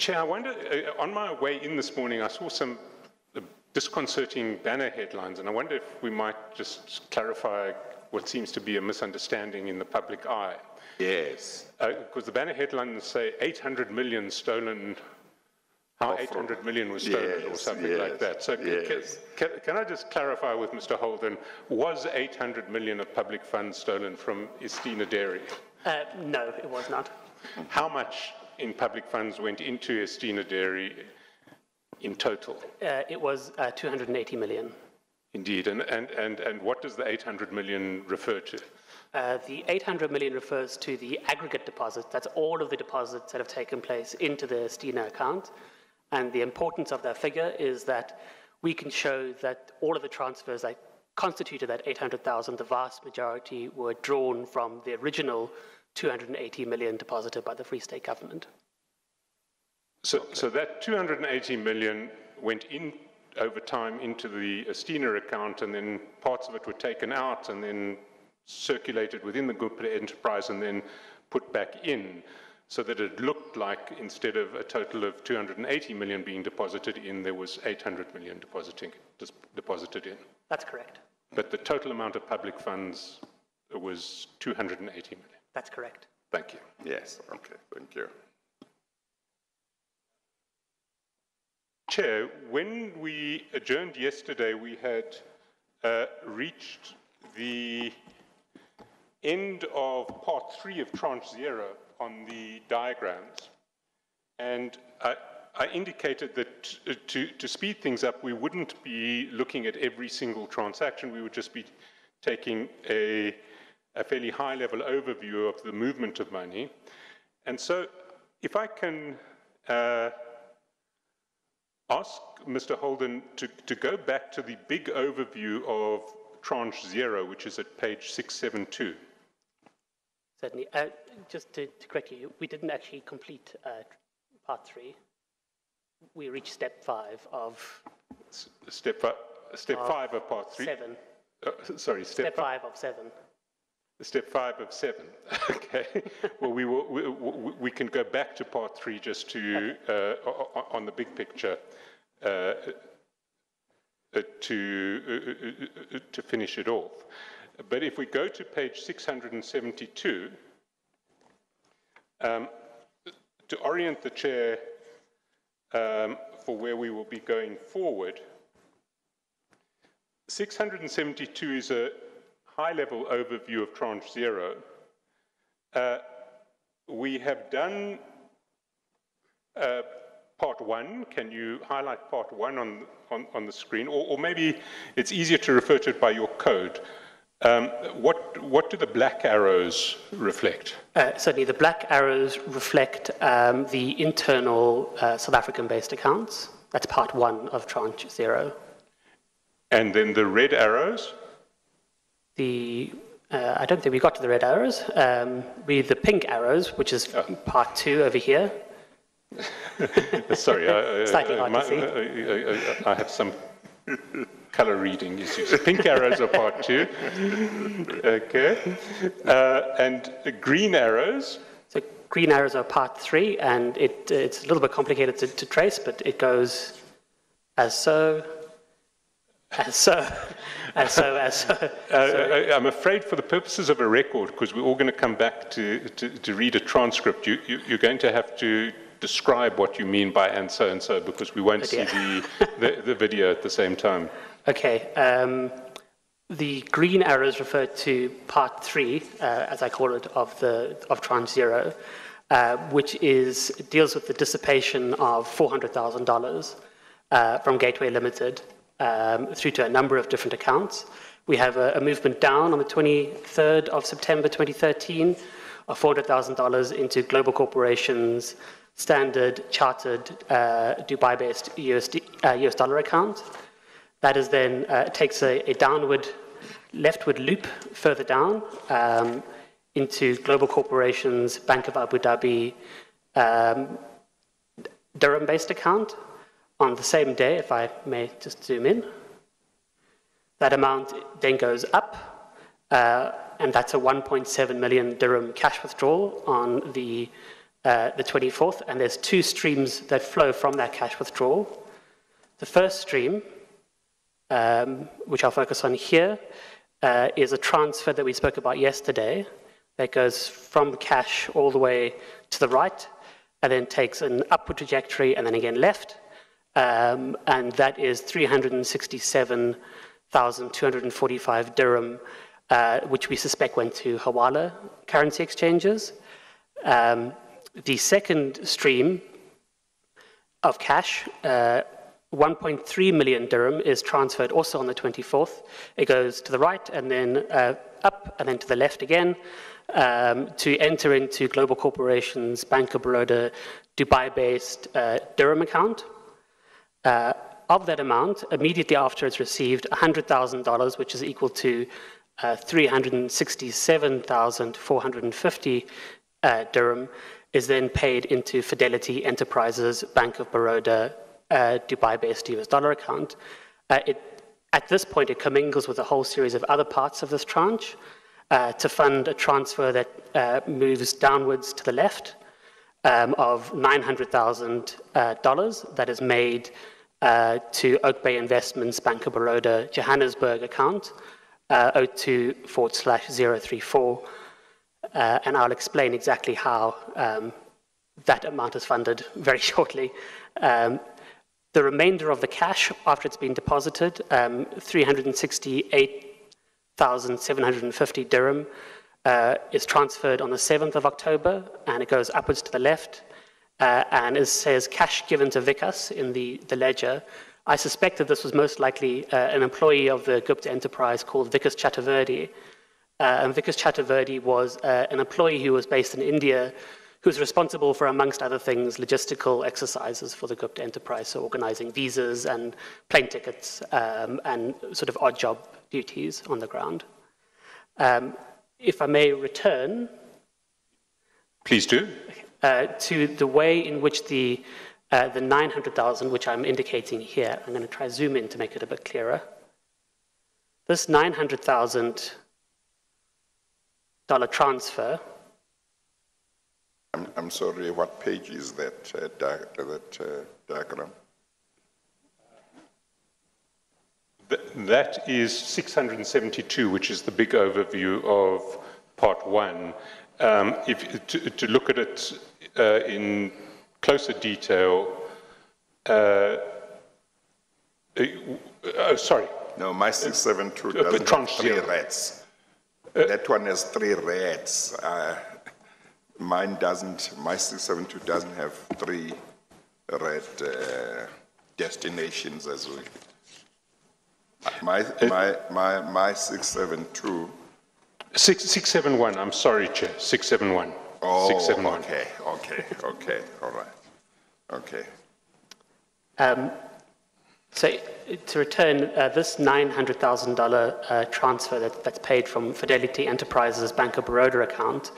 Chair, I wonder, on my way in this morning, I saw some disconcerting banner headlines, and I wonder if we might just clarify what seems to be a misunderstanding in the public eye. Yes. Because the banner headlines say 800 million stolen, how 800 million was stolen, or something like that. So can I just clarify with Mr. Holden, was 800 million of public funds stolen from Estina Dairy? No, it was not. How much in public funds went into Estina Dairy in total? It was 280 million. Indeed, and what does the 800 million refer to? The 800 million refers to the aggregate deposits. That's all of the deposits that have taken place into the Estina account. And the importance of that figure is that we can show that all of the transfers that constituted that 800,000, the vast majority were drawn from the original 280 million deposited by the Free State government. So that 280 million went in over time into the Estina account, and then parts of it were taken out and then circulated within the Gupta enterprise and then put back in, so that it looked like instead of a total of 280 million being deposited in, there was 800 million deposited in. That's correct. But the total amount of public funds was 280 million. That's correct. Thank you. Yes, okay, thank you. Chair, when we adjourned yesterday, we had reached the end of part 3 of tranche 0 on the diagrams. And I indicated that to speed things up, we wouldn't be looking at every single transaction. We would just be taking a fairly high-level overview of the movement of money. And so if I can ask Mr. Holden to go back to the big overview of tranche 0, which is at page 672. Certainly. Just to correct you, we didn't actually complete part 3. We reached step 5 of... Step 5 of part 3? 7. Sorry, step 5 of 7. Step 5 of 7. Okay. Well, we can go back to part 3 just to on the big picture to finish it off. But if we go to page 672, to orient the chair for where we will be going forward, 672 is a high-level overview of tranche 0. We have done part 1. Can you highlight part 1 on the screen? Or maybe it's easier to refer to it by your code. What do the black arrows reflect? Certainly, the black arrows reflect the internal South African-based accounts. That's part 1 of tranche 0. And then the red arrows? I don't think we got to the red arrows. Read the pink arrows, which is part 2 over here. Sorry, slightly hard to see. I have some color reading issues. Pink arrows are part 2. Okay. And green arrows? So green arrows are part 3, and it's a little bit complicated to trace, but it goes as so, as so, as so, as so. I'm afraid for the purposes of a record, because we're all going to come back to read a transcript, you're going to have to describe what you mean by and so, because we won't see the video at the same time. Okay. The green arrows refer to part 3, as I call it, of tranche 0, which deals with the dissipation of $400,000 from Gateway Limited through to a number of different accounts. We have a movement down on the 23rd of September 2013 of $400,000 into Global Corporation's standard chartered Dubai-based US dollar account. That is then takes a downward, leftward loop further down into Global Corporation's Bank of Abu Dhabi Durham-based account. On the same day, if I may just zoom in, that amount then goes up, and that's a 1.7 million dirham cash withdrawal on the the 24th, and there's two streams that flow from that cash withdrawal. The first stream, which I'll focus on here, is a transfer that we spoke about yesterday that goes from cash all the way to the right and then takes an upward trajectory and then again left. And that is 367,245 dirham, which we suspect went to Hawala currency exchanges. The second stream of cash, 1.3 million dirham, is transferred also on the 24th. It goes to the right and then up and then to the left again to enter into Global Corporation's Bank of Baroda Dubai-based dirham account. Of that amount, immediately after it's received, $100,000, which is equal to 367,450 dirham, is then paid into Fidelity Enterprises Bank of Baroda Dubai-based US dollar account. At this point, it commingles with a whole series of other parts of this tranche to fund a transfer that moves downwards to the left of $900,000 that is made to Oak Bay Investments Bank of Baroda Johannesburg account 02/034. And I'll explain exactly how that amount is funded very shortly. The remainder of the cash, after it's been deposited, 368,750 dirham, is transferred on the 7th of October, and it goes upwards to the left, and it says cash given to Vikas in the ledger. I suspect that this was most likely an employee of the Gupta enterprise called Vikas Chaturvedi. And Vikas Chaturvedi was an employee who was based in India, who was responsible for, amongst other things, logistical exercises for the Gupta enterprise, so organizing visas and plane tickets and sort of odd job duties on the ground. If I may return... Please do. To the way in which the 900,000, which I'm indicating here, I'm going to try to zoom in to make it a bit clearer. This $900,000 transfer. I'm sorry, what page is that, diagram? That is 672, which is the big overview of part one. To look at it in closer detail, sorry. No, my 672 doesn't have three reds. That one has three reds. Mine doesn't, my 672 doesn't have three red destinations as we. My 672. 671, I'm sorry, Chair, 671. Oh, 671. Okay, all right. Okay. So to return, this $900,000 transfer that's paid from Fidelity Enterprises Bank of Baroda account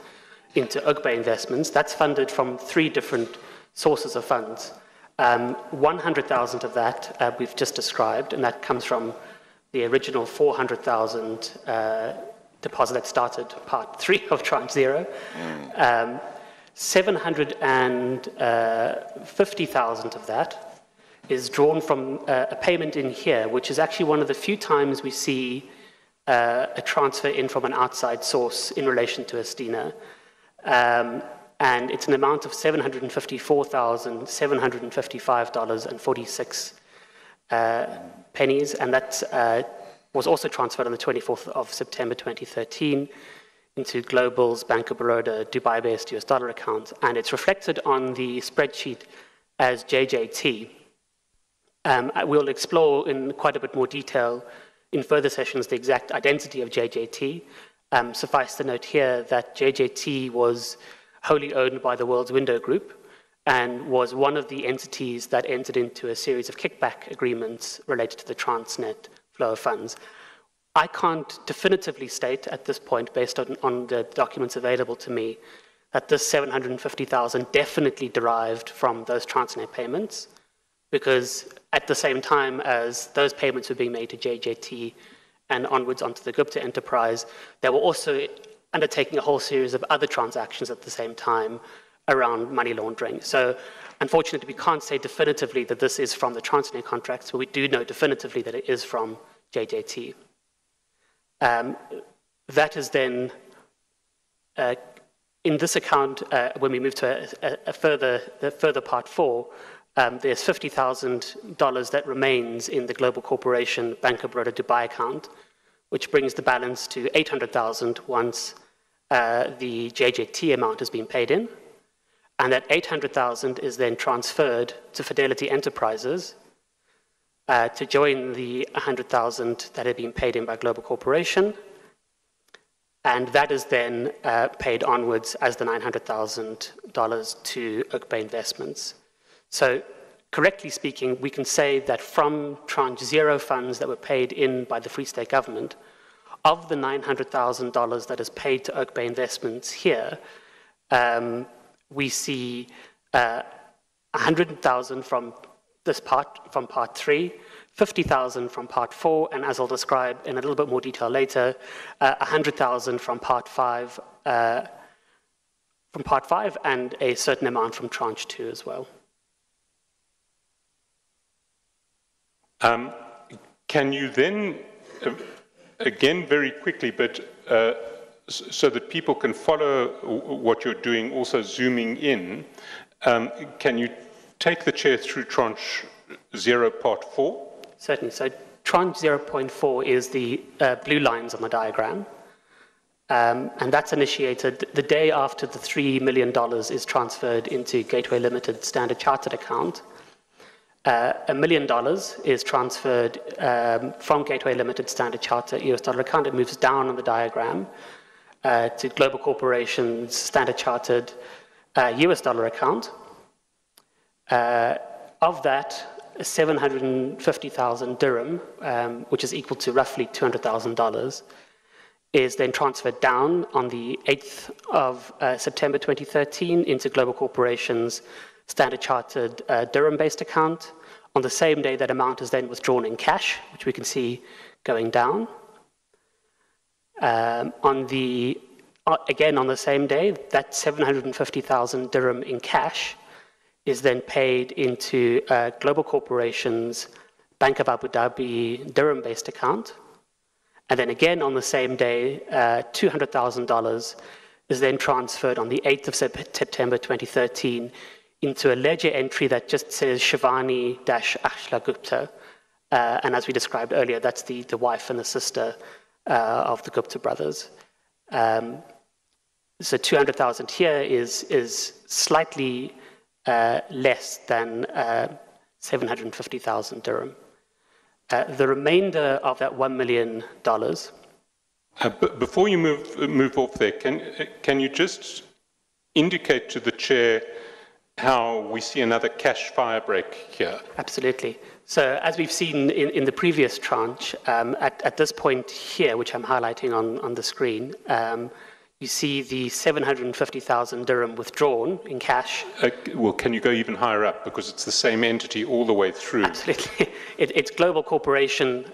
into Oak Bay Investments, that's funded from three different sources of funds. 100,000 of that we've just described, and that comes from the original 400,000 deposit that started part 3 of tranche 0. 750,000 of that is drawn from a payment in here, which is actually one of the few times we see a transfer in from an outside source in relation to Estina. And it's an amount of $754,755.46 pennies, and that was also transferred on the 24th of September 2013 into Global's Bank of Baroda Dubai-based US dollar account, and it's reflected on the spreadsheet as JJT. We'll explore in quite a bit more detail in further sessions the exact identity of JJT. Suffice to note here that JJT was wholly owned by the World's Window Group and was one of the entities that entered into a series of kickback agreements related to the Transnet flow of funds. I can't definitively state at this point, based on the documents available to me, that this 750,000 definitely derived from those Transnet payments, because at the same time as those payments were being made to JJT and onwards onto the Gupta enterprise, they were also undertaking a whole series of other transactions at the same time around money laundering. So unfortunately, we can't say definitively that this is from the Transnet contracts, but we do know definitively that it is from JJT. That is then, in this account, when we move to a further part 4, there's $50,000 that remains in the Global Corporation Bank of Baroda Dubai account, which brings the balance to $800,000 once the JJT amount has been paid in. And that $800,000 is then transferred to Fidelity Enterprises to join the $100,000 that had been paid in by Global Corporation. And that is then paid onwards as the $900,000 to Uae Investments. So correctly speaking, we can say that from Tranche 0 funds that were paid in by the Free State government, of the $900,000 that is paid to Uae Investments here, we see 100,000 from this part, from part 3, 50,000 from part 4, and as I'll describe in a little bit more detail later, 100,000 from part 5, and a certain amount from tranche 2 as well. Can you then, again very quickly, but so that people can follow what you're doing, also zooming in, can you take the chair through tranche 0, part 4? Certainly. So tranche 0.4 is the blue lines on the diagram. And that's initiated the day after the $3 million is transferred into Gateway Limited Standard Chartered account. $1 million is transferred from Gateway Limited Standard Chartered US dollar account. It moves down on the diagram to Global Corporation's Standard Chartered US dollar account. Of that, 750,000 dirham, which is equal to roughly $200,000, is then transferred down on the 8th of September 2013 into Global Corporation's Standard Chartered dirham-based account. On the same day, that amount is then withdrawn in cash, which we can see going down. Again, on the same day, that 750,000 dirham in cash is then paid into Global Corporation's Bank of Abu Dhabi dirham-based account. And then again on the same day, $200,000 is then transferred on the 8th of September 2013 into a ledger entry that just says Shivani-Ashla Gupta. And as we described earlier, that's the wife and the sister of the Gupta brothers. So 200,000 here is slightly less than 750,000 dirham. The remainder of that $1 million. But before you move off there, can you just indicate to the chair how we see another cash fire break here? Absolutely. So as we've seen in the previous tranche, at this point here, which I'm highlighting on the screen, you see the 750,000 dirham withdrawn in cash. Well, can you go even higher up? Because it's the same entity all the way through. Absolutely. It's Global Corporation,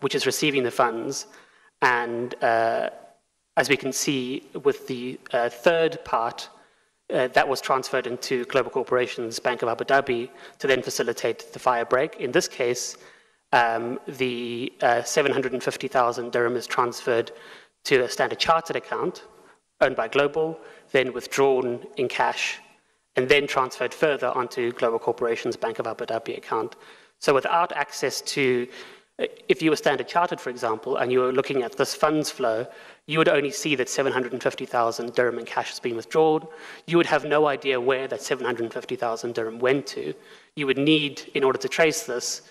which is receiving the funds. And as we can see with the third part, that was transferred into Global Corporation's Bank of Abu Dhabi to then facilitate the fire break. In this case, the 750,000 dirham is transferred to a Standard Chartered account owned by Global, then withdrawn in cash, and then transferred further onto Global Corporation's Bank of Abu Dhabi account. So without access to, if you were Standard Chartered, for example, and you were looking at this funds flow, you would only see that 750,000 dirham in cash has been withdrawn. You would have no idea where that 750,000 dirham went to. You would need, in order to trace this,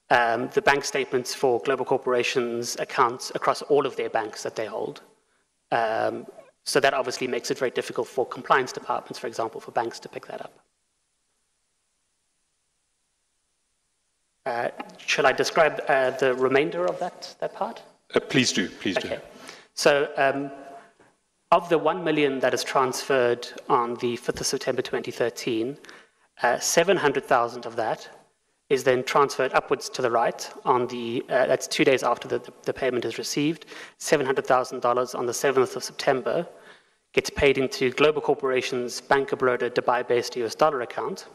the bank statements for Global Corporation's accounts across all of their banks that they hold. So that obviously makes it very difficult for compliance departments, for example, for banks to pick that up. Shall I describe the remainder of that part? Please do, please do. Okay. So of the 1 million that is transferred on the 5th of September 2013, 700,000 of that is then transferred upwards to the right on the, that's 2 days after the payment is received, $700,000 on the 7th of September gets paid into Global Corporation's Bank of Baroda Dubai-based US dollar account.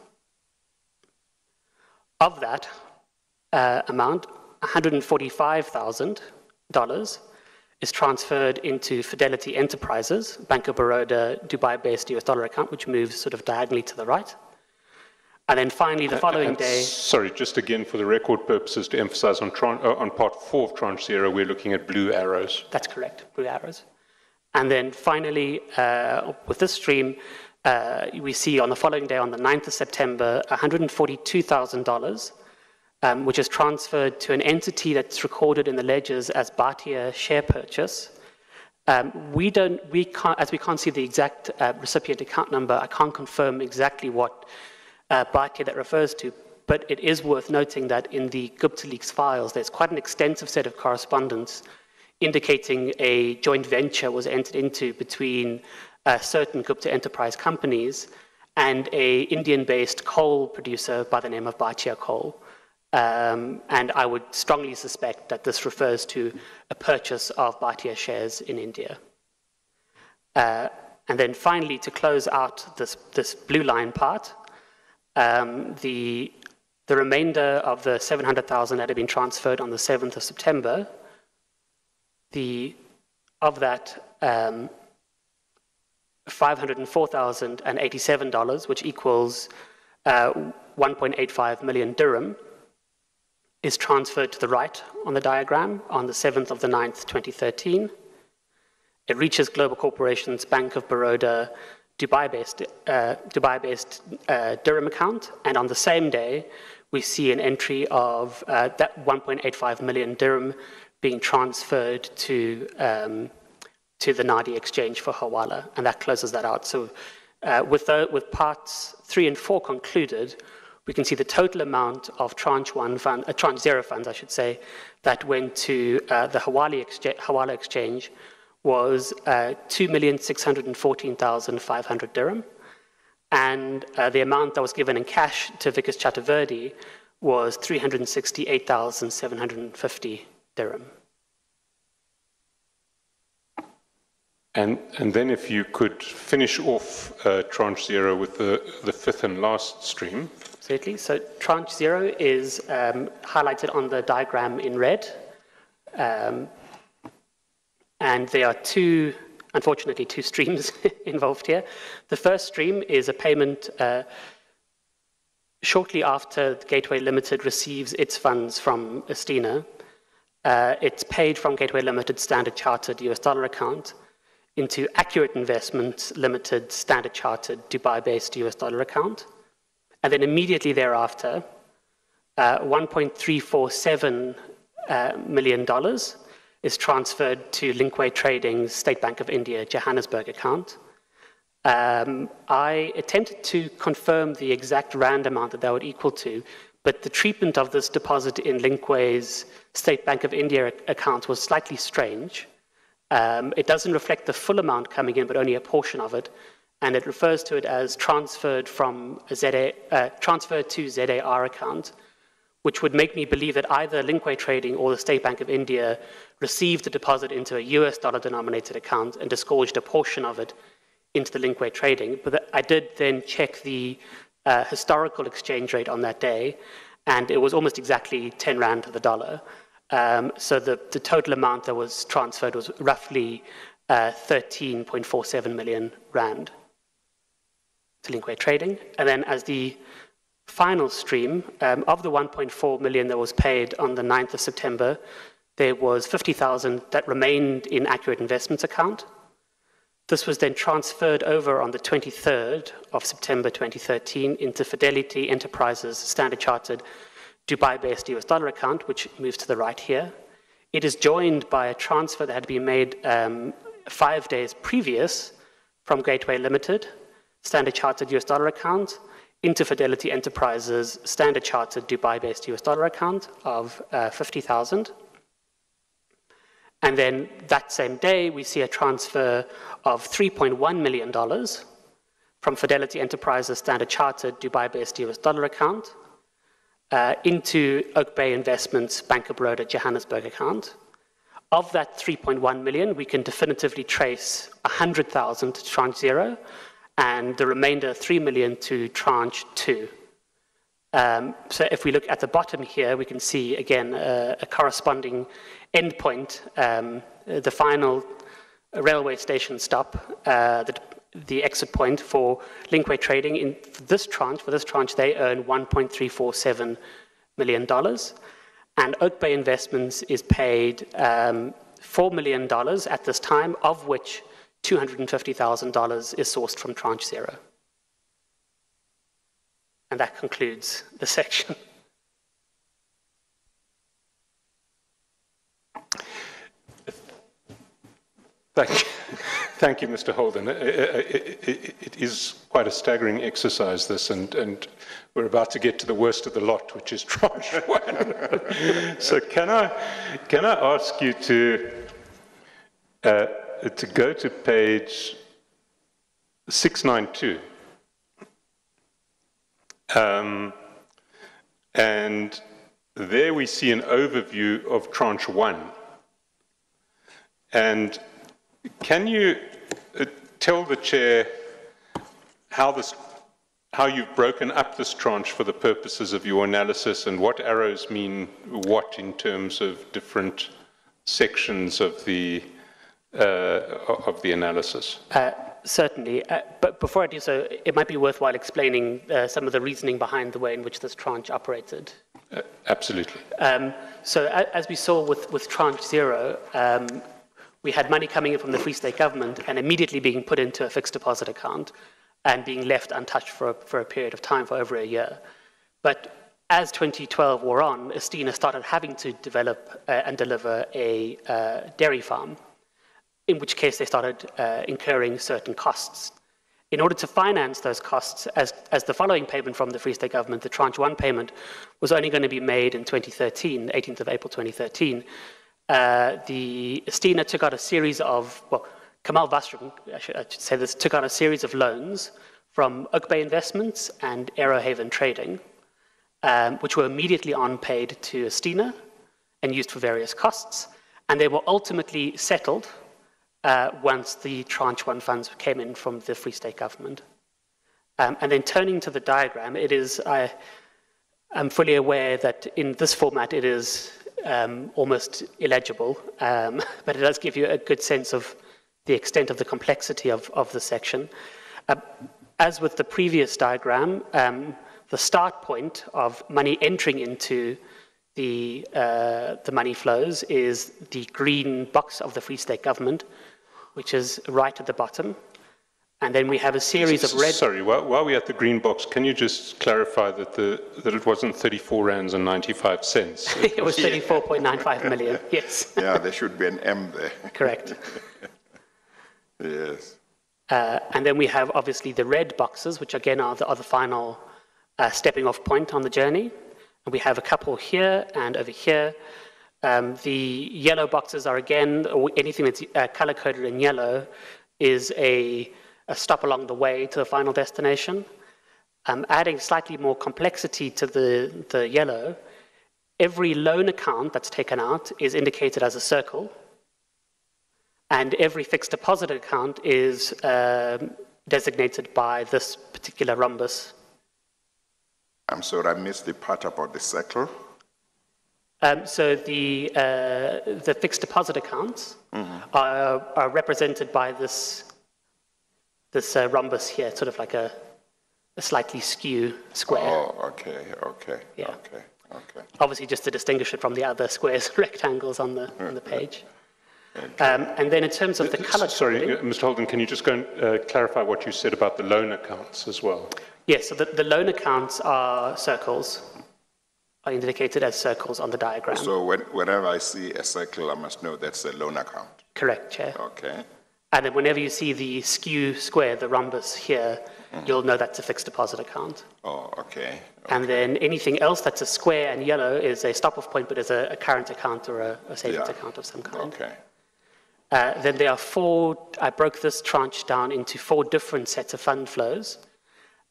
Of that amount, $145,000 is transferred into Fidelity Enterprises, Bank of Baroda Dubai-based US dollar account, which moves sort of diagonally to the right. And then finally, the following day... Sorry, just again for the record purposes to emphasize on part 4 of tranche 0, we're looking at blue arrows. That's correct, blue arrows. And then finally, with this stream, we see on the following day, on the 9th of September, $142,000, which is transferred to an entity that's recorded in the ledgers as Bhatia share purchase. As we can't see the exact recipient account number, I can't confirm exactly what Bhatia that refers to, but it is worth noting that in the Gupta Leaks files, there's quite an extensive set of correspondence indicating a joint venture was entered into between certain Gupta Enterprise companies and a Indian-based coal producer by the name of Bhatia Coal. And I would strongly suspect that this refers to a purchase of Bhatia shares in India. And then finally, to close out this blue line part, the remainder of the 700,000 that had been transferred on the 7th of September, of that, $504,087, which equals 1.85 million dirham, is transferred to the right on the diagram on the 7th of the 9th, 2013. It reaches Global Corporation's Bank of Baroda Dubai-based dirham account, and on the same day, we see an entry of that 1.85 million dirham being transferred to the Nadi exchange for Hawala, and that closes that out. So with parts 3 and 4 concluded, we can see the total amount of tranche 0 funds, I should say, that went to the Hawala exchange was 2,614,500 dirham, and the amount that was given in cash to Vikas Chaturvedi was 368,750 dirham. And then if you could finish off tranche 0 with the 5th and last stream. Absolutely. So tranche 0 is highlighted on the diagram in red. And there are unfortunately, two streams involved here. The first stream is a payment shortly after Gateway Limited receives its funds from Estina. It's paid from Gateway Limited Standard Chartered US dollar account into Accurate Investments Limited Standard Chartered Dubai-based US dollar account. And then immediately thereafter, $1.347 million is transferred to Linkway Trading's State Bank of India Johannesburg account. I attempted to confirm the exact rand amount that would equal to, but the treatment of this deposit in Linkway's State Bank of India account was slightly strange. It doesn't reflect the full amount coming in, but only a portion of it, and it refers to it as transferred from transferred to ZAR account, which would make me believe that either Linkway Trading or the State Bank of India received the deposit into a US dollar denominated account and disgorged a portion of it into the Linkway Trading. But I did then check the historical exchange rate on that day, and it was almost exactly 10 rand to the dollar. So the total amount that was transferred was roughly 13.47 million rand to Linkway Trading. And then as the final stream, of the 1.4 million that was paid on the 9th of September, there was 50,000 that remained in Accurate Investments account. This was then transferred over on the 23rd of September 2013 into Fidelity Enterprises Standard Chartered Dubai-based US dollar account, which moves to the right here. It is joined by a transfer that had been made 5 days previous from Gateway Limited Standard Chartered US dollar account into Fidelity Enterprises Standard Chartered Dubai-based US dollar account of 50,000. And then that same day, we see a transfer of $3.1 million from Fidelity Enterprises Standard Chartered Dubai-based US dollar account into Oak Bay Investments Bank of Baroda Johannesburg account Of that 3.1 million, we can definitively trace 100,000 to tranche 0, and the remainder 3 million to tranche 2. So if we look at the bottom here, we can see again a corresponding endpoint, the final railway station stop, the exit point for Linkway Trading. In this tranche, they earn $1.347 million. And Oak Bay Investments is paid $4 million at this time, of which $250,000 is sourced from tranche 0. And that concludes the section. Thank you, Mr. Holden. It is quite a staggering exercise, this, and we're about to get to the worst of the lot, which is tranche 1. So can I ask you to go to page 692? And there we see an overview of tranche 1. And can you tell the chair how you've broken up this tranche for the purposes of your analysis, and what arrows mean what in terms of different sections of the analysis? Certainly, but before I do so, it might be worthwhile explaining some of the reasoning behind the way in which this tranche operated. Absolutely. So as we saw with tranche 0, we had money coming in from the Free State government and immediately being put into a fixed deposit account and being left untouched for a period of time, for over a year. But as 2012 wore on, Estina started having to develop and deliver a dairy farm, in which case they started incurring certain costs. In order to finance those costs, as the following payment from the Free State government, the tranche 1 payment, was only going to be made in 2013, 18th of April 2013, the Estina took out a series of, Kamal Vastram, I should say this, took out a series of loans from Oak Bay Investments and Aerohaven Trading, which were immediately on-paid to Estina and used for various costs, and they were ultimately settled once the tranche 1 funds came in from the Free State government. And then turning to the diagram, I'm fully aware that in this format it is almost illegible, but it does give you a good sense of the extent of the complexity of the section. As with the previous diagram, the start point of money entering into the money flows is the green box of the Free State government, which is right at the bottom. And then we have a series of red... Sorry, while we're at the green box, can you just clarify that it wasn't 34 rands and 95 cents? It was 34.95 million, yes. Yeah, there should be an M there. Correct. Yes. And then we have, obviously, the red boxes, which again are the final stepping off point on the journey. And we have a couple here and over here. The yellow boxes are, again, anything that's color-coded in yellow is a stop along the way to the final destination. Adding slightly more complexity to the yellow, every loan account that's taken out is indicated as a circle, and every fixed deposit account is designated by this particular rhombus. I'm sorry, I missed the part about the circle. So the fixed deposit accounts are represented by this rhombus here, sort of like a slightly skew square. Oh, okay. Yeah. Okay. Obviously, just to distinguish it from the other squares and rectangles on the page. Okay. And then in terms of the color... Sorry, Mr. Holden, can you just go and clarify what you said about the loan accounts as well? Yes, so the loan accounts are circles, are indicated as circles on the diagram. So whenever I see a circle, I must know that's a loan account. Correct, Chair. Okay. And then whenever you see the skew square, the rhombus here, you'll know that's a fixed deposit account. Oh, okay. And then anything else that's a square and yellow is a stop-off point, but is a current account or a savings account of some kind. Okay. Then there are I broke this tranche down into 4 different sets of fund flows.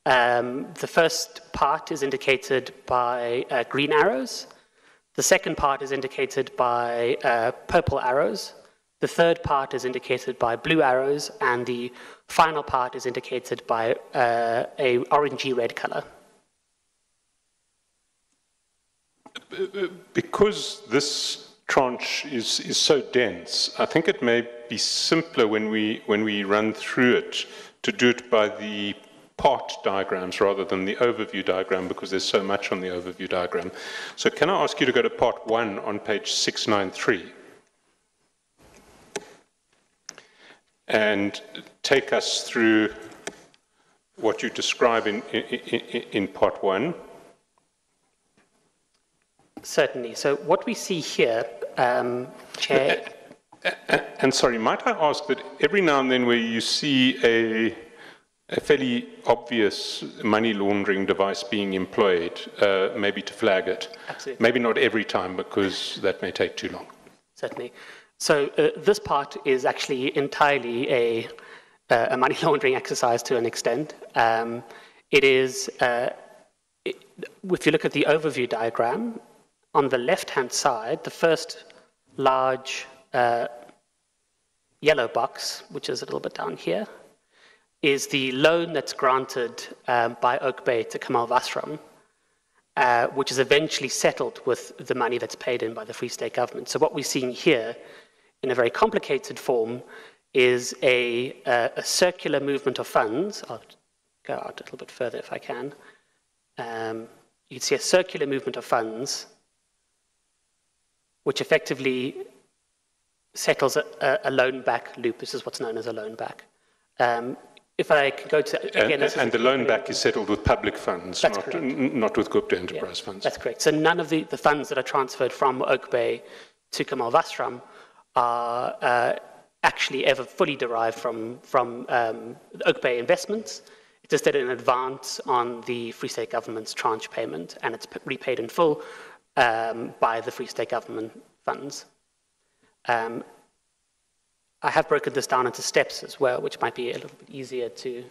The first part is indicated by green arrows. The second part is indicated by purple arrows. The third part is indicated by blue arrows, and the final part is indicated by a orangey red color. Because this tranche is so dense, I think it may be simpler when we run through it to do it by the part diagrams rather than the overview diagram, because there's so much on the overview diagram. So can I ask you to go to part 1 on page 693 and take us through what you describe in part 1? Certainly. So what we see here, Chair... And sorry, might I ask that every now and then where you see a fairly obvious money laundering device being employed, maybe to flag it. Absolutely. Maybe not every time, because that may take too long. Certainly. So this part is actually entirely a money laundering exercise to an extent. It is, if you look at the overview diagram, on the left-hand side, the first large yellow box, which is a little bit down here, is the loan that's granted by Oak Bay to Kamal Vasram, which is eventually settled with the money that's paid in by the Free State government. So what we're seeing here, in a very complicated form, is a circular movement of funds. I'll go out a little bit further if I can. You can see a circular movement of funds, which effectively settles a loan back loop. This is what's known as a loan back. If I can go to, again... And the loan back is settled with public funds, not with Gupta Enterprise funds. That's correct. So none of the funds that are transferred from Oak Bay to Kamal Vasram are actually ever fully derived from Oak Bay investments. It's instead an advance on the Free State government's tranche payment, and it's repaid in full by the Free State government funds. I have broken this down into steps as well, which might be a little bit easier to...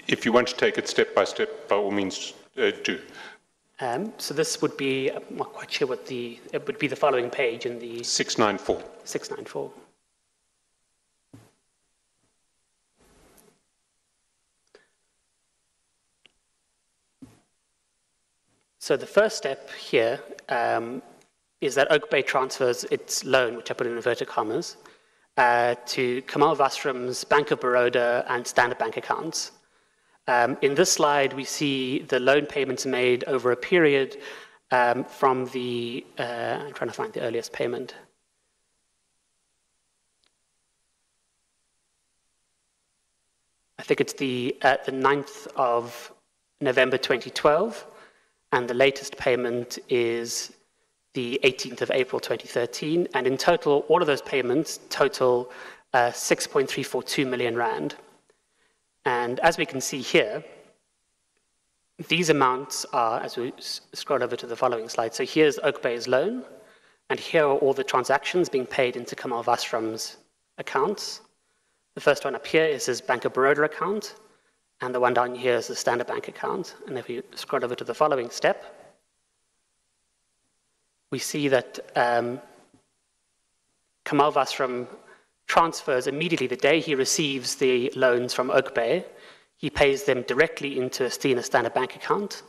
If you want to take it step by step, by all means, do. So this would be, I'm not quite sure what it would be the following page in the... 694. 694. So the first step here is that Oak Bay transfers its loan, which I put in inverted commas, to Kamal Vasram's Bank of Baroda and Standard Bank accounts. In this slide, we see the loan payments made over a period from the, I'm trying to find the earliest payment. I think it's the 9th of November 2012, and the latest payment is the 18th of April 2013, and in total, all of those payments total 6.342 million rand. And as we can see here, these amounts are, as we scroll over to the following slide, so here's Oak Bay's loan, and here are all the transactions being paid into Kamal Vasram's accounts. The first one up here is his Bank of Baroda account, and the one down here is the Standard Bank account. And if we scroll over to the following step, we see that Kamal Vasram transfers immediately the day he receives the loans from Oak Bay. He pays them directly into Estina Standard Bank account,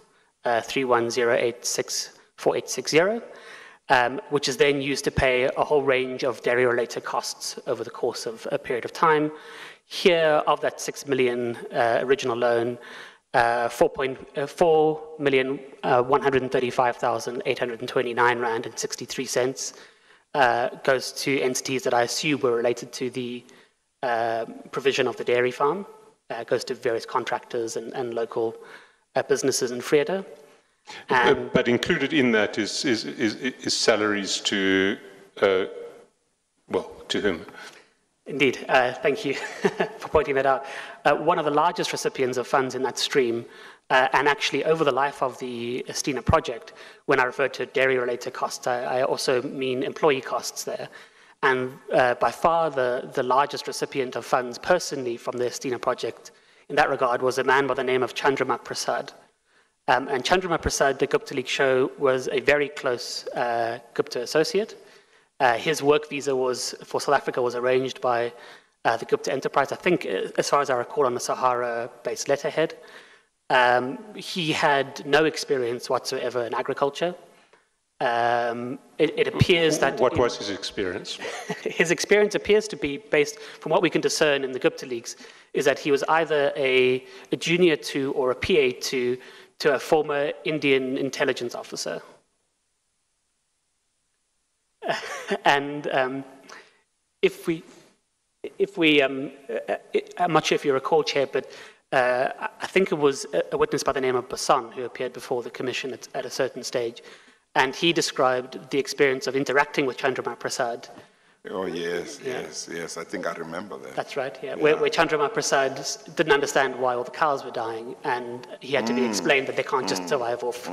31086480, which is then used to pay a whole range of dairy-related costs over the course of a period of time. Here, of that 6 million original loan, 4,135,829 rand and 63 cents goes to entities that I assume were related to the provision of the dairy farm. Goes to various contractors and local businesses in Vrede. But included in that is salaries to, well, to whom? Indeed, thank you for pointing that out. One of the largest recipients of funds in that stream, and actually over the life of the Estina project, when I refer to dairy-related costs, I also mean employee costs there. And by far the largest recipient of funds personally from the Estina project in that regard was a man by the name of Chandramak Prasad. And Chandrama Prasad, the Gupta leaks show, was a very close Gupta associate. His work visa for South Africa was arranged by the Gupta enterprise, I think, as far as I recall, on a Sahara-based letterhead. He had no experience whatsoever in agriculture. It appears that... What was his experience? His experience appears to be based, from what we can discern in the Gupta leaks, is that he was either a junior to or a PA to a former Indian intelligence officer. And I'm not sure if you recall, Chair, but I think it was a witness by the name of Basan who appeared before the commission at a certain stage, and he described the experience of interacting with Chandrama Prasad. Oh, yes, yes. I think I remember that. That's right, yeah. Where Chandrama Prasad didn't understand why all the cows were dying, and he had to be explained that they can't just survive off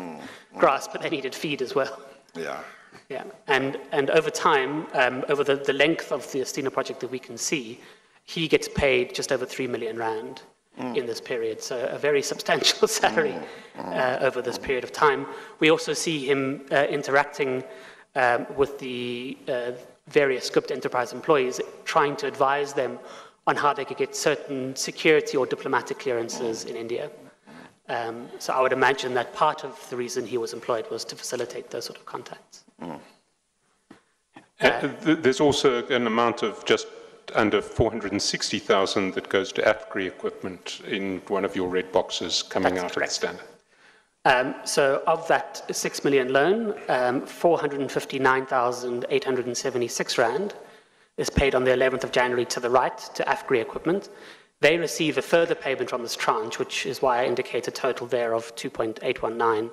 grass, but they needed feed as well. Yeah. Yeah, and over time, over the length of the Estina project that we can see, he gets paid just over 3 million rand in this period, so a very substantial salary over this period of time. We also see him interacting with the various Gupta enterprise employees, trying to advise them on how they could get certain security or diplomatic clearances in India. So I would imagine that part of the reason he was employed was to facilitate those sort of contacts. There's also an amount of just under 460,000 that goes to AFGRI equipment in one of your red boxes coming out of the standard. So of that 6 million loan, 459,876 rand is paid on the 11th of January to the right to AFGRI equipment. They receive a further payment from this tranche, which is why I indicate a total there of 2.819,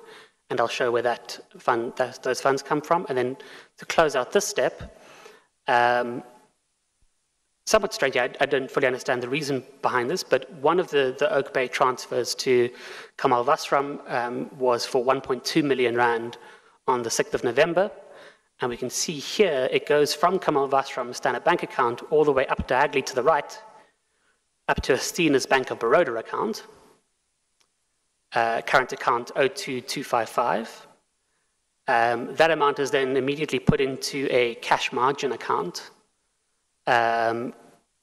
and I'll show where that those funds come from. And then to close out this step, somewhat strange, I don't fully understand the reason behind this, but one of the Oak Bay transfers to Kamal Vasram was for 1.2 million rand on the 6th of November. And we can see here, it goes from Kamal Vasram's Standard Bank account all the way up diagonally to the right, up to Estina's Bank of Baroda account, current account 02255. That amount is then immediately put into a cash margin account, and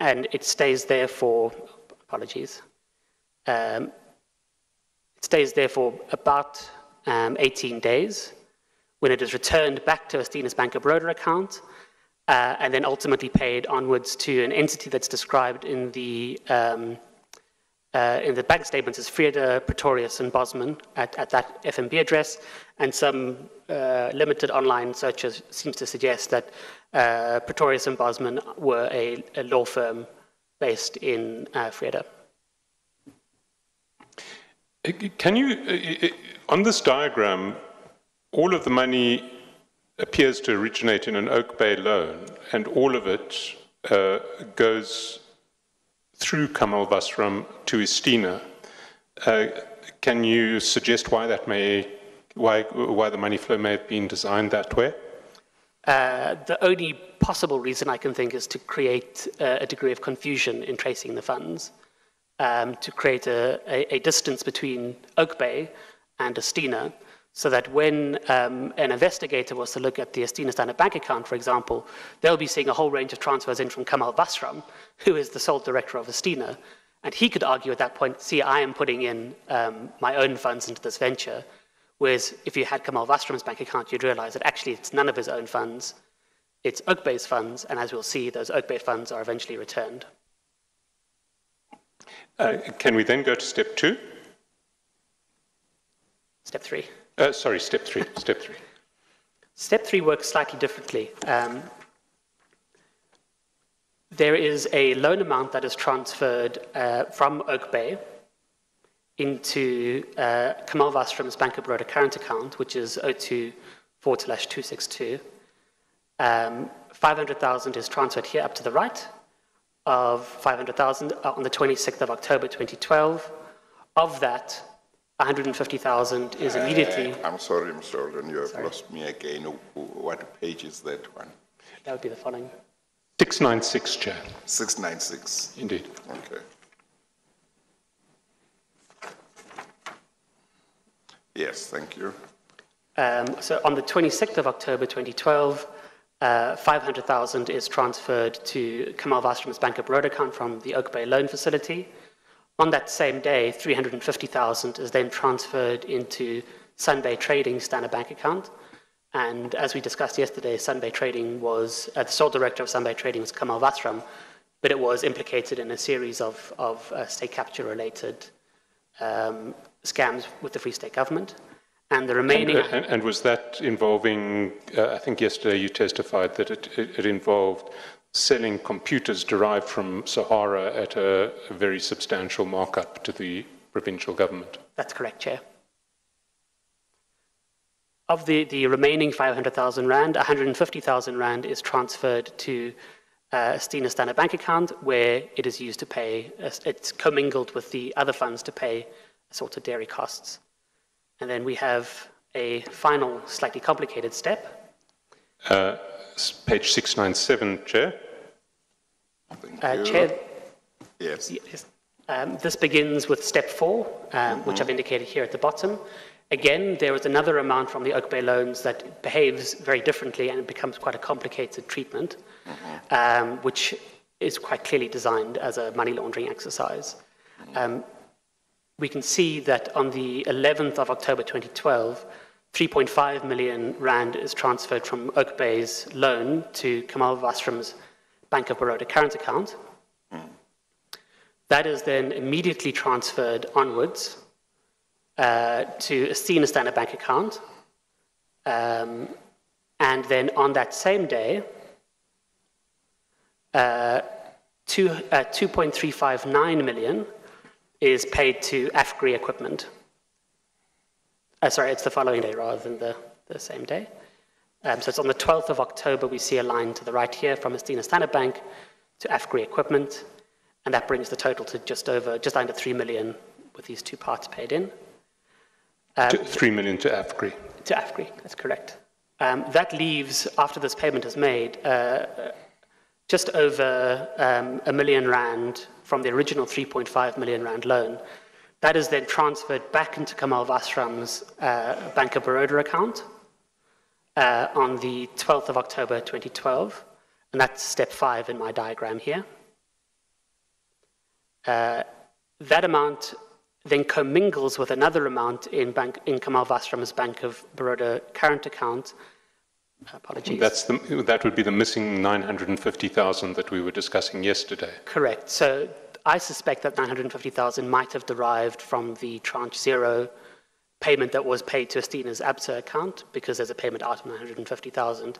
it stays there for, apologies, it stays there for about 18 days, when it is returned back to Estina's Bank of Baroda account, and then ultimately paid onwards to an entity that's described in the bank statements as Frieda, Pretorius, and Bosman at that FNB address, and some limited online searches seems to suggest that Pretorius and Bosman were a law firm based in Frieda. Can you, on this diagram, all of the money appears to originate in an Oak Bay loan, and all of it goes through Kamal Vasram to Estina. Can you suggest why that why the money flow may have been designed that way? The only possible reason I can think is to create a degree of confusion in tracing the funds, to create a distance between Oak Bay and Estina, so that when an investigator was to look at the Estina Standard Bank account, for example, they'll be seeing a whole range of transfers in from Kamal Vasram, who is the sole director of Estina, and he could argue at that point, see, I am putting in my own funds into this venture, whereas if you had Kamal Vasram's bank account, you'd realize that actually it's none of his own funds, it's Oak Bay's funds, and as we'll see, those Oak Bay funds are eventually returned. Can we then go to step 2? Step 3. Sorry, step 3. Step 3. Step 3 works slightly differently. There is a loan amount that is transferred from Oak Bay into Kamal Vasram's Bank of Baroda current account, which is 024/262. 500,000 is transferred here up to the right of 500,000 on the 26th of October 2012. Of that, 150,000 is immediately... I'm sorry, Mr. Holden, you have lost me again. What page is that one? That would be the following. 696, Chair. 696. Indeed. Okay. Yes, thank you. So on the 26th of October 2012, 500,000 is transferred to Kamal Vasram's Bank of Baroda account from the Oak Bay loan facility. On that same day, 350,000 is then transferred into Sunbay Trading's Standard Bank account. And as we discussed yesterday, Sunbay Trading was, the sole director of Sunbay Trading was Kamal Vasram, but it was implicated in a series of state capture-related scams with the Free State government. And the remaining... And was that involving, I think yesterday you testified that it involved selling computers derived from Sahara at a very substantial markup to the provincial government? That's correct, Chair. Of the remaining 500,000 rand, 150,000 rand is transferred to Estina Standard Bank account, where it is used to pay, it's commingled with the other funds to pay assorted dairy costs. And then we have a final, slightly complicated step. Page 697, Chair. Thank you. Chair, Yes. this begins with step 4, which I've indicated here at the bottom. Again, there is another amount from the Oak Bay loans that behaves very differently, and it becomes quite a complicated treatment, which is quite clearly designed as a money laundering exercise. We can see that on the 11th of October 2012, 3.5 million rand is transferred from Oak Bay's loan to Kamal Vasram's Bank of Baroda current account. That is then immediately transferred onwards to Estina Standard Bank account. And then on that same day, 2.359 million is paid to Afgri equipment. Sorry, it's the following day rather than the same day. So it's on the 12th of October, we see a line to the right here from Estina Standard Bank to Afgri equipment, and that brings the total to just under 3 million with these two parts paid in. 3 million to Afgri. To Afgri, that's correct. That leaves, after this payment is made, just over R1 million from the original 3.5 million rand loan. That is then transferred back into Kamal Vasram's Bank of Baroda account on the 12th of October 2012, and that's step 5 in my diagram here. That amount then commingles with another amount in Kamal Vasram's Bank of Baroda current account. Apologies. That would be the missing 950,000 that we were discussing yesterday. Correct. So I suspect that 950,000 might have derived from the tranche 0 payment that was paid to Estina's ABSA account, because there's a payment out of 950,000,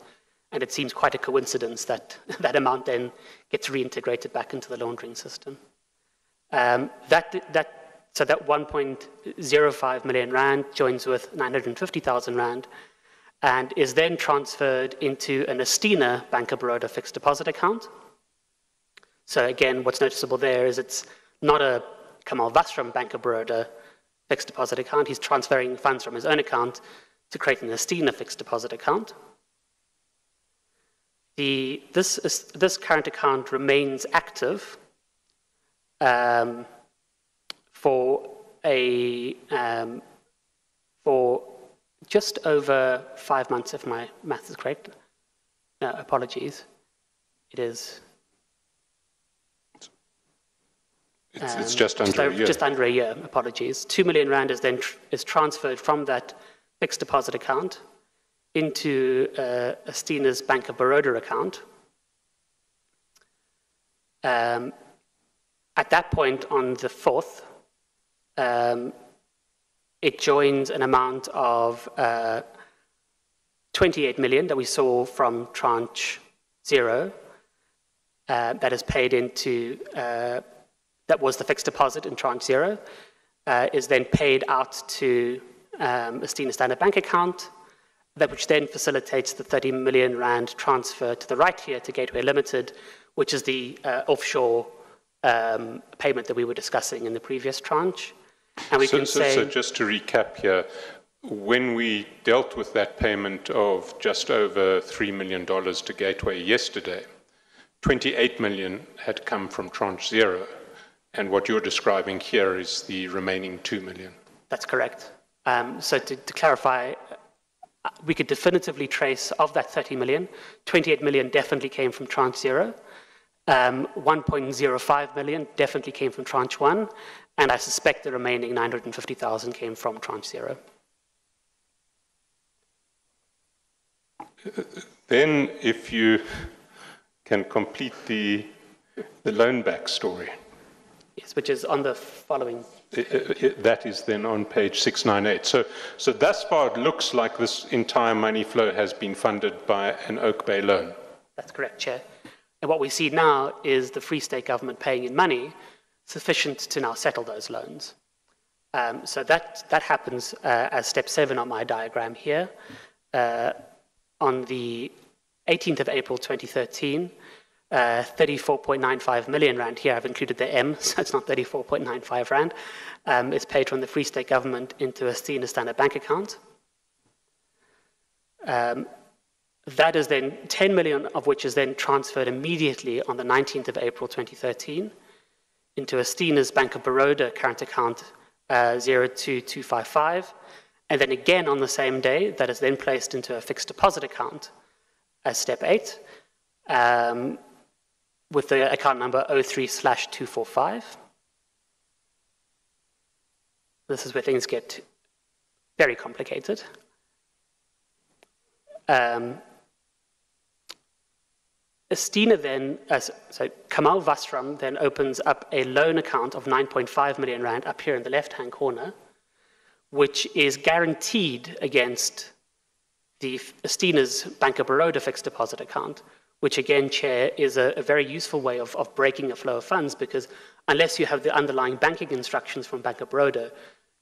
and it seems quite a coincidence that that amount then gets reintegrated back into the laundering system. So that 1.05 million rand joins with 950,000 rand and is then transferred into an Estina Bank of Baroda fixed deposit account. So again, what's noticeable there is it's not a Kamal Vasram Bank of Baroda fixed deposit account. He's transferring funds from his own account to create an Estina fixed deposit account. This current account remains active for just over 5 months, if my math is correct. No, apologies. It is. It's just under a year. Just under a year. Apologies. 2 million rand is then transferred from that fixed deposit account into Estina's Bank of Baroda account. At that point, on the 4th, it joins an amount of 28 million that we saw from tranche 0 that is paid into, that was the fixed deposit in tranche 0, is then paid out to Estina Standard Bank account, which then facilitates the 30 million rand transfer to the right here to Gateway Limited, which is the offshore payment that we were discussing in the previous tranche. And we so just to recap here, when we dealt with that payment of just over $3 million to Gateway yesterday, 28 million had come from tranche 0, and what you're describing here is the remaining 2 million. That's correct. So to clarify, we could definitively trace of that 30 million, 28 million definitely came from tranche 0, 1.05 million definitely came from tranche 1, and I suspect the remaining 950,000 came from tranche 0. Then, if you can complete the loan back story. Yes, which is on the following. That is then on page 698. So thus far it looks like this entire money flow has been funded by an Oak Bay loan. That's correct, Chair. And what we see now is the Free State government paying in money sufficient to now settle those loans. So that happens as step 7 on my diagram here. On the 18th of April 2013, 34.95 million rand, here I've included the M, so it's not 34.95 rand, is paid from the Free State government into a Estina Standard Bank account. That is then 10 million of which is then transferred immediately on the 19th of April 2013 into Estina's Bank of Baroda current account 02255, and then again on the same day, that is then placed into a fixed deposit account as step 8, with the account number 03/245. This is where things get very complicated. Estina then, so Kamal Vasram then opens up a loan account of 9.5 million rand up here in the left-hand corner, which is guaranteed against the Estina's Bank of Baroda fixed deposit account, which again, Chair, is a very useful way of breaking a flow of funds, because unless you have the underlying banking instructions from Bank of Baroda,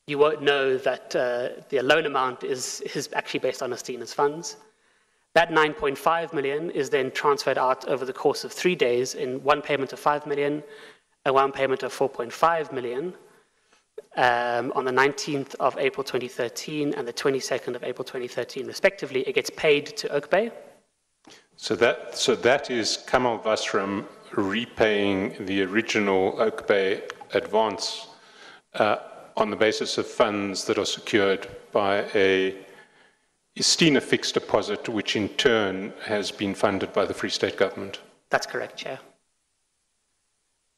you won't know that the loan amount is actually based on Estina's funds. That 9.5 million is then transferred out over the course of 3 days in one payment of 5 million, and one payment of 4.5 million on the 19th of April 2013 and the 22nd of April 2013, respectively. It gets paid to Oak Bay. So that is Kamal Vasram repaying the original Oak Bay advance on the basis of funds that are secured by a Estina fixed deposit, which in turn has been funded by the Free State government. That's correct, Chair.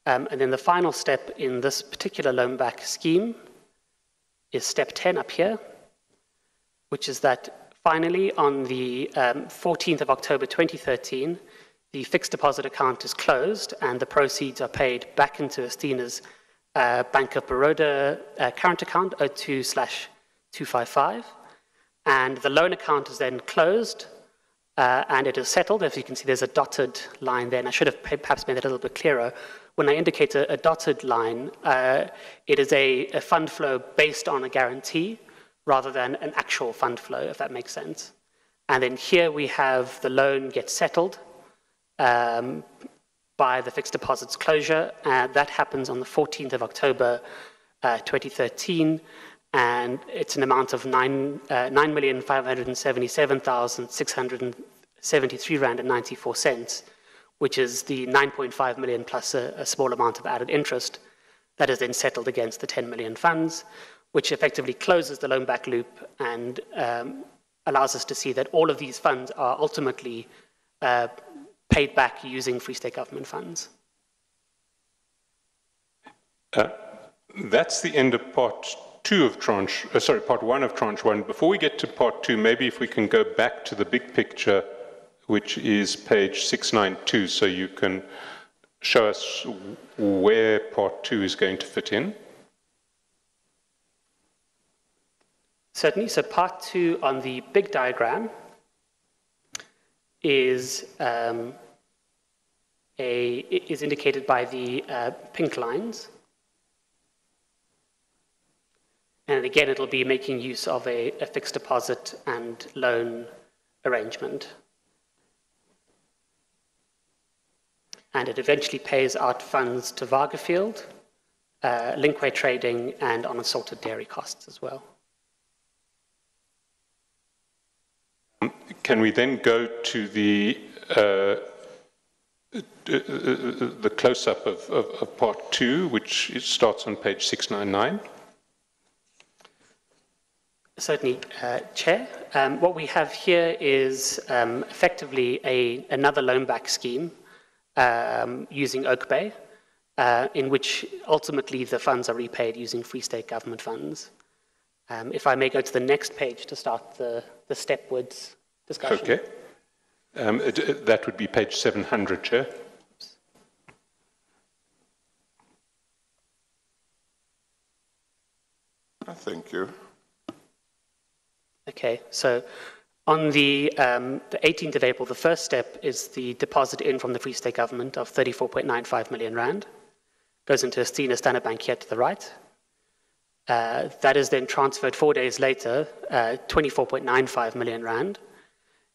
And then the final step in this particular loan back scheme is step 10 up here, which is that finally on the 14th of October 2013, the fixed deposit account is closed and the proceeds are paid back into Estina's Bank of Baroda current account 02/255. And the loan account is then closed and it is settled. As you can see, there's a dotted line there, and I should have perhaps made it a little bit clearer. When I indicate a dotted line, it is a fund flow based on a guarantee rather than an actual fund flow, if that makes sense. And then here we have the loan get settled by the fixed deposits closure. That happens on the 14th of October 2013. And it's an amount of 9,577,673 rand and 94 cents, which is the 9.5 million plus a small amount of added interest that is then settled against the 10 million funds, which effectively closes the loan back loop and allows us to see that all of these funds are ultimately paid back using Free State government funds. That's the end of part one of tranche 1. Before we get to part 2, maybe if we can go back to the big picture, which is page 692, so you can show us where part 2 is going to fit in. Certainly. So part 2 on the big diagram is indicated by the pink lines. And again, it'll be making use of a fixed deposit and loan arrangement. And it eventually pays out funds to Vargafield, Linkway Trading, and on assaulted dairy costs as well. Can we then go to the close-up of part 2, which starts on page 699? Certainly, Chair. What we have here is effectively another loan back scheme using Oak Bay, in which ultimately the funds are repaid using Free State government funds. If I may go to the next page to start the stepwards discussion. Okay. That would be page 700, Chair. Thank you. Okay, so on the 18th of April, the first step is the deposit in from the Free State government of 34.95 million rand. Goes into Estina Standard Bank here to the right. That is then transferred 4 days later, 24.95 million rand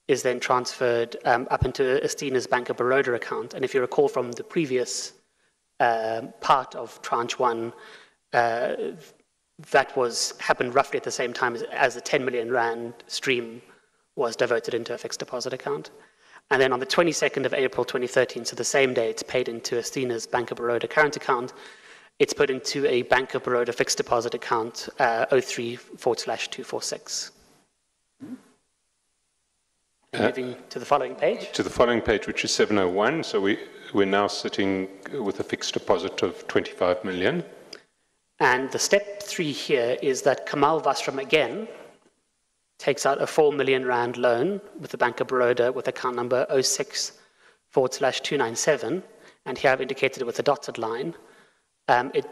is then transferred up into Estina's Bank of Baroda account. And if you recall from the previous part of tranche 1, that happened roughly at the same time as the 10 million rand stream was diverted into a fixed deposit account. And then on the 22nd of April 2013, so the same day, it's paid into Estina's Bank of Baroda current account. It's put into a Bank of Baroda fixed deposit account 03/246. Moving to the following page. To the following page, which is 701. So we're now sitting with a fixed deposit of 25 million. And the step 3 here is that Kamal Vasram again takes out a 4 million rand loan with the Bank of Baroda with account number 06/297. And here I've indicated it with a dotted line.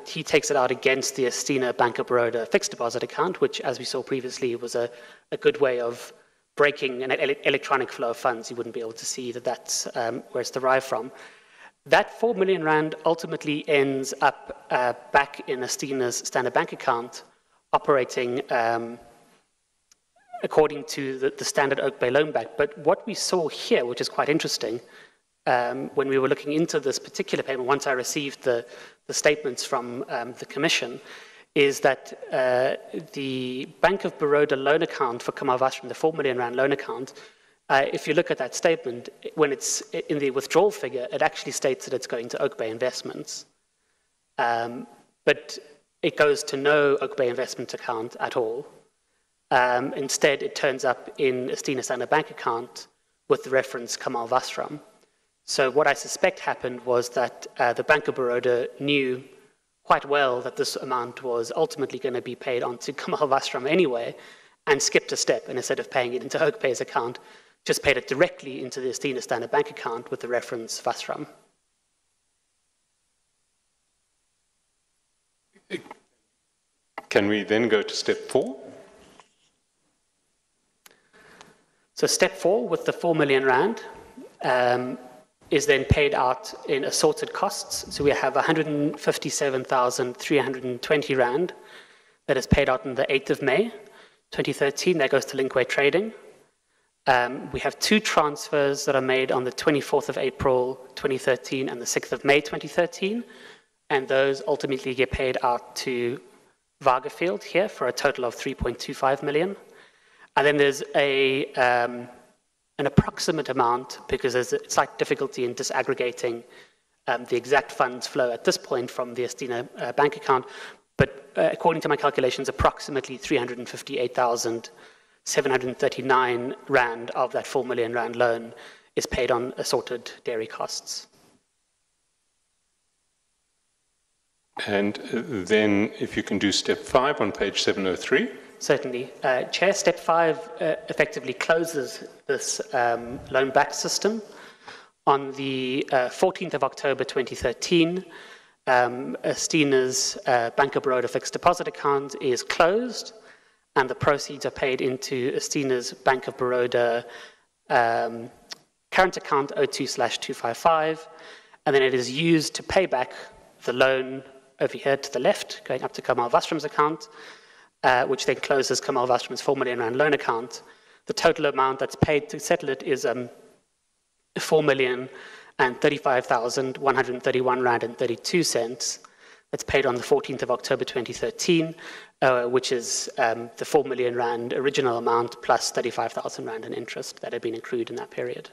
He takes it out against the Estina Bank of Baroda fixed deposit account, which, as we saw previously, was a good way of breaking an electronic flow of funds. You wouldn't be able to see that that's where it's derived from. That 4 million rand ultimately ends up back in Estina's Standard Bank account, operating according to the standard Oak Bay loan back. But what we saw here, which is quite interesting, when we were looking into this particular payment, once I received the statements from the Commission, is that the Bank of Baroda loan account for Kamal Vasram, the 4 million rand loan account, if you look at that statement, when it's in the withdrawal figure, it actually states that it's going to Oak Bay Investments. But it goes to no Oak Bay Investment account at all. Instead, it turns up in Estina Standard Bank account with the reference Kamal Vasram. So what I suspect happened was that the Bank of Baroda knew quite well that this amount was ultimately going to be paid on to Kamal Vasram anyway, and skipped a step, and instead of paying it into Oak Bay's account, just paid it directly into the Estina Standard Bank account with the reference Vasram. Can we then go to step 4? So step 4, with the 4 million rand, is then paid out in assorted costs. So we have 157,320 rand that is paid out on the 8th of May, 2013. That goes to Linkway Trading. We have 2 transfers that are made on the 24th of April 2013 and the 6th of May 2013, and those ultimately get paid out to Vargafield here for a total of 3.25 million. And then there's an approximate amount, because there's a slight difficulty in disaggregating the exact funds flow at this point from the Estina bank account, but according to my calculations, approximately 358,739 rand of that 4 million rand loan is paid on assorted dairy costs. And then if you can do step 5 on page 703. Certainly. Chair, step 5 effectively closes this loan back system. On the 14th of October 2013, Estina's Bank of Baroda fixed deposit account is closed, and the proceeds are paid into Estina's Bank of Baroda current account 02/255, and then it is used to pay back the loan over here to the left, going up to Kamal Vasram's account, which then closes Kamal Vasram's 4 million rand loan account. The total amount that's paid to settle it is 4,035,131 rand and 32 cents. That's paid on the 14th of October 2013, which is the 4 million rand original amount plus 35,000 rand in interest that had been accrued in that period.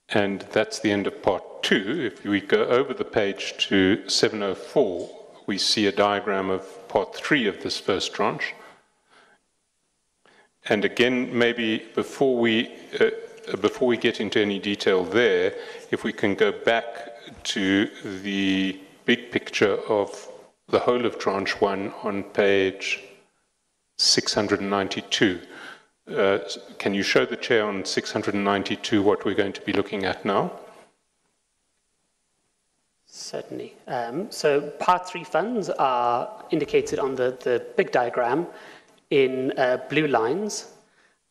And that's the end of part 2. If we go over the page to 704, we see a diagram of part 3 of this first tranche. And again, maybe before we get into any detail there, if we can go back to the big picture of the whole of Tranche 1 on page 692. Can you show the Chair on 692 what we're going to be looking at now? Certainly. So Part 3 funds are indicated on the big diagram in blue lines.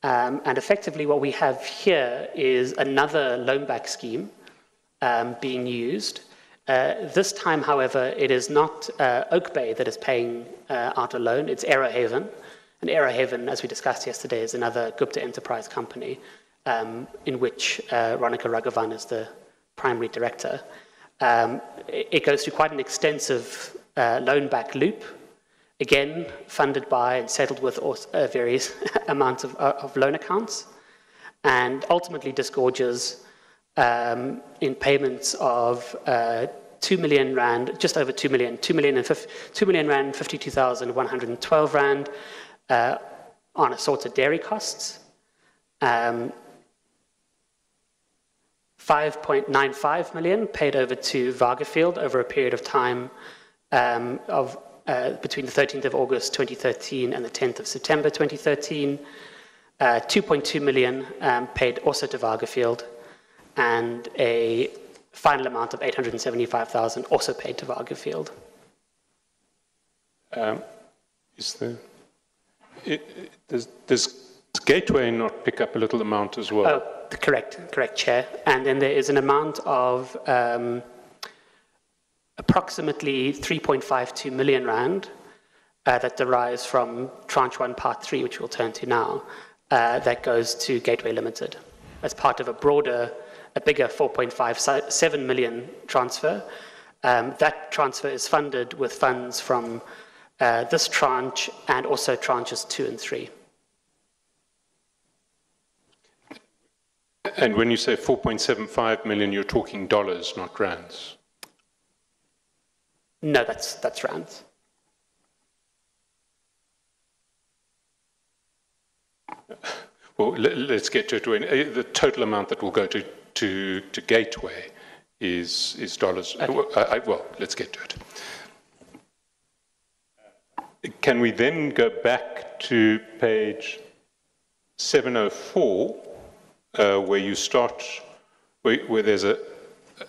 And effectively what we have here is another loan back scheme being used. This time, however, it is not Oak Bay that is paying out a loan, it's Arrowhaven. And Arrowhaven, as we discussed yesterday, is another Gupta enterprise company in which Ronika Raghavan is the primary director. It goes through quite an extensive loan back loop, again funded by and settled with various amounts of loan accounts, and ultimately disgorges in payments of 2 million rand, just over 2 million, 2 million rand, 52,112 rand on assorted dairy costs. 5.95 million paid over to Vargafield over a period of time between the 13th of August 2013 and the 10th of September 2013. 2.2 million paid also to Vargafield, and a final amount of 875,000 also paid to Vargafield. Does Gateway not pick up a little amount as well? Oh, correct, Chair. And then there is an amount of approximately 3.52 million rand that derives from Tranche 1, Part 3, which we'll turn to now, that goes to Gateway Limited as part of a bigger 4.57 million transfer. That transfer is funded with funds from this tranche and also tranches 2 and 3. And when you say 4.75 million, you're talking dollars, not rands? No, that's rands. Well, let's get to it. The total amount that will go to Gateway is dollars. Okay. Well, let's get to it. Can we then go back to page 704, where you start, where there's a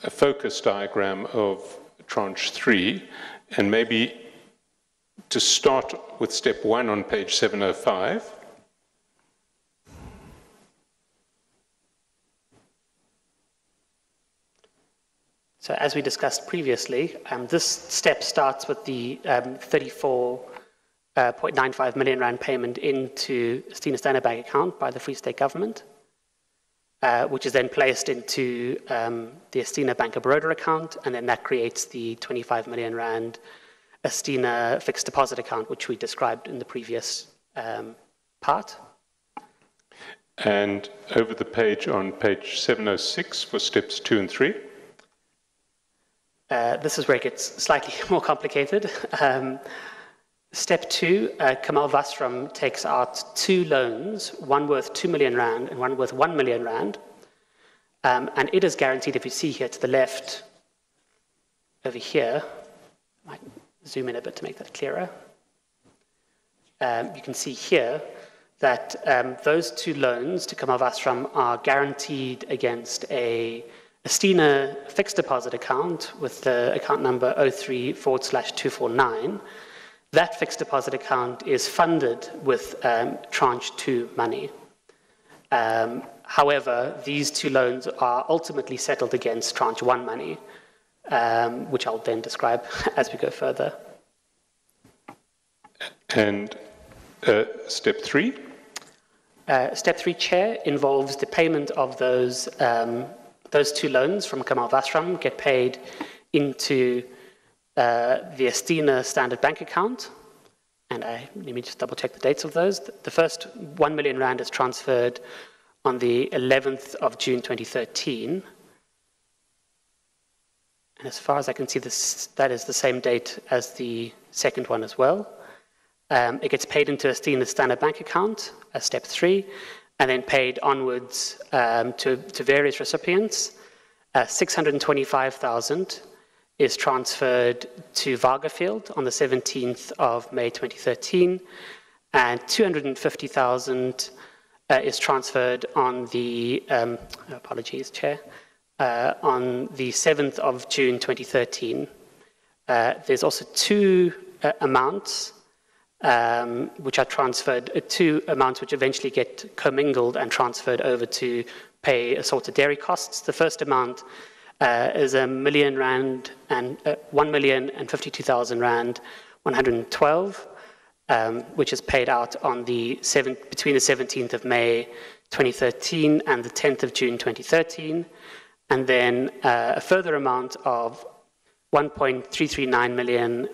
focus diagram of Tranche 3, and maybe to start with step 1 on page 705. So as we discussed previously, this step starts with the 34.95 million rand payment into Estina Standard Bank account by the Free State Government, which is then placed into the Estina Bank of Baroda account, and then that creates the 25 million rand Estina fixed deposit account, which we described in the previous part. And over the page on page 706 for steps 2 and 3. This is where it gets slightly more complicated. Step 2, Kamal Vasram takes out 2 loans, one worth 2 million rand and one worth 1 million rand. And it is guaranteed, if you see here to the left, over here, I might zoom in a bit to make that clearer. You can see here that those 2 loans to Kamal Vasram are guaranteed against a Estina fixed deposit account with the account number 03/249. That fixed deposit account is funded with tranche 2 money. However, these 2 loans are ultimately settled against tranche 1 money, which I'll then describe as we go further. And step 3? Step 3, Chair, involves the payment of those 2 loans from Kamal Vasram get paid into the Estina Standard Bank account. And let me just double check the dates of those. The first 1 million rand is transferred on the 11th of June 2013. And as far as I can see, that is the same date as the second one as well. It gets paid into Estina standard bank account as step 3, and then paid onwards to various recipients. 625,000 is transferred to Vargafield on the 17th of May 2013, and 250,000 is transferred on the, apologies, Chair, on the 7th of June 2013. There's also two amounts which are transferred, two amounts which eventually get commingled and transferred over to pay assorted dairy costs. The first amount is R1,000,000 and 1,052,000 rand 112, which is paid out on between the 17th of May 2013 and the 10th of June 2013, and then a further amount of 1.339 million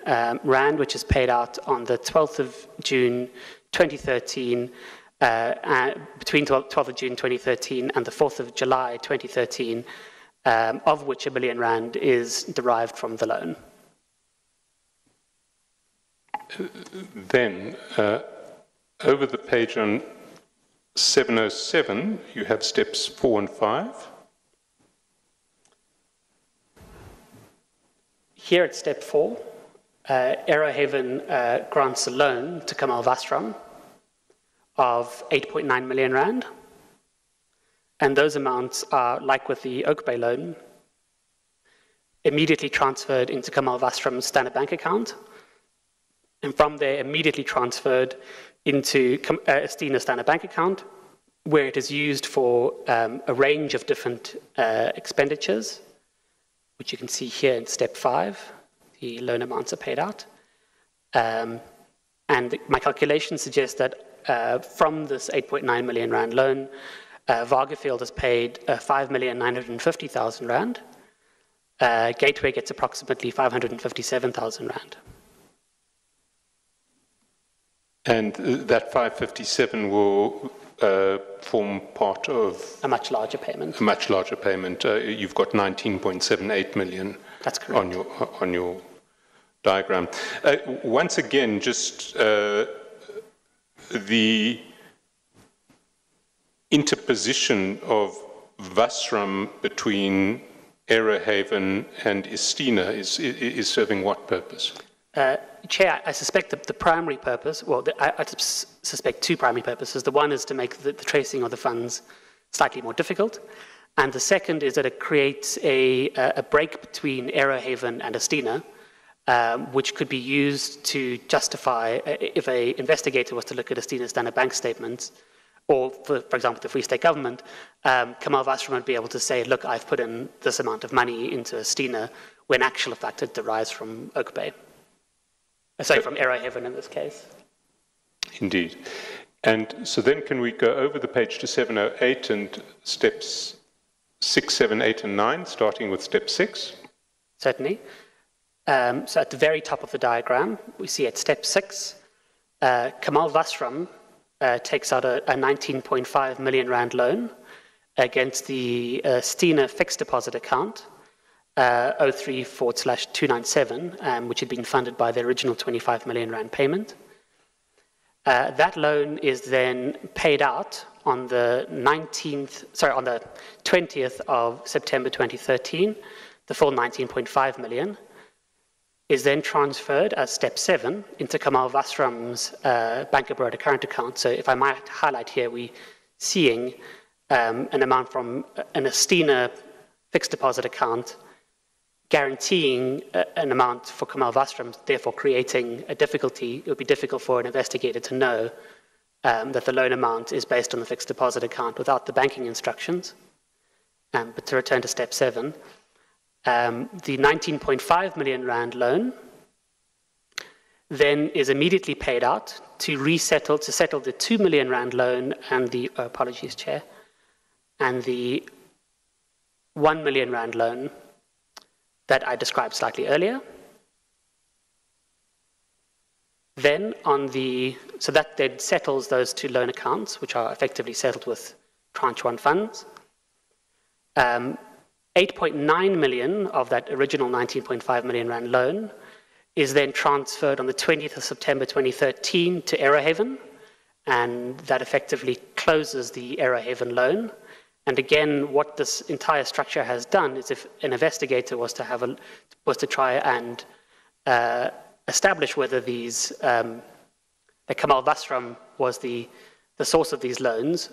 rand, which is paid out on the 12th of June 2013, between 12th of June 2013 and the 4th of July 2013, of which R1 million is derived from the loan. Then, over the page on 707, you have steps 4 and 5. Here at step 4, Aerohaven grants a loan to Kamal Vastram of 8.9 million rand. And those amounts are, like with the Oak Bay loan, immediately transferred into Kamal Vastram's standard bank account, and from there immediately transferred into Estina's standard bank account, where it is used for a range of different expenditures, which you can see here in step 5. The loan amounts are paid out. And my calculations suggest that from this 8.9 million rand loan, Vargafield has paid 5,950,000 rand. Gateway gets approximately 557,000 rand. And that 557 will form part of a much larger payment. A much larger payment. You've got 19.78 million. That's correct. On your diagram. Once again, just the interposition of Vastram between Aerohaven and Estina is serving what purpose? Chair, I suspect that the primary purpose, well, I suspect two primary purposes. The one is to make the tracing of the funds slightly more difficult. And the second is that it creates a break between Aerohaven and Estina, which could be used to justify, if an investigator was to look at Estina's standard bank statements, or for example, the Free State government, Kamal Vastram would be able to say, look, I've put in this amount of money into Estina, when in actual fact it derives from Oak Bay. Sorry, from Aerohaven in this case. Indeed. And so then can we go over the page to 708 and steps 6, 7, 8, and 9, starting with step 6? Certainly. So at the very top of the diagram, we see at step 6, Kamal Vastram takes out a 19.5 million rand loan against the Estina fixed deposit account, 03/297, which had been funded by the original 25 million rand payment. That loan is then paid out on the 20th of September 2013. The full 19.5 million is then transferred as step 7 into Kamal Vastram's Bank of Baroda current account. So if I might highlight here, we're seeing an amount from an Estina fixed deposit account guaranteeing an amount for Kamal Vastram, therefore creating a difficulty. It would be difficult for an investigator to know that the loan amount is based on the fixed deposit account without the banking instructions. But to return to step 7, the 19.5 million rand loan then is immediately paid out to settle the 2 million rand loan and the, apologies, Chair, and the 1 million rand loan that I described slightly earlier. Then so that then settles those two loan accounts, which are effectively settled with tranche 1 funds. 8.9 million of that original 19.5 million rand loan is then transferred on the 20th of September 2013 to Errorhaven, and that effectively closes the Errorhaven loan. And again, what this entire structure has done is, if an investigator was to try and establish whether these that Kamal Vasram was the source of these loans,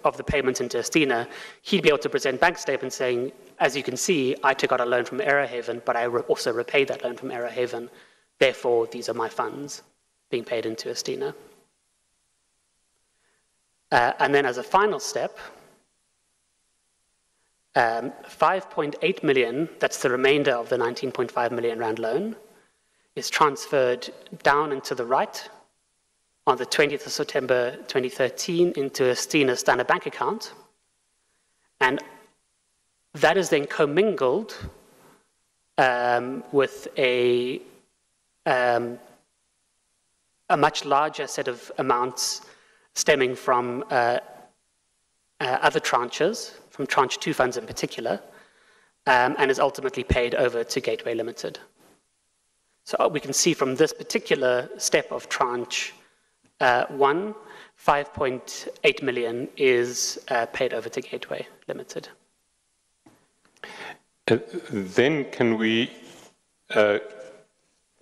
of the payments into Estina, he'd be able to present bank statements saying, as you can see, I took out a loan from Errorhaven, but I also repaid that loan from Errorhaven. Therefore, these are my funds being paid into Estina. And then as a final step, 5.8 million, that's the remainder of the 19.5 million rand loan, is transferred down and to the right on the 20th of September 2013 into Estina's standard bank account. And that is then commingled with a much larger set of amounts stemming from other tranches, from tranche 2 funds in particular, and is ultimately paid over to Gateway Limited. So we can see from this particular step of tranche 1, 5.8 million is paid over to Gateway Limited. Then can we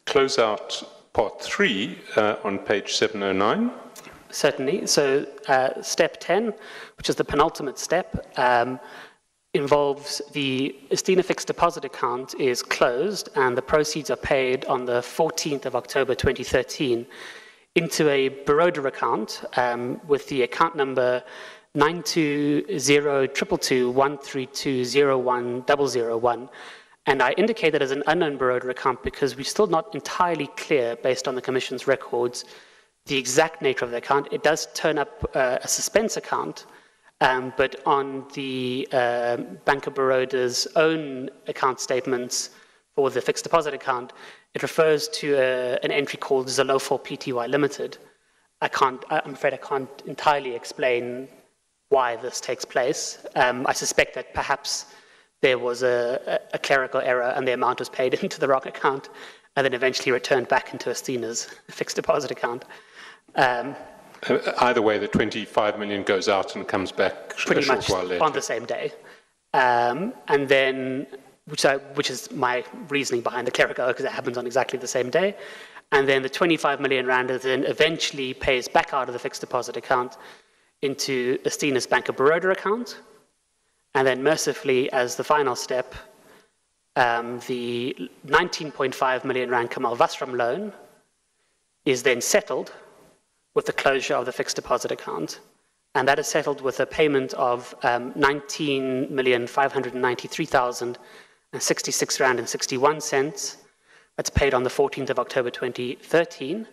close out part 3 on page 709? Certainly. So step 10, which is the penultimate step, involves the Estina fixed deposit account is closed and the proceeds are paid on the 14th of October 2013 into a Baroda account with the account number 920222132010001. And I indicate that as an unknown Baroda account because we're still not entirely clear, based on the Commission's records, the exact nature of the account. It does turn up a suspense account, but on the Bank of Baroda's own account statements for the fixed deposit account, it refers to an entry called Zalofo Pty Limited. I'm afraid I can't entirely explain why this takes place. I suspect that perhaps there was a clerical error and the amount was paid into the wrong account and then eventually returned back into Estina's fixed deposit account. Either way, the 25 million goes out and comes back pretty much on the same day. And then, which is my reasoning behind the clerical error, because it happens on exactly the same day. And then the 25 million rand then eventually pays back out of the fixed deposit account into Estina's Bank of Baroda account. And then mercifully, as the final step, the 19.5 million rand Kamal Vasram loan is then settled with the closure of the fixed deposit account. And that is settled with a payment of 19,593,066 rand and 61 cents. That's paid on the 14th of October 2013,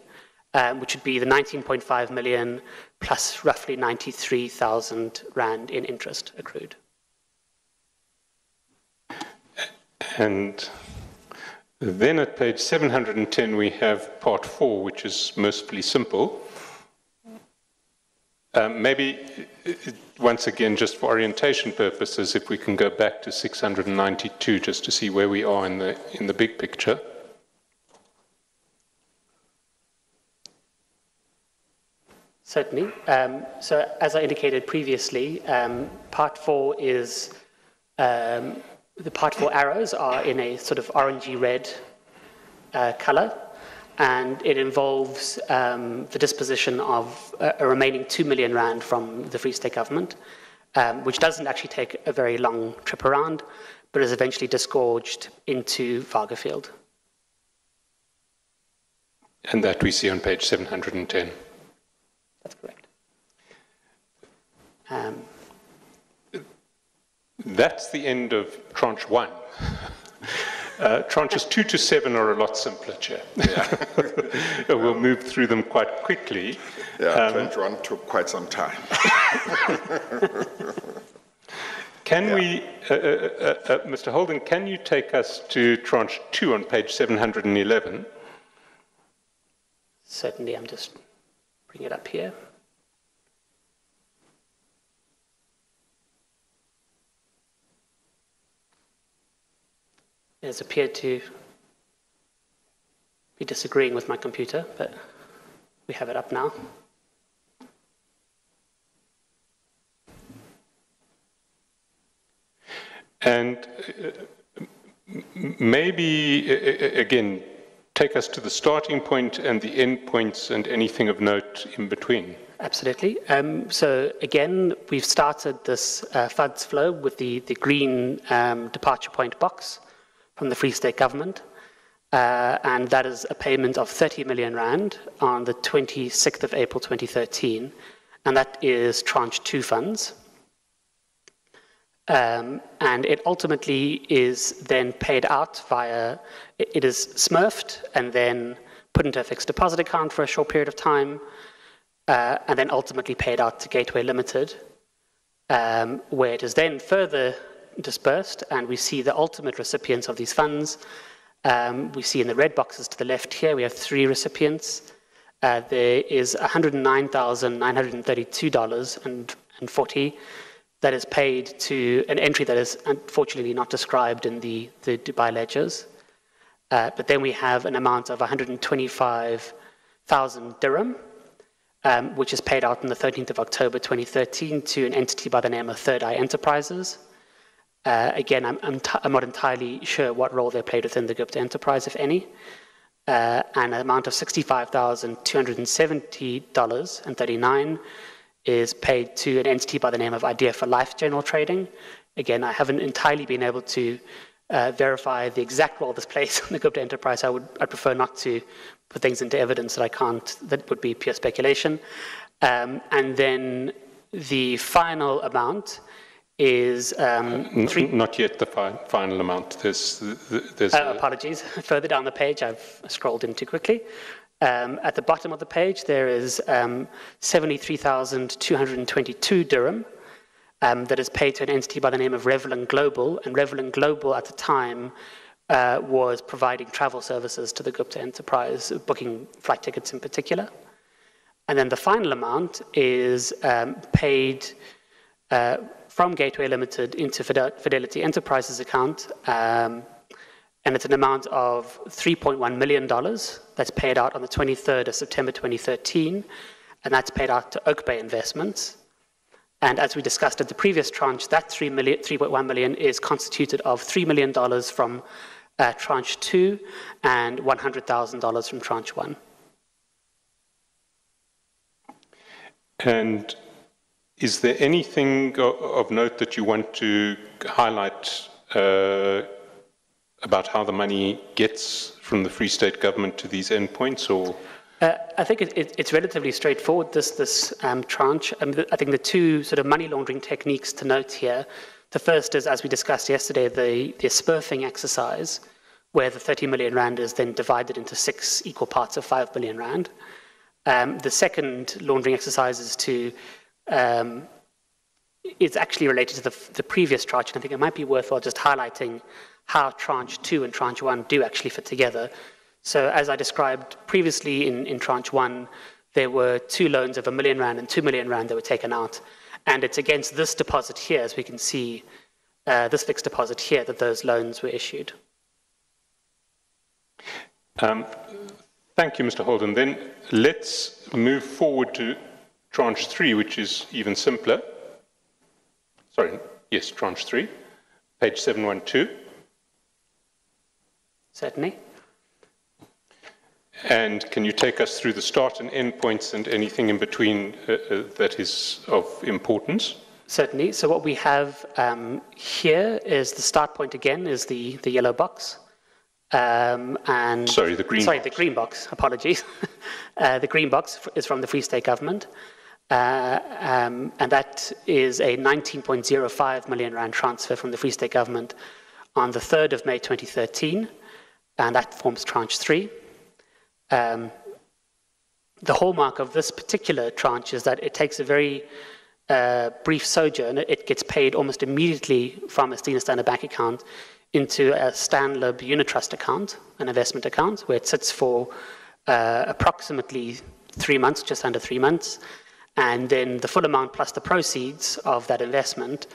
which would be the 19.5 million plus roughly 93,000 rand in interest accrued. And then at page 710 we have part 4, which is mercifully simple. Maybe, once again, just for orientation purposes, if we can go back to 692 just to see where we are in the big picture. Certainly. So as I indicated previously, part 4 is, the part 4 arrows are in a sort of orangey red color, and it involves the disposition of a remaining 2 million rand from the Free State government, which doesn't actually take a very long trip around, but is eventually disgorged into Vargafield. And that we see on page 710. That's correct. That's the end of tranche 1. Tranches 2 to 7 are a lot simpler, Chair. Yeah. We'll move through them quite quickly. Yeah, tranche 1 took quite some time. Can we, Mr. Holden, can you take us to tranche 2 on page 711? Certainly, I'm just bring it up here. It has appeared to be disagreeing with my computer, but we have it up now. And maybe, again, take us to the starting point and the end points and anything of note in between. Absolutely. So again, we've started this funds flow with the green departure point box from the Free State Government. And that is a payment of 30 million rand on the 26th of April 2013. And that is tranche 2 funds. And it ultimately is then paid out via, it is smurfed and then put into a fixed deposit account for a short period of time, and then ultimately paid out to Gateway Limited, where it is then further dispersed, and we see the ultimate recipients of these funds. We see in the red boxes to the left here, we have 3 recipients. There is $109,932.40 that is paid to an entry that is unfortunately not described in the Uae Ledgers. But then we have an amount of 125,000 dirham, which is paid out on the 13th of October 2013 to an entity by the name of Third Eye Enterprises. Again, I'm not entirely sure what role they played within the Gupta enterprise, if any. An amount of $65,270.39 is paid to an entity by the name of Idea for Life General Trading. Again, I haven't entirely been able to verify the exact role this plays in the Gupta enterprise. I'd prefer not to put things into evidence that would be pure speculation. And then the final amount is not yet the final amount. There's apologies. Further down the page, I've scrolled in too quickly. At the bottom of the page, there is 73,222 dirham that is paid to an entity by the name of Revlin Global, and Revlin Global at the time was providing travel services to the Gupta enterprise, booking flight tickets in particular. And then the final amount is paid from Gateway Limited into Fidelity Enterprises account, and it's an amount of $3.1 million that's paid out on the 23rd of September 2013, and that's paid out to Oak Bay Investments. And as we discussed at the previous tranche, that $3.1 million is constituted of $3 million from tranche 2 and $100,000 from tranche 1. And is there anything of note that you want to highlight about how the money gets from the Free State Government to these endpoints, or? I think it's relatively straightforward, this tranche. I think the two sort of money laundering techniques to note here, the first is, as we discussed yesterday, the smurfing exercise, where the 30 million rand is then divided into 6 equal parts of 5 billion rand. The second laundering exercise is it's actually related to the previous tranche, and I think it might be worthwhile just highlighting how tranche 2 and tranche 1 do actually fit together. So as I described previously in tranche 1, there were 2 loans of R1 million and 2 million rand that were taken out. And it's against this deposit here, as we can see, this fixed deposit here, that those loans were issued. Thank you, Mr. Holden. Then let's move forward to tranche 3, which is even simpler. Sorry, yes, tranche 3, page 712. Certainly. And can you take us through the start and end points and anything in between that is of importance? Certainly. So what we have here is the start point again, is the yellow box. And sorry, the green box. The green box, apologies. The green box is from the Free State Government. And that is a 19.05 million rand transfer from the Free State Government on the 3rd of May 2013. And that forms tranche 3. The hallmark of this particular tranche is that it takes a very brief sojourn. It gets paid almost immediately from a Estina Standard Bank account into a Stanlib Unitrust account, an investment account, where it sits for approximately 3 months, just under 3 months. And then the full amount plus the proceeds of that investment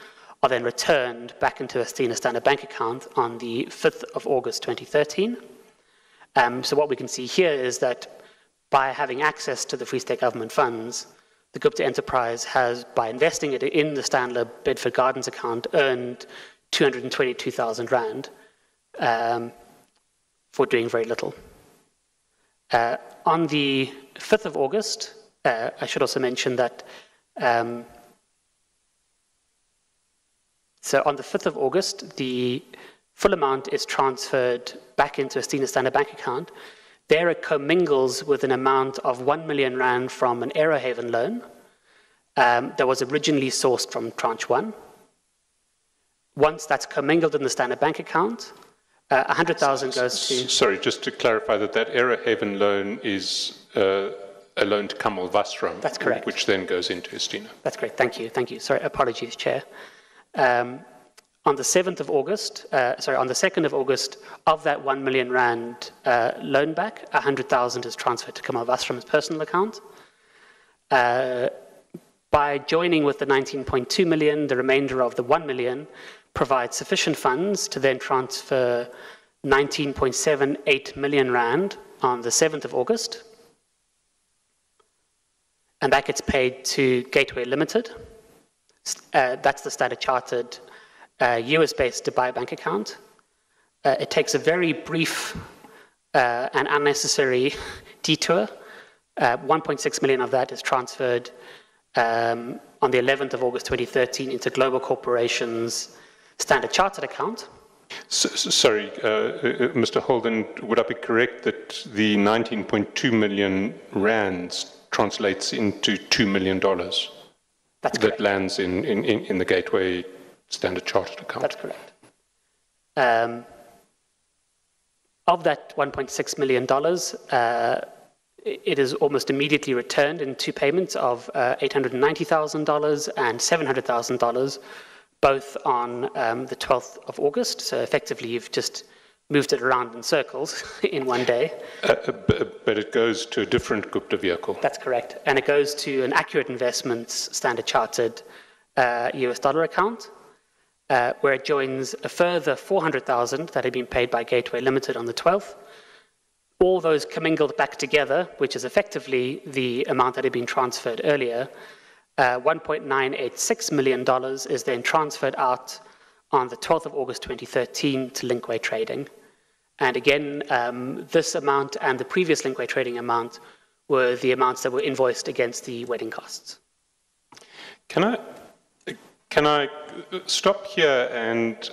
are then returned back into a Estina Standard Bank account on the 5th of August 2013. So what we can see here is that by having access to the Free State Government funds, the Gupta enterprise has, by investing it in the Stanley Bedford Gardens account, earned 222,000 Rand for doing very little. On the 5th of August, I should also mention that, so on the 5th of August, the full amount is transferred back into Estina Standard Bank account. There it commingles with an amount of 1 million Rand from an Aerohaven loan that was originally sourced from tranche 1. Once that's commingled in the Standard Bank account, 100,000 goes to... Sorry, just to clarify that Aerohaven loan is a loan to Kamal Vasram. That's correct. Which then goes into Estina. That's correct. Thank you. Sorry, apologies, Chair. On the 7th of August, on the 2nd of August, of that 1 million Rand loan back, 100,000 is transferred to Kamal Vasram's personal account. By joining with the 19.2 million, the remainder of the 1 million provides sufficient funds to then transfer 19.78 million Rand on the 7th of August. And that gets paid to Gateway Limited. That's the Standard Chartered US-based Dubai bank account. It takes a very brief and unnecessary detour. 1.6 million of that is transferred on the 11th of August 2013 into Global Corporation's Standard Chartered account. Sorry, Mr. Holden, would I be correct that the 19.2 million Rands translates into $2 million? That's correct. That lands in the Gateway Standard Chartered account? That's correct. Of that $1.6 million, it is almost immediately returned in two payments of $890,000 and $700,000, both on the 12th of August. So effectively, you've just moved it around in circles in one day. But it goes to a different Gupta vehicle. That's correct. And it goes to an Accurate Investments Standard Chartered US dollar account, where it joins a further 400,000 that had been paid by Gateway Limited on the 12th. All those commingled back together, which is effectively the amount that had been transferred earlier. $1.986 million is then transferred out on the 12th of August 2013 to Linkway Trading. And again, this amount and the previous Linkway Trading amount were the amounts that were invoiced against the wedding costs. Can I stop here and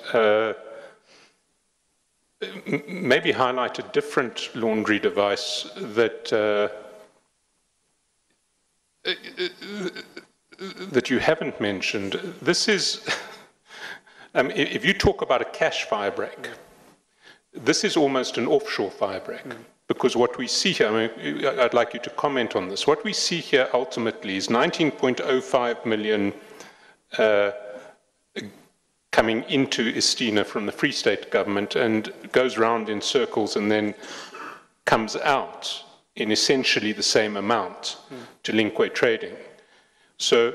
maybe highlight a different laundry device that that you haven't mentioned? This is, if you talk about a cash fire break, this is almost an offshore fire break. Because what we see here, I'd like you to comment on this. What we see here ultimately is 19.05 million coming into Estina from the Free State government and goes round in circles and then comes out in essentially the same amount to Linkway Trading. So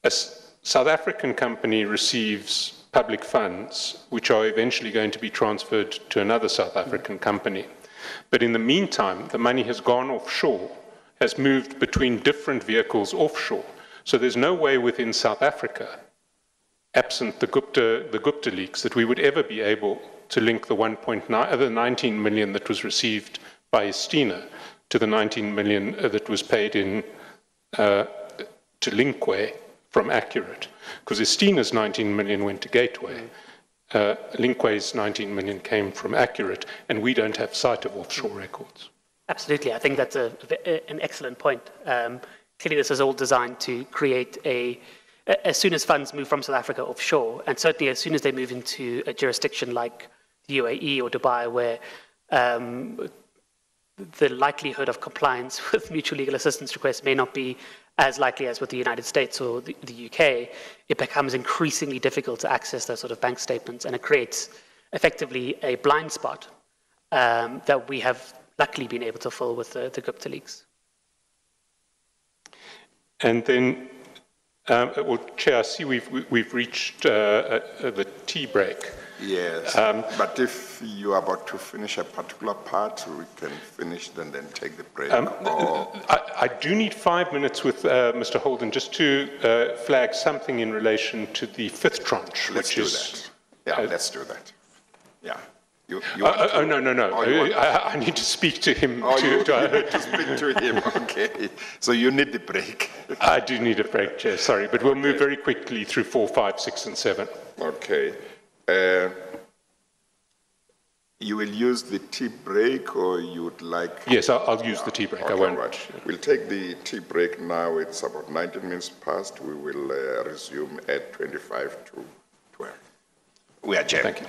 a South African company receives public funds, which are eventually going to be transferred to another South African company. But in the meantime, the money has gone offshore, has moved between different vehicles offshore. So there's no way within South Africa, absent the Gupta leaks, that we would ever be able to link the 19 million that was received by Estina to the 19 million that was paid in to Linkway from Accurate. Because Estina's 19 million went to Gateway. Linkway's 19 million came from Accurate, and we don't have sight of offshore records. Absolutely. I think that's an excellent point. Clearly, this is all designed to create as soon as funds move from South Africa offshore, and certainly as soon as they move into a jurisdiction like the UAE or Dubai, where the likelihood of compliance with mutual legal assistance requests may not be as likely as with the United States or the UK, it becomes increasingly difficult to access those sort of bank statements, and it creates effectively a blind spot that we have luckily been able to fill with the Gupta leaks. And then, well, Chair, I see we've reached the tea break. Yes, but if you are about to finish a particular part, we can finish it and then take the break. Or I do need 5 minutes with Mr. Holden just to flag something in relation to the fifth tranche, let's which do is... that. Yeah, let's do that. Yeah. You want to, oh, no. or you want- I need to speak to him. Oh, you need to speak to him, okay. So you need the break. I do need a break, Chair, sorry, but we'll move very quickly through 4, 5, 6, and 7. Okay. You will use the tea break, or you would like... Yes, I'll use the tea break. Okay, I won't. right. We'll take the tea break now. It's about 19 minutes past. We will resume at 25 to 12. We adjourn. Thank you.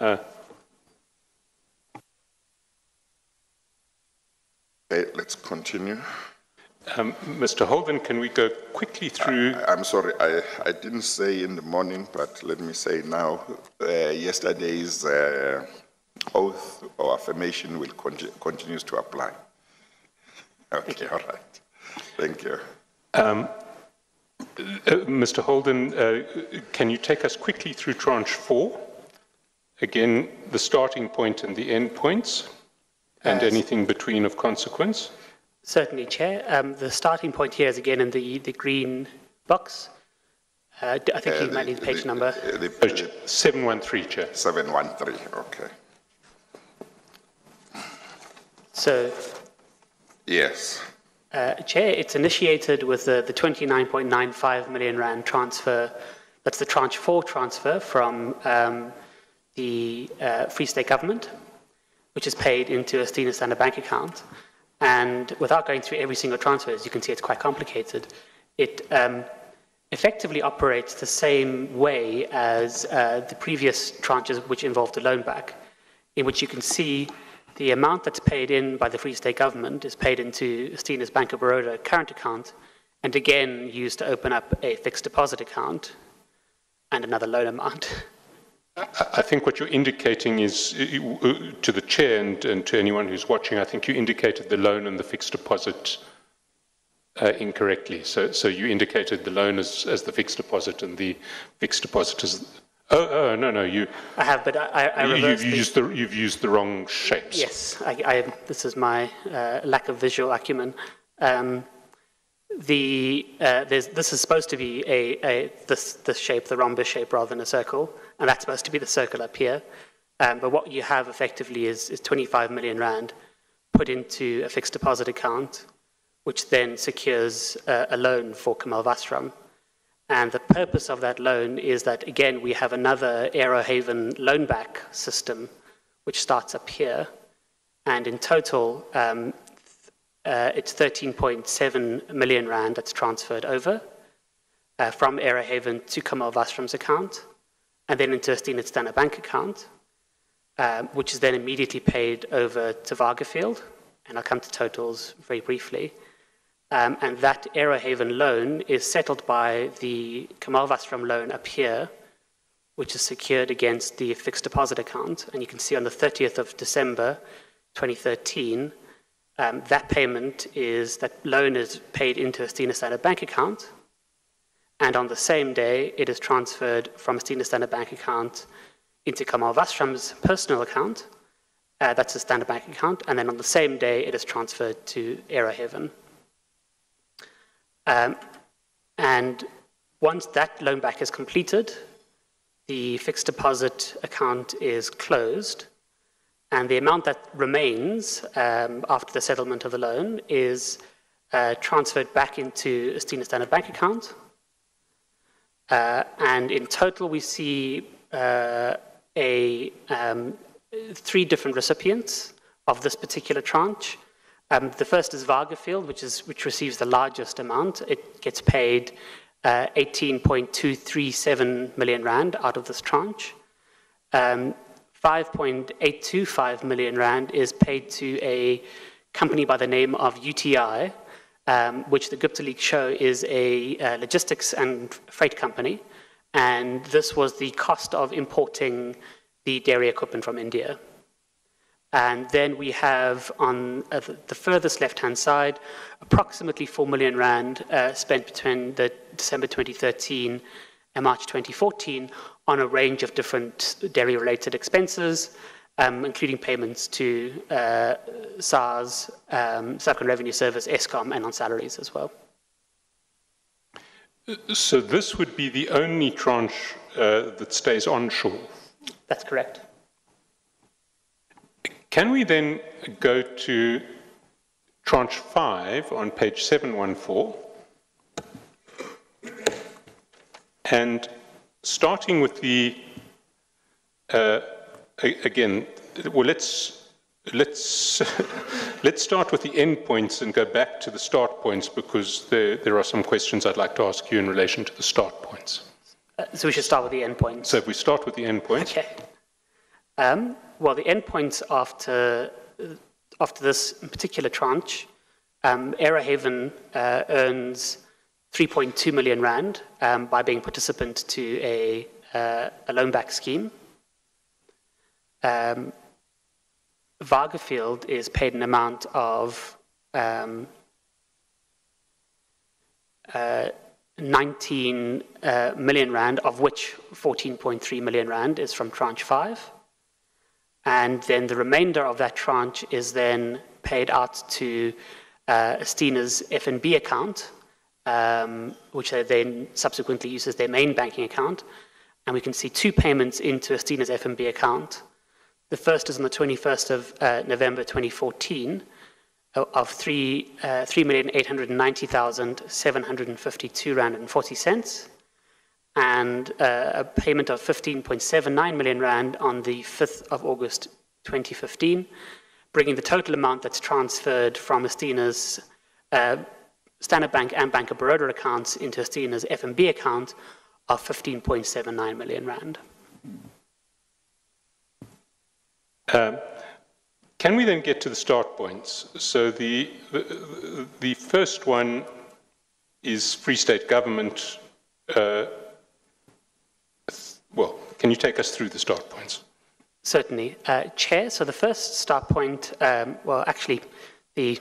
Okay, let's continue. Mr. Holden, can we go quickly through? I'm sorry, I didn't say in the morning, but let me say now, yesterday's oath or affirmation will continues to apply. Okay, all right. Thank you. Mr. Holden, can you take us quickly through tranche 4? Again, the starting point and the end points, and anything between of consequence. Certainly, Chair. The starting point here is again in the green box. I think you might need the page number. Page 713, Chair. 713, okay. So, yes. Chair, it's initiated with the 29.95 million rand transfer. That's the tranche 4 transfer from the Free State government, which is paid into a Estina Standard Bank account. And without going through every single transfer, as you can see, it's quite complicated. It effectively operates the same way as the previous tranches, which involved a loan back, in which you can see the amount that's paid in by the Free State government is paid into Estina's Bank of Baroda current account, and again used to open up a fixed deposit account and another loan amount. I think what you're indicating is, to the Chair and to anyone who's watching, I think you indicated the loan and the fixed deposit incorrectly. So you indicated the loan as the fixed deposit and the fixed deposit as... Oh, no, you... I have, but I reversed you've used the wrong shapes. Yes, this is my lack of visual acumen. This is supposed to be this shape, the rhombus shape, rather than a circle, and that's supposed to be the circle up here. But what you have effectively is 25 million rand put into a fixed deposit account, which then secures a loan for Kamal Vasram. And the purpose of that loan is that, again, we have another Aerohaven loan back system, which starts up here. And in total, it's 13.7 million rand that's transferred over from Aerohaven to Kamal Vasram's account, and then into a Estina Standard Bank account, which is then immediately paid over to Vargafield. And I'll come to totals very briefly. And that Aerohaven loan is settled by the Kamal Vasram loan up here, which is secured against the fixed deposit account. And you can see on the 30th of December 2013, that loan is paid into a Estina Standard Bank account. And on the same day, it is transferred from Estina Standard Bank account into Kamal Vasram's personal account. That's a Standard Bank account. And then on the same day, it is transferred to Aerohaven. And once that loan back is completed, the fixed deposit account is closed, and the amount that remains after the settlement of the loan is transferred back into Estina Standard Bank account. And in total, we see 3 different recipients of this particular tranche. The first is Vargafield, which receives the largest amount. It gets paid 18.237 million rand out of this tranche. 5.825 million rand is paid to a company by the name of UTI, which the Gupta leaks show is a logistics and freight company. And this was the cost of importing the dairy equipment from India. And then we have on the furthest left-hand side, approximately 4 million rand spent between the December 2013 and March 2014 on a range of different dairy-related expenses, including payments to SARS, South African Revenue Service, Eskom, and on salaries as well. So this would be the only tranche that stays onshore? That's correct. Can we then go to tranche 5 on page 714, and starting with the again, well, let's start with the endpoints and go back to the start points, because there are some questions I'd like to ask you in relation to the start points. So we should start with the endpoints. So if we start with the endpoints. Okay. Well, the endpoints after this particular tranche, Era Haven earns 3.2 million rand by being participant to a loan-back scheme. Vargafield is paid an amount of 19 million rand, of which 14.3 million rand is from tranche 5. And then the remainder of that tranche is then paid out to Estina's FNB account, which they then subsequently use as their main banking account. And we can see 2 payments into Estina's FNB account. The first is on the 21st of November 2014 of 3,890,752 rand and 40 cents, and a payment of 15.79 million rand on the 5th of August 2015, bringing the total amount that's transferred from Estina's Standard Bank and Bank of Baroda accounts into Estina's FNB account of 15.79 million rand. Can we then get to the start points? So the first one is Free State Government. Well, can you take us through the start points? Certainly. Chair, so the first start point, well, actually, the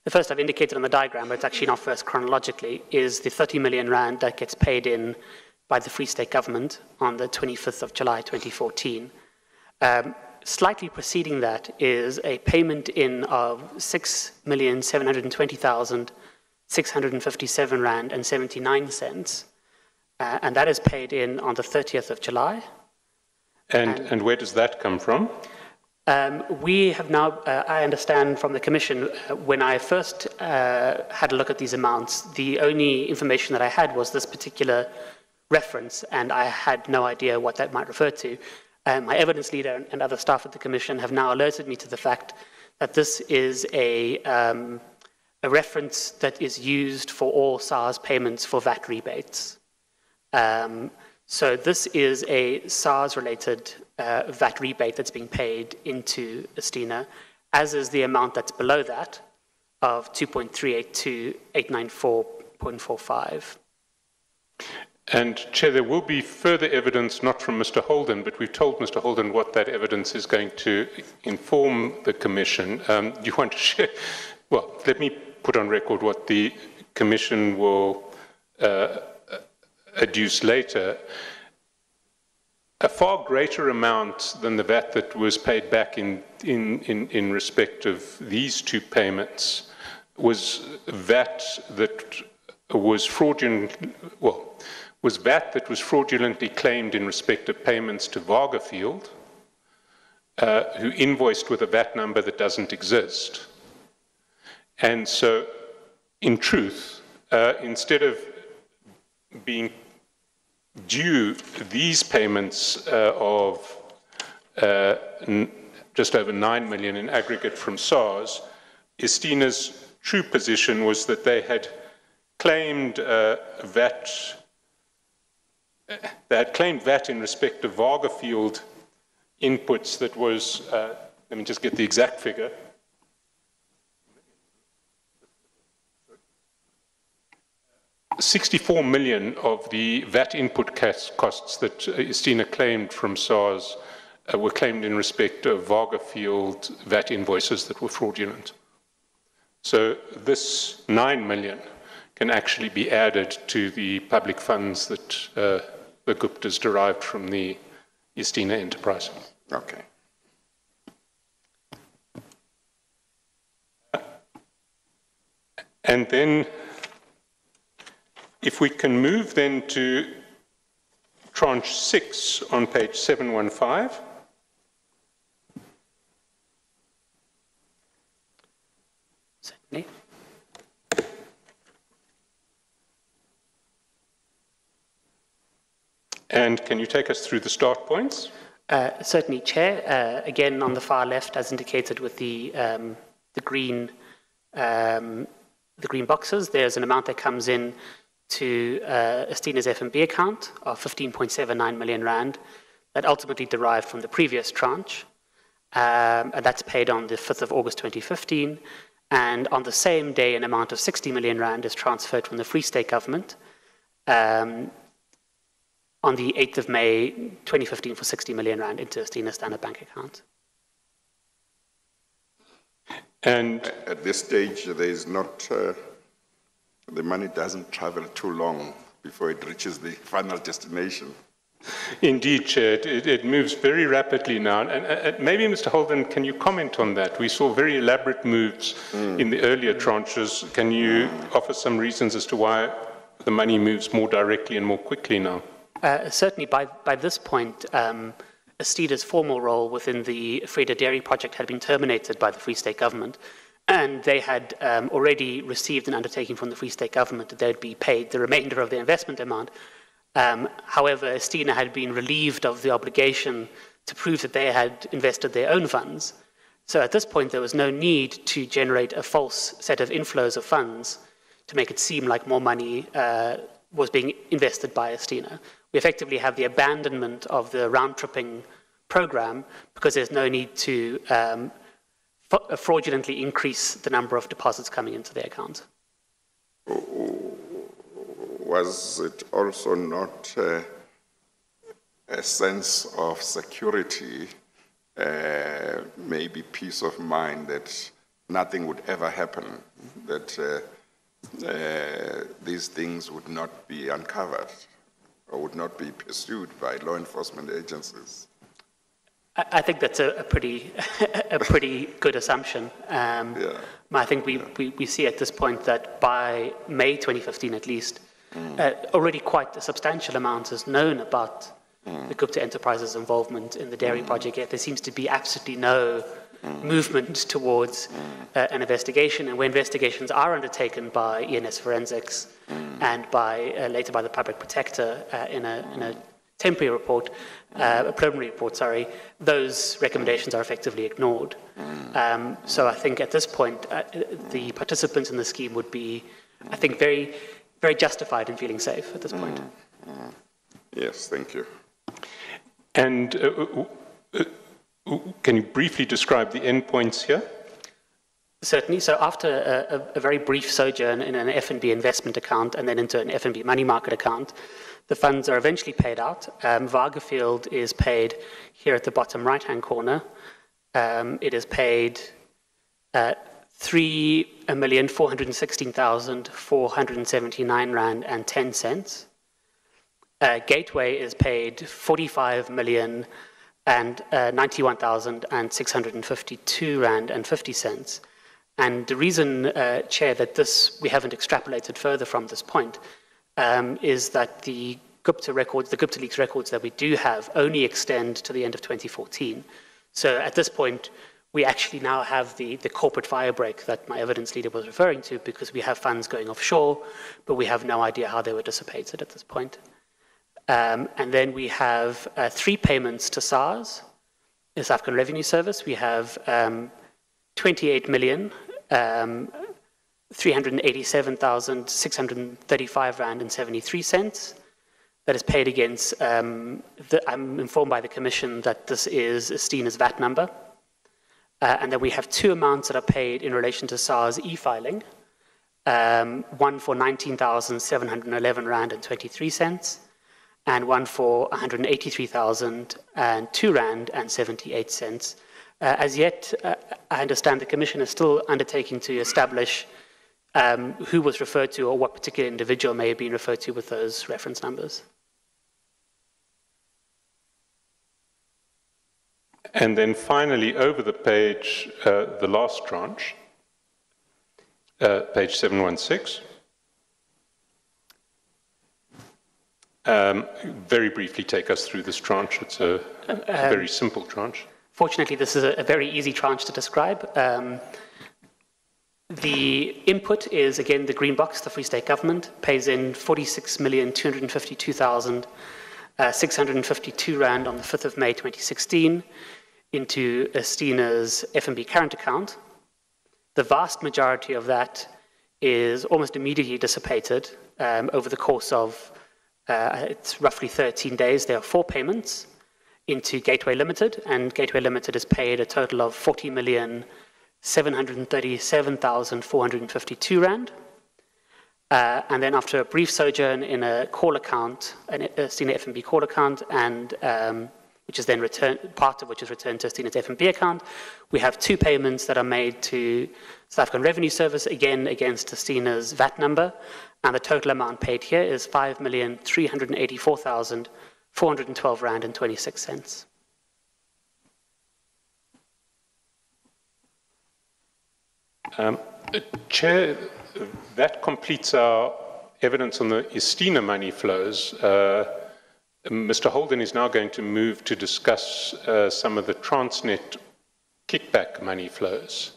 first I've indicated on the diagram, but it's actually not first chronologically, is the 30 million rand that gets paid in by the Free State Government on the 25th of July 2014. Slightly preceding that is a payment in of 6,720,657 rand and 79 cents, and that is paid in on the 30th of July. And where does that come from? We have now, I understand from the Commission, when I first had a look at these amounts, the only information that I had was this particular reference, and I had no idea what that might refer to. My evidence leader and other staff at the Commission have now alerted me to the fact that this is a reference that is used for all SARS payments for VAT rebates. So this is a SARS-related VAT rebate that's being paid into Estina, as is the amount that's below that of 2.382,894.45. And Chair, there will be further evidence, not from Mr. Holden, but we've told Mr. Holden what that evidence is going to inform the Commission. Do you want to share? Well, let me put on record what the Commission will adduce later. A far greater amount than the VAT that was paid back in respect of these 2 payments was VAT that was fraudulent, well, was VAT that was fraudulently claimed in respect of payments to Vargafield, who invoiced with a VAT number that doesn't exist. And so, in truth, instead of being due these payments of just over 9 million in aggregate from SARS, Estina's true position was that they had claimed VAT. They had claimed VAT in respect of Vargafield inputs that was, let me just get the exact figure. $64 million of the VAT input costs that Estina claimed from SARS were claimed in respect of Vargafield VAT invoices that were fraudulent. So this 9 million can actually be added to the public funds that the Guptas derived from the Estina enterprise. Okay. And then, if we can move then to tranche 6 on page 715. Certainly. And can you take us through the start points? Certainly, Chair. Again, on the far left, as indicated with the green boxes, there's an amount that comes in to Estina's FNB account of 15.79 million rand. that ultimately derived from the previous tranche, and that's paid on the 5th of August 2015, and on the same day an amount of 60 million rand is transferred from the Free State Government on the 8th of May 2015 for 60 million rand into Estina's standard bank account. And at this stage, there is not, the money doesn't travel too long before it reaches the final destination. Indeed, Chair, it moves very rapidly now. And maybe, Mr. Holden, can you comment on that? We saw very elaborate moves in the earlier tranches. Can you offer some reasons as to why the money moves more directly and more quickly now? Certainly, by this point, Estina's formal role within the Estina Dairy project had been terminated by the Free State Government, and they had already received an undertaking from the Free State Government that they would be paid the remainder of the investment amount. However, Estina had been relieved of the obligation to prove that they had invested their own funds. So at this point, there was no need to generate a false set of inflows of funds to make it seem like more money was being invested by Estina. We effectively have the abandonment of the round-tripping program because there's no need to fraudulently increase the number of deposits coming into their account. Was it also not a sense of security, maybe peace of mind that nothing would ever happen, that these things would not be uncovered or would not be pursued by law enforcement agencies? I think that's a pretty good assumption. I think we see at this point that by May 2015 at least, already quite a substantial amount is known about the Gupta Enterprises' involvement in the dairy project, yet there seems to be absolutely no movement towards an investigation, and where investigations are undertaken by ENS Forensics and by later by the Public Protector in a temporary report, a preliminary report, sorry, those recommendations are effectively ignored. So I think at this point, the participants in the scheme would be, I think, very, very justified in feeling safe at this point. Yes, thank you. And can you briefly describe the endpoints here? Certainly. So after a very brief sojourn in an F&B investment account and then into an F&B money market account, the funds are eventually paid out. Vargafield is paid here at the bottom right-hand corner. It is paid 3,416,479 rand and 10 cents. Gateway is paid 45 million and 91,652 rand and 50 cents. And the reason, Chair, that we haven't extrapolated further from this point is that the Gupta records, the Gupta Leaks records that we do have only extend to the end of 2014. So at this point, we actually now have the corporate firebreak that my evidence leader was referring to, because we have funds going offshore, but we have no idea how they were dissipated at this point. And then we have 3 payments to SARS, the South African Revenue Service. We have 28 million, 387,635 rand and 73 cents. That is paid against, I'm informed by the Commission that this is Estina's VAT number. And then we have 2 amounts that are paid in relation to SARS e-filing. One for 19,711 rand and 23 cents. And one for 183,002 rand and 78 cents. As yet, I understand the Commission is still undertaking to establish who was referred to or what particular individual may have been referred to with those reference numbers. And then finally, over the page, the last tranche, page 716. Very briefly take us through this tranche. It's a very simple tranche. Fortunately, this is a very easy tranche to describe. The input is, again, the green box. The Free State Government pays in 46,252,652 rand on the 5th of May 2016 into Estina's F&B current account. The vast majority of that is almost immediately dissipated over the course of it's roughly 13 days. There are 4 payments into Gateway Limited, and Gateway Limited has paid a total of 40,737,452 rand. And then after a brief sojourn in a call account, an Estina FNB call account, and which is then returned, part of which is returned to Estina's FNB account, we have 2 payments that are made to South African Revenue Service, again against Estina's VAT number, and the total amount paid here is 5,384,412 rand and 26 cents. Chair, that completes our evidence on the Estina money flows. Mr. Holden is now going to move to discuss some of the Transnet kickback money flows.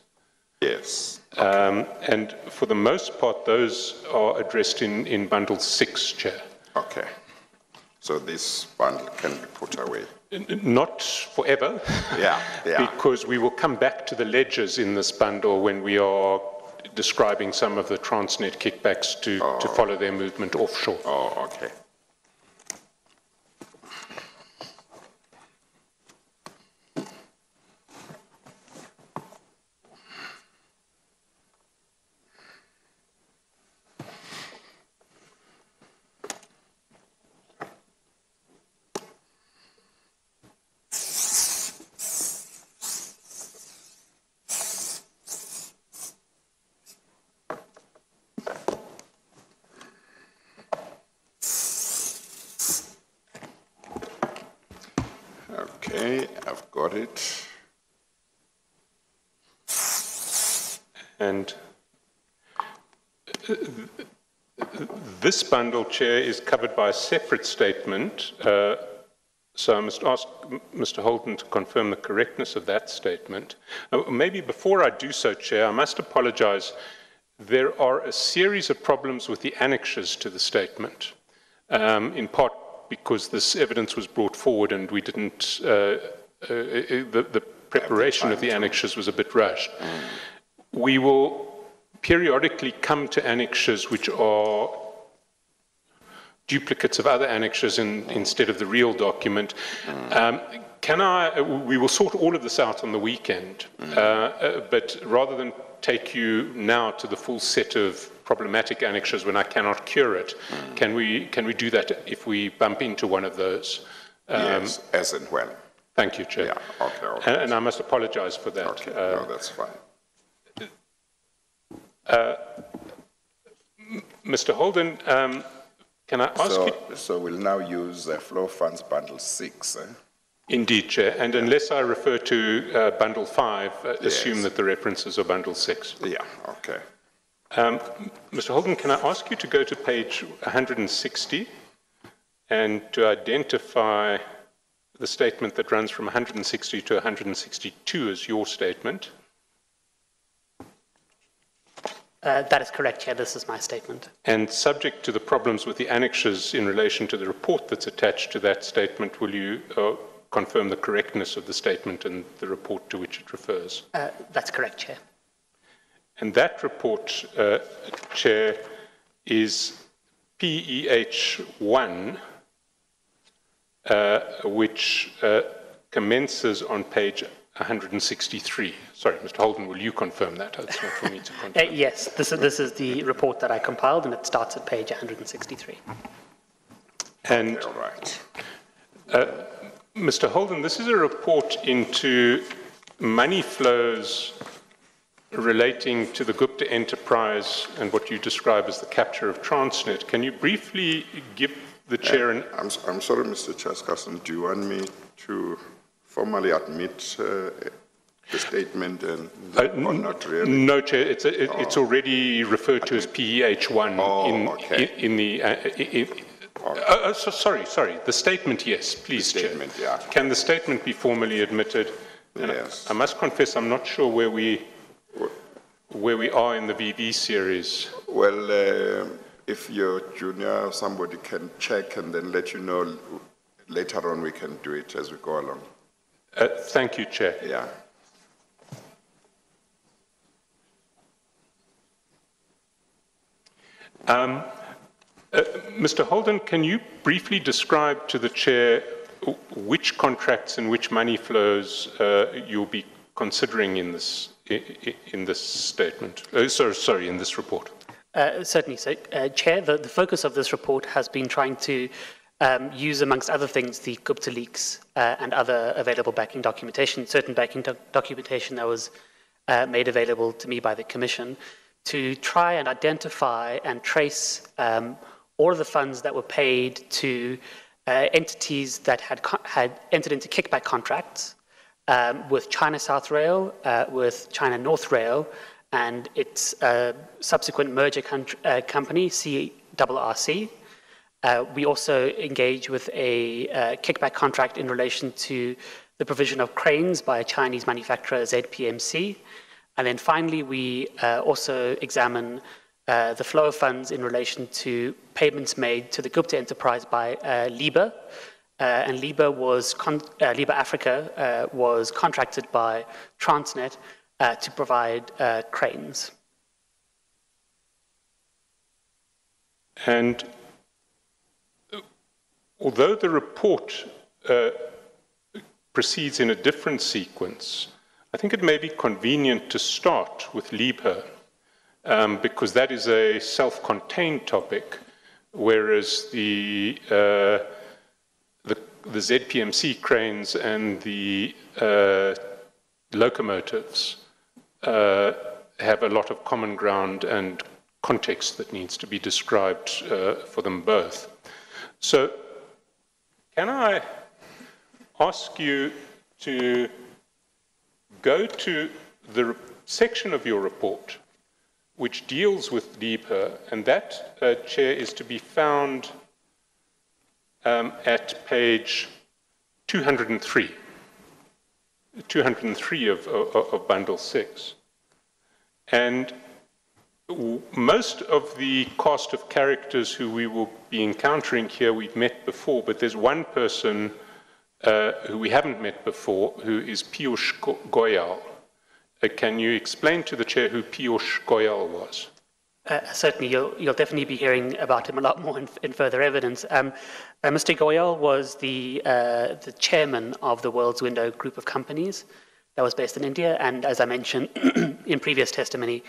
Yes. And for the most part, those are addressed in Bundle 6, Chair. Okay. So this bundle can be put away. Not forever. Yeah. Because we will come back to the ledgers in this bundle when we are describing some of the Transnet kickbacks to follow their movement offshore. Oh, okay. Okay, I've got it. And this bundle, Chair, is covered by a separate statement. So I must ask Mr. Holden to confirm the correctness of that statement. Maybe before I do so, Chair, I must apologize. There are a series of problems with the annexures to the statement, in part because this evidence was brought forward and we didn't, the preparation of the annexures was a bit rushed. We will periodically come to annexures which are duplicates of other annexures instead of the real document. We will sort all of this out on the weekend, but rather than take you now to the full set of problematic annexures when I cannot cure it, can we do that if we bump into one of those? Yes, as and when. Thank you, Chair. Yeah, okay. And I must apologize for that. Okay, no, that's fine. Mr. Holden, can I ask you? So we'll now use Flow Funds Bundle 6. Indeed, Chair. And unless I refer to Bundle 5, assume that the references are Bundle 6. Yeah, okay. Mr. Holden, can I ask you to go to page 160 and to identify the statement that runs from 160 to 162 as your statement? That is correct, Chair. This is my statement. And subject to the problems with the annexures in relation to the report that's attached to that statement, will you confirm the correctness of the statement and the report to which it refers? That's correct, Chair. And that report, Chair, is PEH1, which commences on page 163. Sorry, Mr. Holden, will you confirm that? It's not for me to confirm. Yes, this is the report that I compiled, and it starts at page 163. And all right. Mr. Holden, this is a report into money flows relating to the Gupta enterprise and what you describe as the capture of Transnet. Can you briefly give the Chair an... I'm sorry, Mr. Chairperson, do you want me to formally admit the statement or not really? No, Chair, it's already referred to as PEH1 in the... sorry, the statement, yes, please, the statement, Chair. Yeah. Can the statement be formally admitted? Yes. I must confess, I'm not sure where we are in the VB series. Well, if your junior or somebody can check and then let you know later on, we can do it as we go along. Thank you, Chair. Yeah. Mr. Holden, can you briefly describe to the Chair which contracts and which money flows you'll be considering in this statement? Sorry, in this report. Certainly. So, Chair, the focus of this report has been trying to use, amongst other things, the Gupta leaks and other available backing documentation, certain backing documentation that was made available to me by the Commission, to try and identify and trace all of the funds that were paid to entities that had entered into kickback contracts with China South Rail, with China North Rail, and its subsequent merger company, CRRC. We also engage with a kickback contract in relation to the provision of cranes by a Chinese manufacturer, ZPMC. And then finally, we also examine the flow of funds in relation to payments made to the Gupta enterprise by Liebherr. And Liebherr Africa was contracted by Transnet to provide cranes. And although the report proceeds in a different sequence, I think it may be convenient to start with Liebherr, because that is a self-contained topic, whereas the ZPMC cranes and the locomotives have a lot of common ground and context that needs to be described for them both. So, can I ask you to go to the section of your report which deals with Liebherr, and that, Chair, is to be found at page 203. 203 of Bundle 6. And most of the cast of characters who we will be encountering here we've met before, but there's one person who we haven't met before, who is Piyush Goyal. Can you explain to the Chair who Piyush Goyal was? Certainly, you'll definitely be hearing about him a lot more in further evidence. Mr. Goyal was the chairman of the World's Window group of companies that was based in India, and as I mentioned in previous testimony,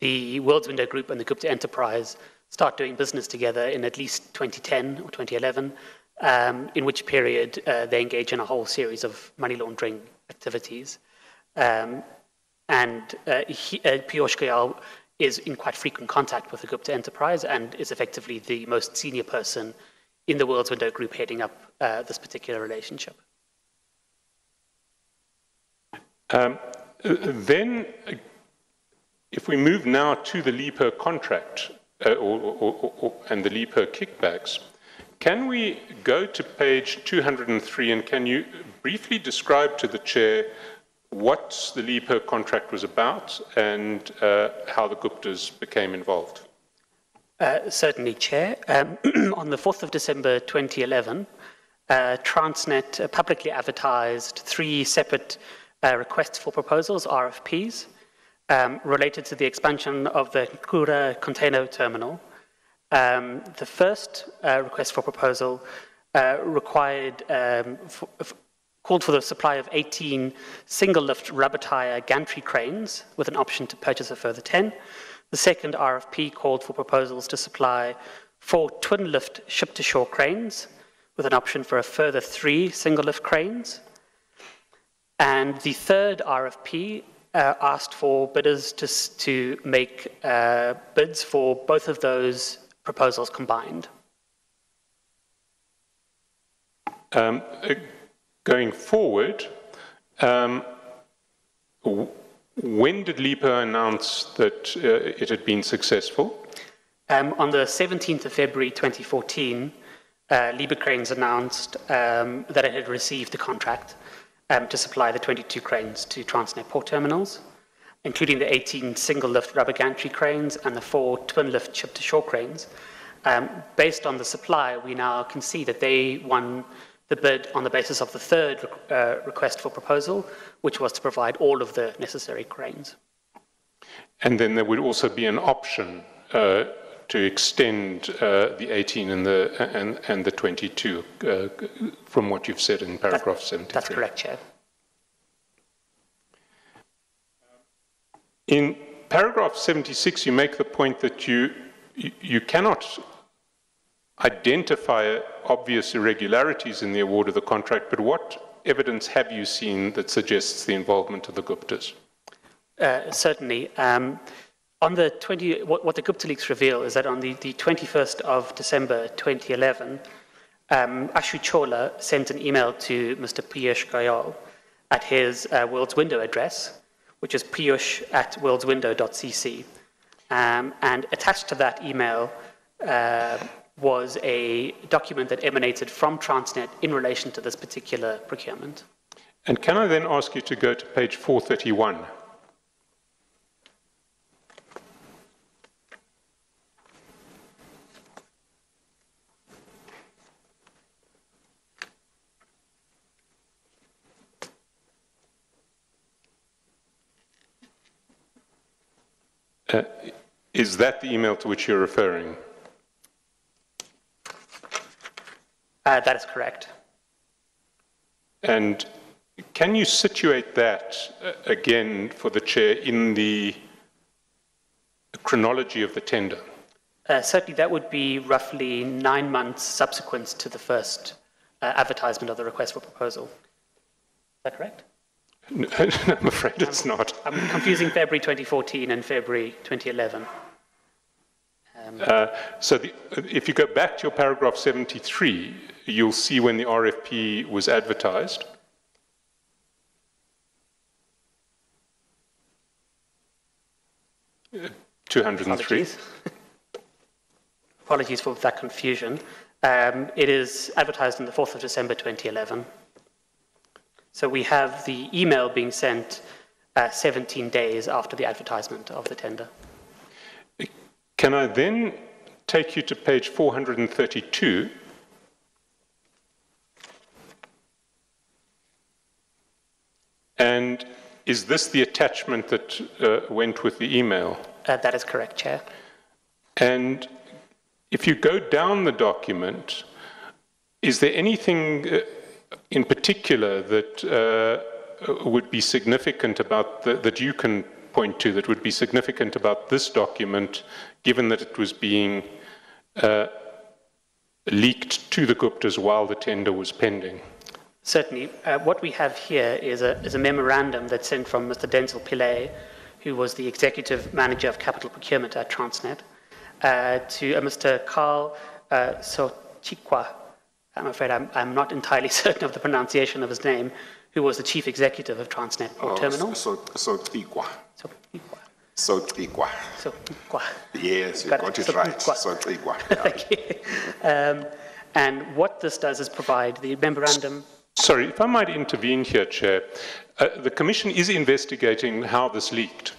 the World's Window Group and the Gupta enterprise start doing business together in at least 2010 or 2011, in which period they engage in a whole series of money laundering activities. Piyush Goyal is in quite frequent contact with the Gupta enterprise and is effectively the most senior person in the World's Window Group heading up this particular relationship. Then, if we move now to the Liebherr contract and the Liebherr kickbacks, can we go to page 203 and can you briefly describe to the Chair what the Liebherr contract was about and how the Guptas became involved? Certainly, Chair. On the 4th of December 2011, Transnet publicly advertised 3 separate requests for proposals, RFPs, related to the expansion of the Kura container terminal. The first request for proposal called for the supply of 18 single-lift rubber tire gantry cranes with an option to purchase a further 10. The second RFP called for proposals to supply 4 twin-lift ship-to-shore cranes with an option for a further 3 single-lift cranes. And the third RFP asked for bidders to make bids for both of those proposals combined. Going forward, when did Liebherr announce that it had been successful? On the 17th of February 2014, Liebherr Cranes announced that it had received the contract to supply the 22 cranes to Transnet port terminals, including the 18 single-lift rubber gantry cranes and the 4 twin-lift ship-to-shore cranes. Based on the supply, we now can see that they won the bid on the basis of the third request for proposal, which was to provide all of the necessary cranes. And then there would also be an option to extend the 18 and the 22 from what you've said in paragraph 73. That's correct, Chair. In paragraph 76, you make the point that you cannot identify obvious irregularities in the award of the contract, but what evidence have you seen that suggests the involvement of the Guptas? Certainly. On the what the Gupta leaks reveal is that on the 21st of December 2011, Ashu Chola sent an email to Mr. Piyush Goyal at his World's Window address, which is piyush@worldswindow.cc. And attached to that email was a document that emanated from Transnet in relation to this particular procurement. And can I then ask you to go to page 431? Is that the email to which you're referring? That is correct. And can you situate that again for the Chair in the chronology of the tender? Certainly, that would be roughly 9 months subsequent to the first advertisement of the request for proposal. Is that correct? No, I'm afraid it's not. I'm confusing February 2014 and February 2011. If you go back to your paragraph 73, you'll see when the RFP was advertised. Apologies. Apologies for that confusion. It is advertised on the 4th of December 2011. So we have the email being sent 17 days after the advertisement of the tender. Can I then take you to page 432? And is this the attachment that went with the email? That is correct, Chair. And if you go down the document, is there anything in particular that would be significant about, that you can point to, that would be significant about this document, given that it was being leaked to the Guptas while the tender was pending? Certainly. What we have here is a memorandum that's sent from Mr. Denzel Pillay, who was the Executive Manager of Capital Procurement at Transnet, to Mr. Carl Sochikwa. I'm afraid I'm not entirely certain of the pronunciation of his name, who was the Chief Executive of Transnet Port Terminal. Sochikwa. Yes, you got it right. Sochikwa. Thank you. And what this does is provide the memorandum. Sorry, if I might intervene here, Chair. The Commission is investigating how this leaked.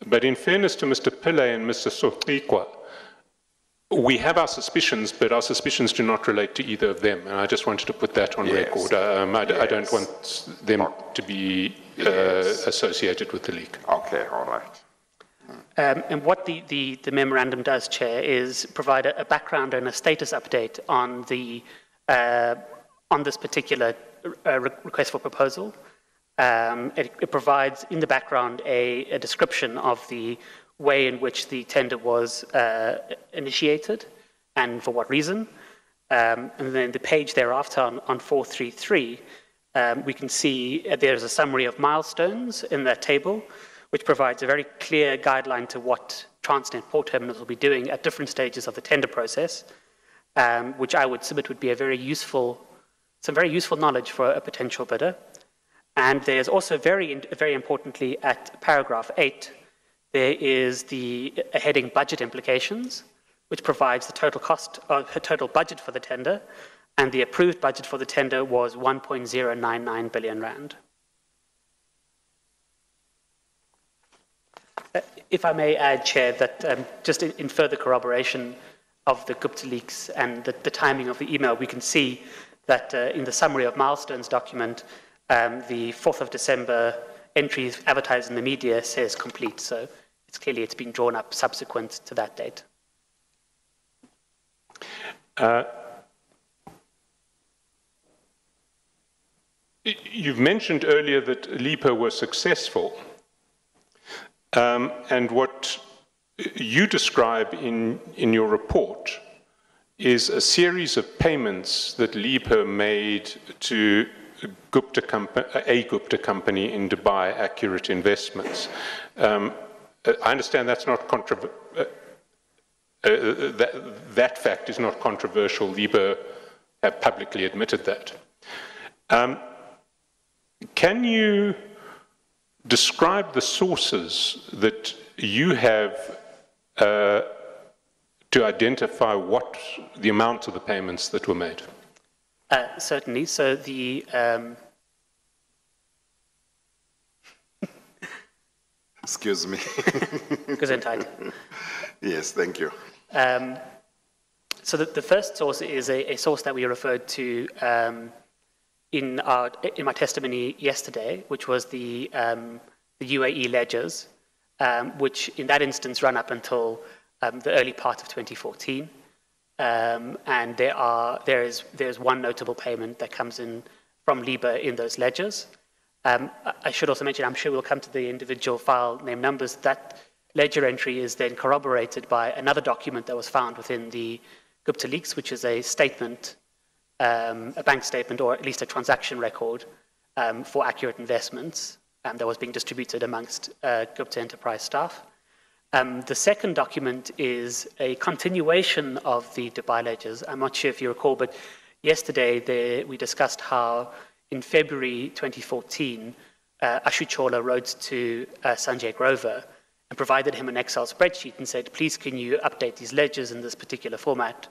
But in fairness to Mr. Pillay and Mr. Sochikwa, we have our suspicions, but our suspicions do not relate to either of them. And I just wanted to put that on record. I don't want them to be associated with the leak. Okay, all right. And what the memorandum does, Chair, is provide a background and a status update on this particular request for proposal. It provides in the background a description of the way in which the tender was initiated and for what reason. And then the page thereafter on 433, we can see there's a summary of milestones in that table, which provides a very clear guideline to what Transnet Port Terminals will be doing at different stages of the tender process, which I would submit would be some very useful knowledge for a potential bidder. And there's also very importantly at paragraph 8, there is a heading budget implications, which provides the total budget for the tender, and the approved budget for the tender was 1.099 billion rand. If I may add, Chair, that just in further corroboration of the Gupta leaks and the timing of the email, we can see that in the summary of milestones document, the 4th of December entry advertised in the media says complete, so it's been drawn up subsequent to that date. You've mentioned earlier that Liebherr was successful, and what you describe in your report is a series of payments that Liebherr made to a Gupta company in Dubai, Accurate Investments. I understand that's not that fact is not controversial. Liebherr have publicly admitted that. Can you describe the sources that you have to identify what the amount of the payments that were made? Certainly. So the Excuse me. Gesundheit. Yes, thank you. So the first source is a source that we referred to in my testimony yesterday, which was the Uae Ledgers, which in that instance run up until the early part of 2014. And there's one notable payment that comes in from Liebherr in those ledgers. I should also mention, I'm sure we'll come to the individual file name numbers. That ledger entry is then corroborated by another document that was found within the Gupta leaks, which is a statement, a bank statement, or at least a transaction record for Accurate Investments that was being distributed amongst Gupta Enterprise staff. The second document is a continuation of the Dubai ledgers. I'm not sure if you recall, but yesterday we discussed how in February 2014, Ashu Chawla wrote to Sanjay Grover and provided him an Excel spreadsheet and said, please can you update these ledgers in this particular format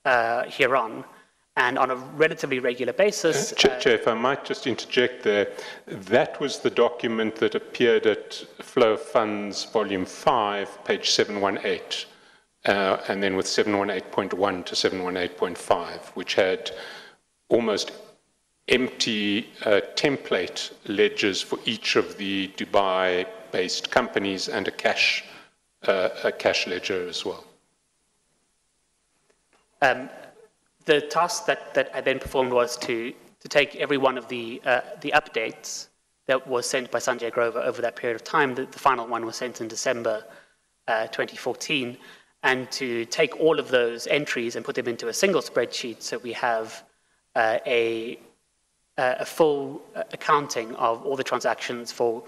hereon. And on a relatively regular basis... Chair, if I might just interject there, that was the document that appeared at Flow of Funds, Volume 5, page 718, and then with 718.1 to 718.5, which had almost empty template ledgers for each of the Dubai-based companies and a cash ledger as well. The task that I then performed was to take every one of the updates that was sent by Sanjay Grover over that period of time. The final one was sent in December 2014, and to take all of those entries and put them into a single spreadsheet so we have a full accounting of all the transactions for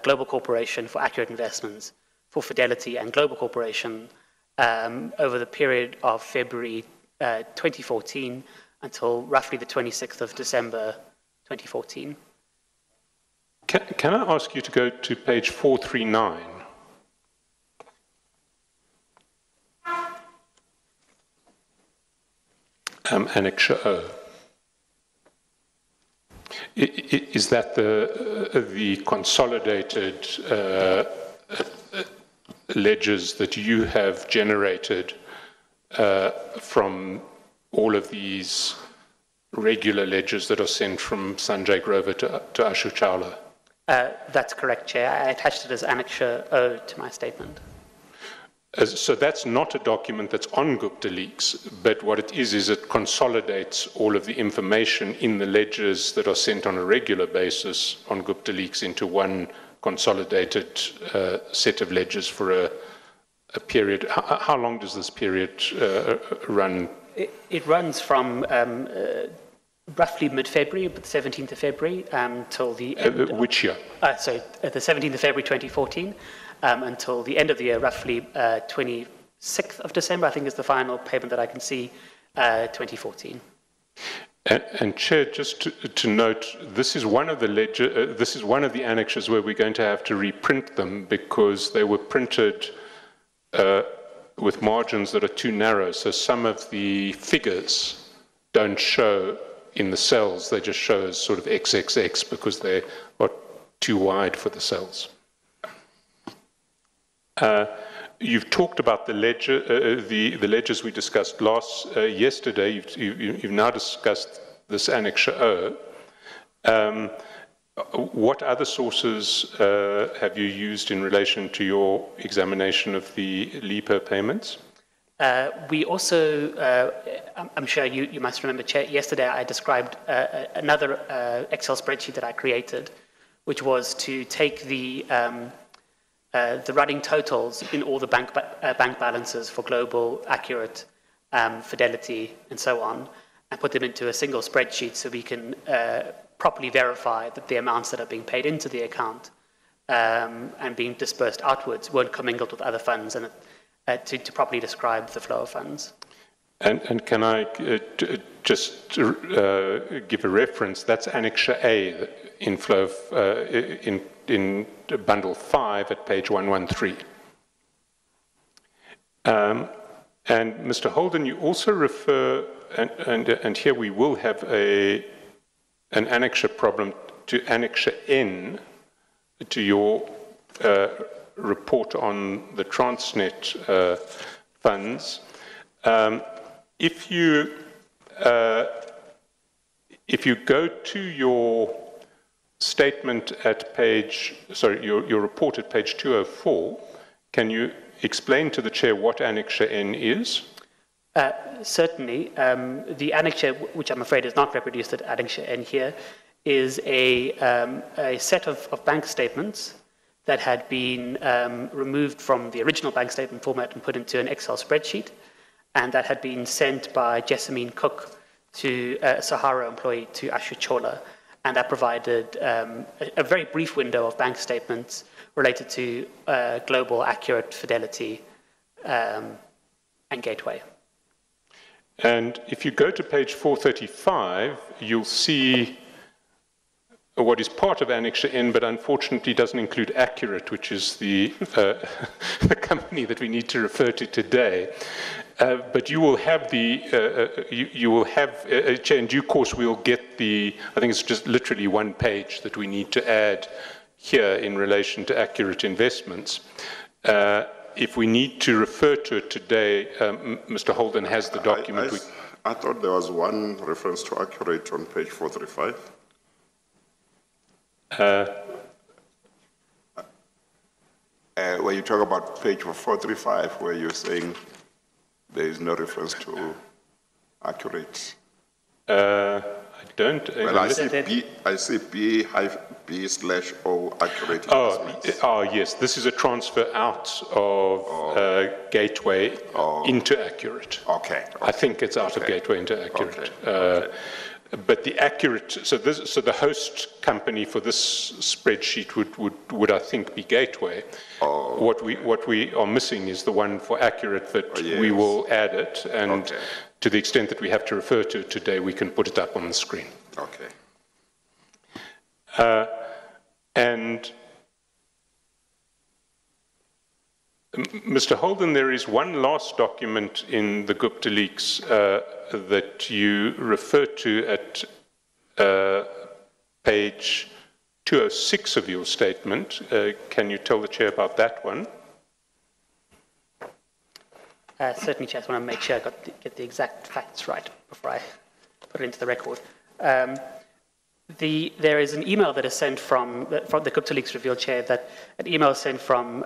Global Corporation, for Accurate Investments, for Fidelity and Global Corporation over the period of February 2014 until roughly the 26th of December 2014. Can I ask you to go to page 439? Annexure O. Is that the consolidated ledgers that you have generated from all of these regular ledgers that are sent from Sanjay Grover to Ashu Chawla? That's correct, Chair. I attached it as Annexure O to my statement. So that's not a document that's on Gupta Leaks, but what it is it consolidates all of the information in the ledgers that are sent on a regular basis on Gupta Leaks into one consolidated set of ledgers for a period. How long does this period run? It runs from roughly mid-February, but the 17th of February, till the end which year? So the 17th of February 2014, until the end of the year, roughly 26th of December, I think is the final payment that I can see, 2014. And Chair, just to note, this is one of the this is one of the annexures where we're going to have to reprint them because they were printed with margins that are too narrow. So some of the figures don't show in the cells; they just show as sort of XXX because they are too wide for the cells. You've talked about the ledger, the ledgers we discussed yesterday. You've now discussed this Annexure O. What other sources have you used in relation to your examination of the Liebherr payments? We also, I'm sure you must remember, Chair, yesterday I described another Excel spreadsheet that I created, which was to take the running totals in all the bank balances for global, accurate, fidelity, and so on, and put them into a single spreadsheet so we can properly verify that the amounts that are being paid into the account and being dispersed outwards weren't commingled with other funds, and to properly describe the flow of funds. And can I just give a reference? That's Annexure A, inflow in Bundle 5 at page 113. And Mr. Holden, you also refer, and here we will have an annexure problem, to Annexure N, to your report on the Transnet funds. If you go to your statement at page, sorry, your report at page 204, can you explain to the Chair what Annexure N is? Certainly. The annexure, which I'm afraid is not reproduced at Annexure N here, is a set of bank statements that had been removed from the original bank statement format and put into an Excel spreadsheet, and that had been sent by Jessamine Cook, to a Sahara employee, to Ashu Chola, and that provided a very brief window of bank statements related to global, accurate, fidelity, and gateway. And if you go to page 435, you'll see what is part of Annexure N, but unfortunately doesn't include Accurate, which is the company that we need to refer to today. But you will have you will have, in due course, we'll get the, I think it's just literally one page that we need to add here in relation to Accurate investments. If we need to refer to it today, Mr. Holden has the document. I thought there was one reference to Accurate on page 435. When you talk about page 435, where you're saying there is no reference to Accurate. I don't. Well, I see B/O Accurate. Oh, yes. This is a transfer out of Gateway into Accurate. Okay. I think it's out of Gateway into Accurate. But the Accurate, so the host company for this spreadsheet would I think be Gateway. What we are missing is the one for Accurate that we will add it, and to the extent that we have to refer to it today, we can put it up on the screen. Okay. And Mr. Holden, there is one last document in the Gupta leaks that you refer to at page 206 of your statement. Can you tell the Chair about that one? Certainly, Chair. I just want to make sure I get the exact facts right before I put it into the record. There is an email that is sent from the Gupta leaks reveal, Chair, that an email is sent from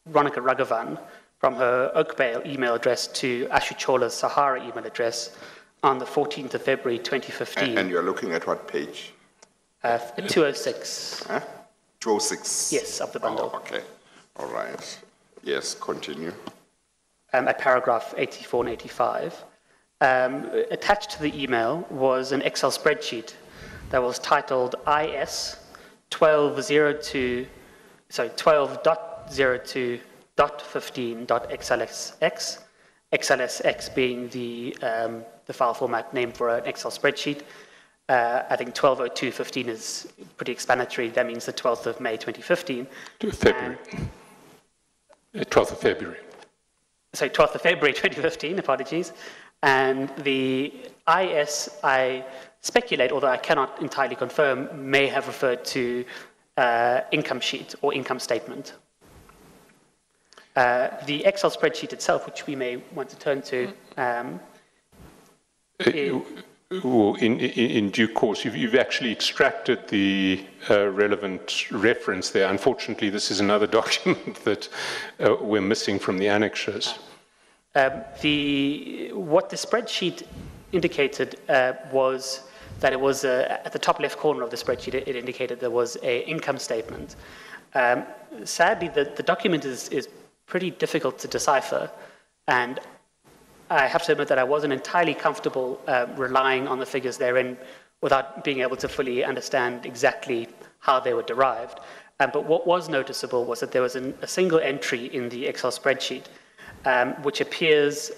Ronika Raghavan from her Oak Bay email address to Ashu Chola's Sahara email address on the 14th of February 2015. And you're looking at what page? 206. Huh? 206? Yes, of the bundle. Oh, okay. All right. Yes, continue. At paragraph 84 and 85. Attached to the email was an Excel spreadsheet that was titled IS 12.02.15.xlsx, XLSX being the file format name for an Excel spreadsheet. I think 12.02.15 is pretty explanatory. That means the 12th of May 2015. 12th of February. So 12th of February 2015, apologies. And the IS, I speculate, although I cannot entirely confirm, may have referred to income sheet or income statement. The Excel spreadsheet itself, which we may want to turn to, in due course, you've actually extracted the relevant reference there. Unfortunately, this is another document that we're missing from the annexures. What the spreadsheet indicated was that it was, at the top left corner of the spreadsheet, it indicated there was an income statement. Sadly, the document is pretty difficult to decipher, and I have to admit that I wasn't entirely comfortable relying on the figures therein without being able to fully understand exactly how they were derived. But what was noticeable was that there was a single entry in the Excel spreadsheet which appears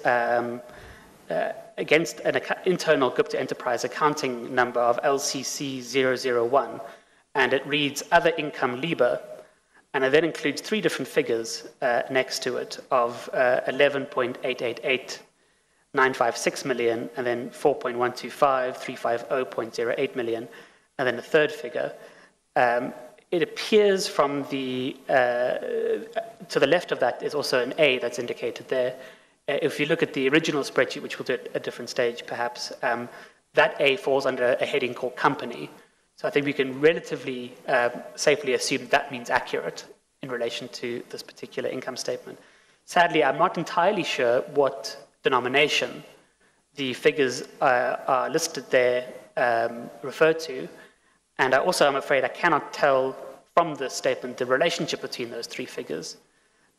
against an internal Gupta Enterprise accounting number of LCC 001, and it reads other income Liebherr, and it then includes three different figures next to it of 11.888,956 million, and then 4.125,350.08 million, and then a third figure. It appears from the, to the left of that is also an A that's indicated there. If you look at the original spreadsheet, which we'll do at a different stage perhaps, that A falls under a heading called company. So I think we can relatively safely assume that means accurate in relation to this particular income statement. Sadly, I'm not entirely sure what denomination the figures are listed there refer to. And I'm afraid I cannot tell from the statement the relationship between those three figures.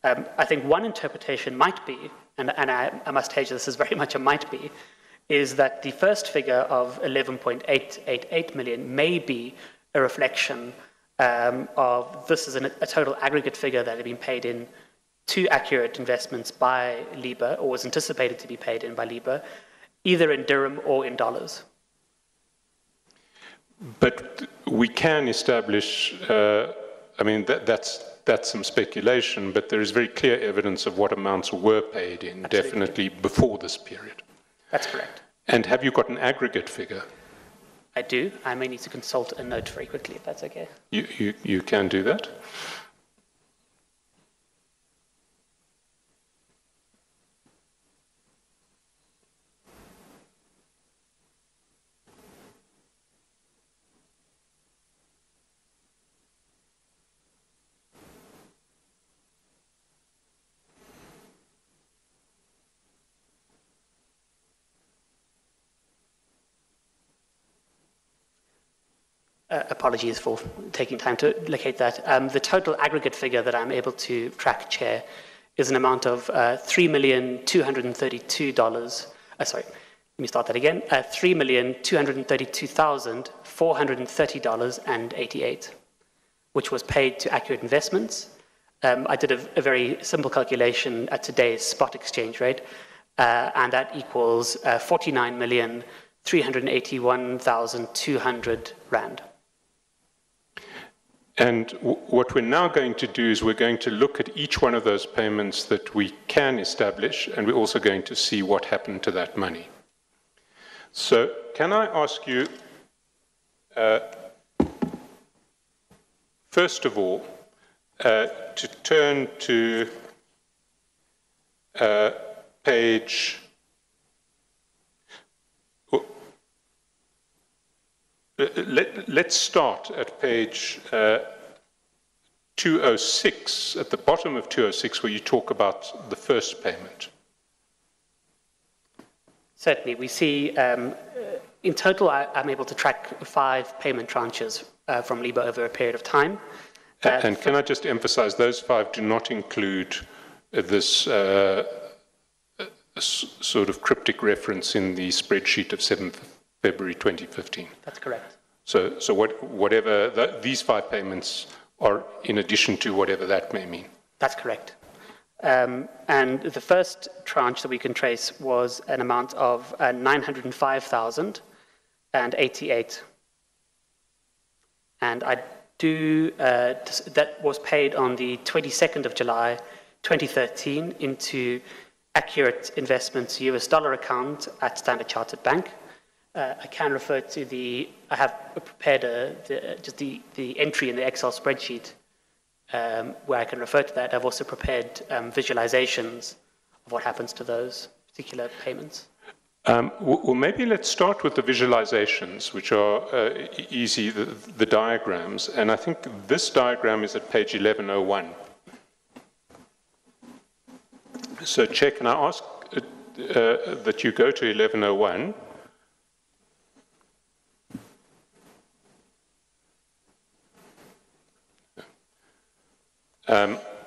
I think one interpretation might be, and I must hedge this is very much a might be, is that the first figure of 11.888 million may be a reflection of this is a total aggregate figure that had been paid in to accurate investments by Liebherr, or was anticipated to be paid in by Liebherr, either in dirham or in dollars. But we can establish, that's some speculation, but there is very clear evidence of what amounts were paid in, Absolutely. Definitely before this period. That's correct. And have you got an aggregate figure? I do. I may need to consult a note very quickly, if that's okay. You can do that? Apologies for taking time to locate that. The total aggregate figure that I'm able to track, Chair, is an amount of $3,232. Sorry, let me start that again. $3,232,430.88, which was paid to Accurate Investments. I did a very simple calculation at today's spot exchange rate, and that equals 49,381,200 rand. And what we're now going to do is we're going to look at each one of those payments that we can establish, and we're also going to see what happened to that money. So can I ask you, first of all, to turn to page... Let's start at page 206, at the bottom of 206, where you talk about the first payment. Certainly. We see, in total, I'm able to track 5 payment tranches from Liebherr over a period of time. And can I just emphasize, those 5 do not include this sort of cryptic reference in the spreadsheet of 7th February 2015. That's correct. So these 5 payments are in addition to whatever that may mean. That's correct. And the first tranche that we can trace was an amount of 905,088. And that was paid on the 22nd of July 2013 into Accurate Investments US dollar account at Standard Chartered Bank. I can refer to I have prepared just the entry in the Excel spreadsheet where I can refer to that. I've also prepared visualizations of what happens to those particular payments. Well, maybe let's start with the visualizations, which are easy, the diagrams. And I think this diagram is at page 1101. So, Chair, can I ask that you go to 1101.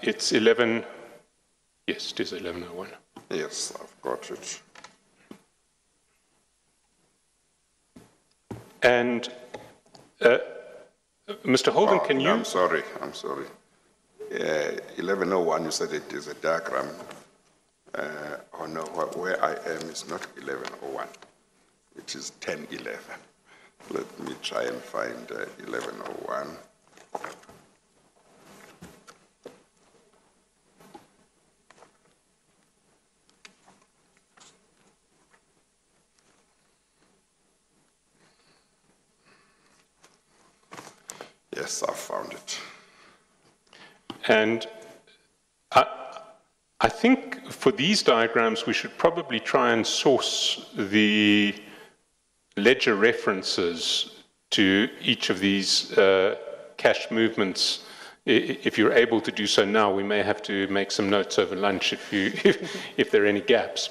It's 11, yes, it is 1101. Yes, I've got it. And Mr. Holden, can you? I'm sorry. 1101, you said it is a diagram. Oh no, where I am is not 1101. It is 1011. Let me try and find 1101. Yes, I found it. And I think for these diagrams, we should probably try and source the ledger references to each of these cash movements. If you're able to do so now, we may have to make some notes over lunch if there are any gaps.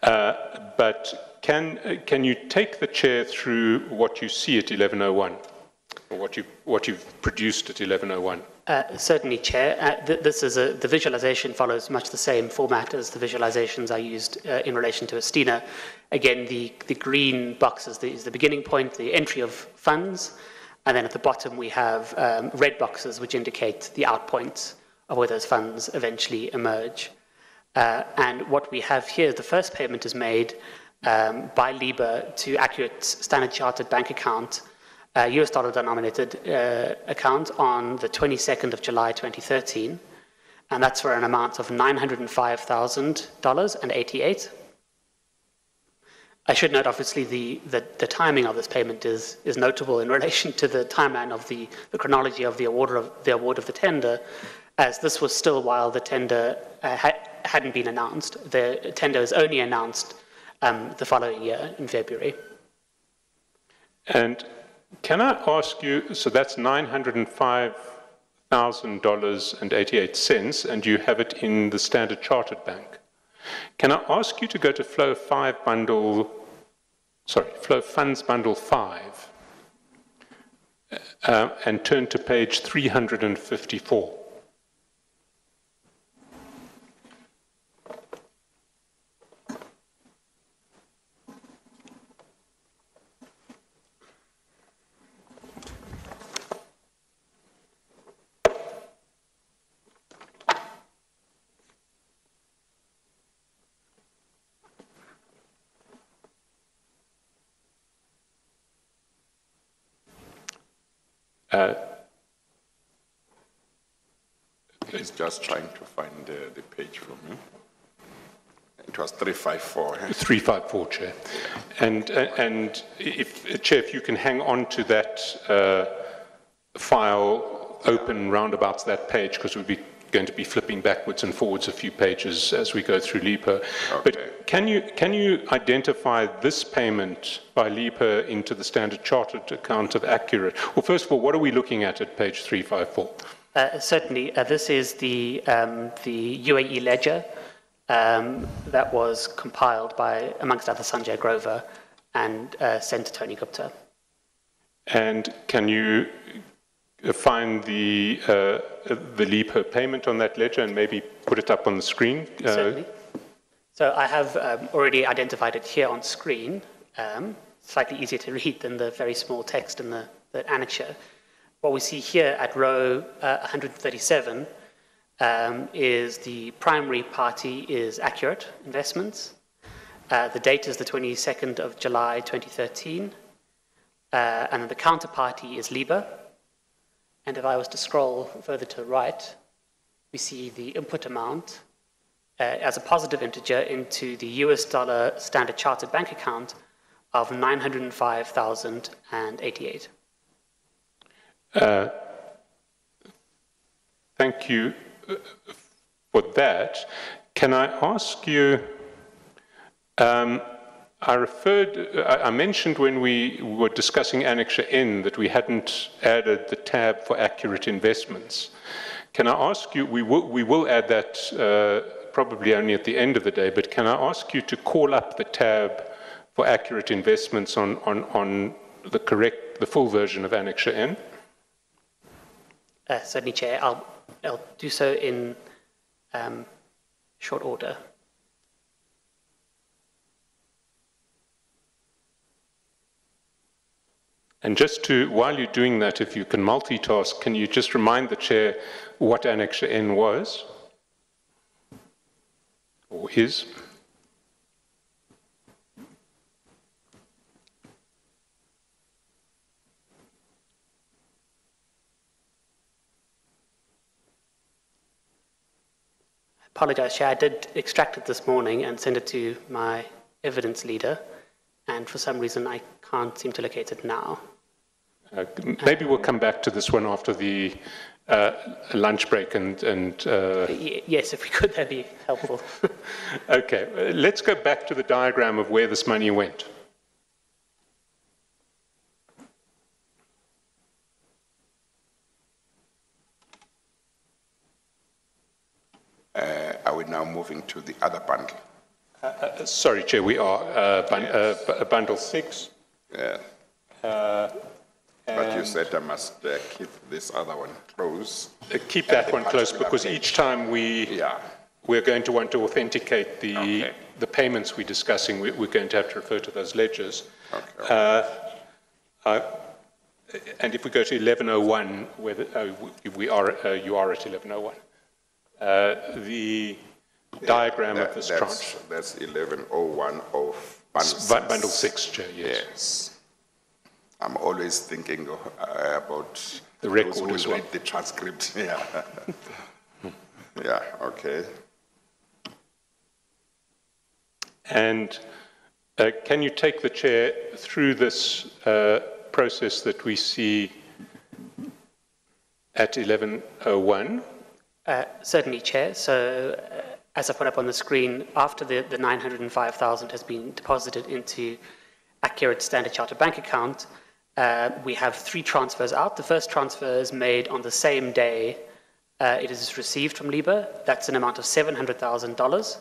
But can you take the chair through what you see at 1101? Or what you've produced at 1101? Certainly, Chair. The visualization follows much the same format as the visualizations I used in relation to Estina. Again, the green box is the beginning point, the entry of funds, and then at the bottom we have red boxes which indicate the out points of where those funds eventually emerge. And what we have here, the first payment is made by Liebherr to Accurate Standard Chartered bank account, US dollar denominated account on the 22nd of July 2013, and that's for an amount of $905,000.88. I should note, obviously, the timing of this payment is notable in relation to the timeline of the chronology of the award of the tender, as this was still while the tender hadn't been announced. The tender was only announced the following year in February. And can I ask you, so that's $905,000.88, and you have it in the Standard Chartered Bank. Can I ask you to go to Flow Funds Bundle 5, and turn to page 354. He's just trying to find the page for me. It was 354. 354, Chair. And if, Chair, if you can hang on to that file open roundabouts that page, because we'll be going to be flipping backwards and forwards a few pages as we go through Liebherr. Okay. But can you identify this payment by Liebherr into the Standard Chartered account of Accurate? Well, first of all, what are we looking at page 354? Certainly, this is the Uae Ledger that was compiled by, amongst other, Sanjay Grover and sent to Tony Gupta. And can you find the Liebherr payment on that ledger and maybe put it up on the screen? Certainly. So I have already identified it here on screen, slightly easier to read than the very small text in the annexure. What we see here at row 137 is the primary party is Accurate Investments. The date is the 22nd of July 2013. And then the counterparty is Liebherr. And if I was to scroll further to the right, we see the input amount as a positive integer into the US dollar Standard Chartered bank account of $905,088. Thank you for that. Can I ask you, I mentioned when we were discussing Annexure N that we hadn't added the tab for Accurate Investments. Can I ask you, we will add that probably only at the end of the day, but can I ask you to call up the tab for accurate investments on the full version of Annexure N? Certainly, Chair. I'll do so in short order. And just to, while you're doing that, if you can multitask, can you just remind the Chair what Annexure N was? Or is? Apologize, Chair. I did extract it this morning and send it to my evidence leader, and for some reason I can't seem to locate it now. Maybe we'll come back to this one after the lunch break Yes, if we could, that'd be helpful. Okay, let's go back to the diagram of where this money went. Are we now moving to the other bundle? Sorry, Chair, we are. Bundle 6. Yeah. But you said I must keep this other one close. Keep that one close, because each time we're going to want to authenticate the payments we're discussing, we're going to have to refer to those ledgers. Okay. And if we go to 1101, where you are at 1101, the diagram of this tranche. That's 1101 of Bundle 6, Chair, yes. Yes. I'm always thinking about the record those who as well. read the transcript. Yeah. Yeah, okay. And can you take the Chair through this process that we see at 1101? Certainly, Chair. So, as I put up on the screen, after the 905,000 has been deposited into Accurate Standard Chartered bank account, we have 3 transfers out. The first transfer is made on the same day it is received from Liebherr. That's an amount of $700,000,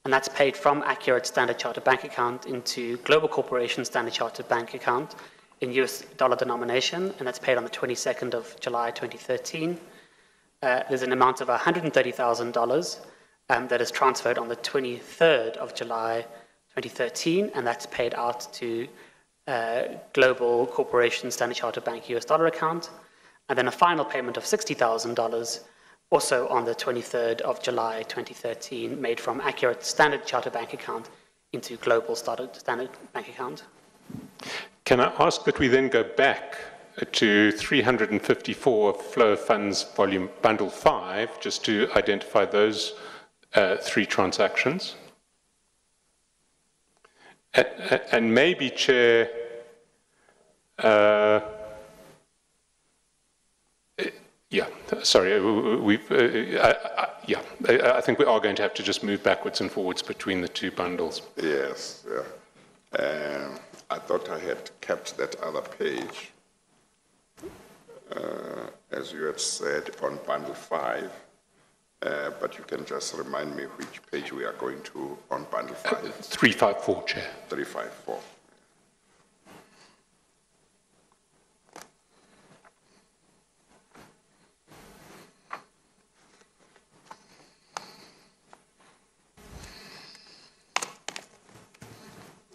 and that's paid from Accurate Standard Chartered bank account into Global Corporation Standard Chartered bank account in US dollar denomination, and that's paid on the 22nd of July 2013. There's an amount of $130,000 that is transferred on the 23rd of July 2013, and that's paid out to Global Corporation Standard Chartered Bank US dollar account. And then a final payment of $60,000 also on the 23rd of July 2013, made from Accurate Standard Chartered bank account into Global Standard bank account. Can I ask that we then go back to 354 Flow of Funds Volume Bundle 5, just to identify those 3 transactions? And maybe, Chair, I think we are going to have to just move backwards and forwards between the 2 bundles. Yes, yeah. I thought I had kept that other page, as you had said, on Bundle 5, but you can just remind me which page we are going to on Bundle 5. 354, Chair. 354.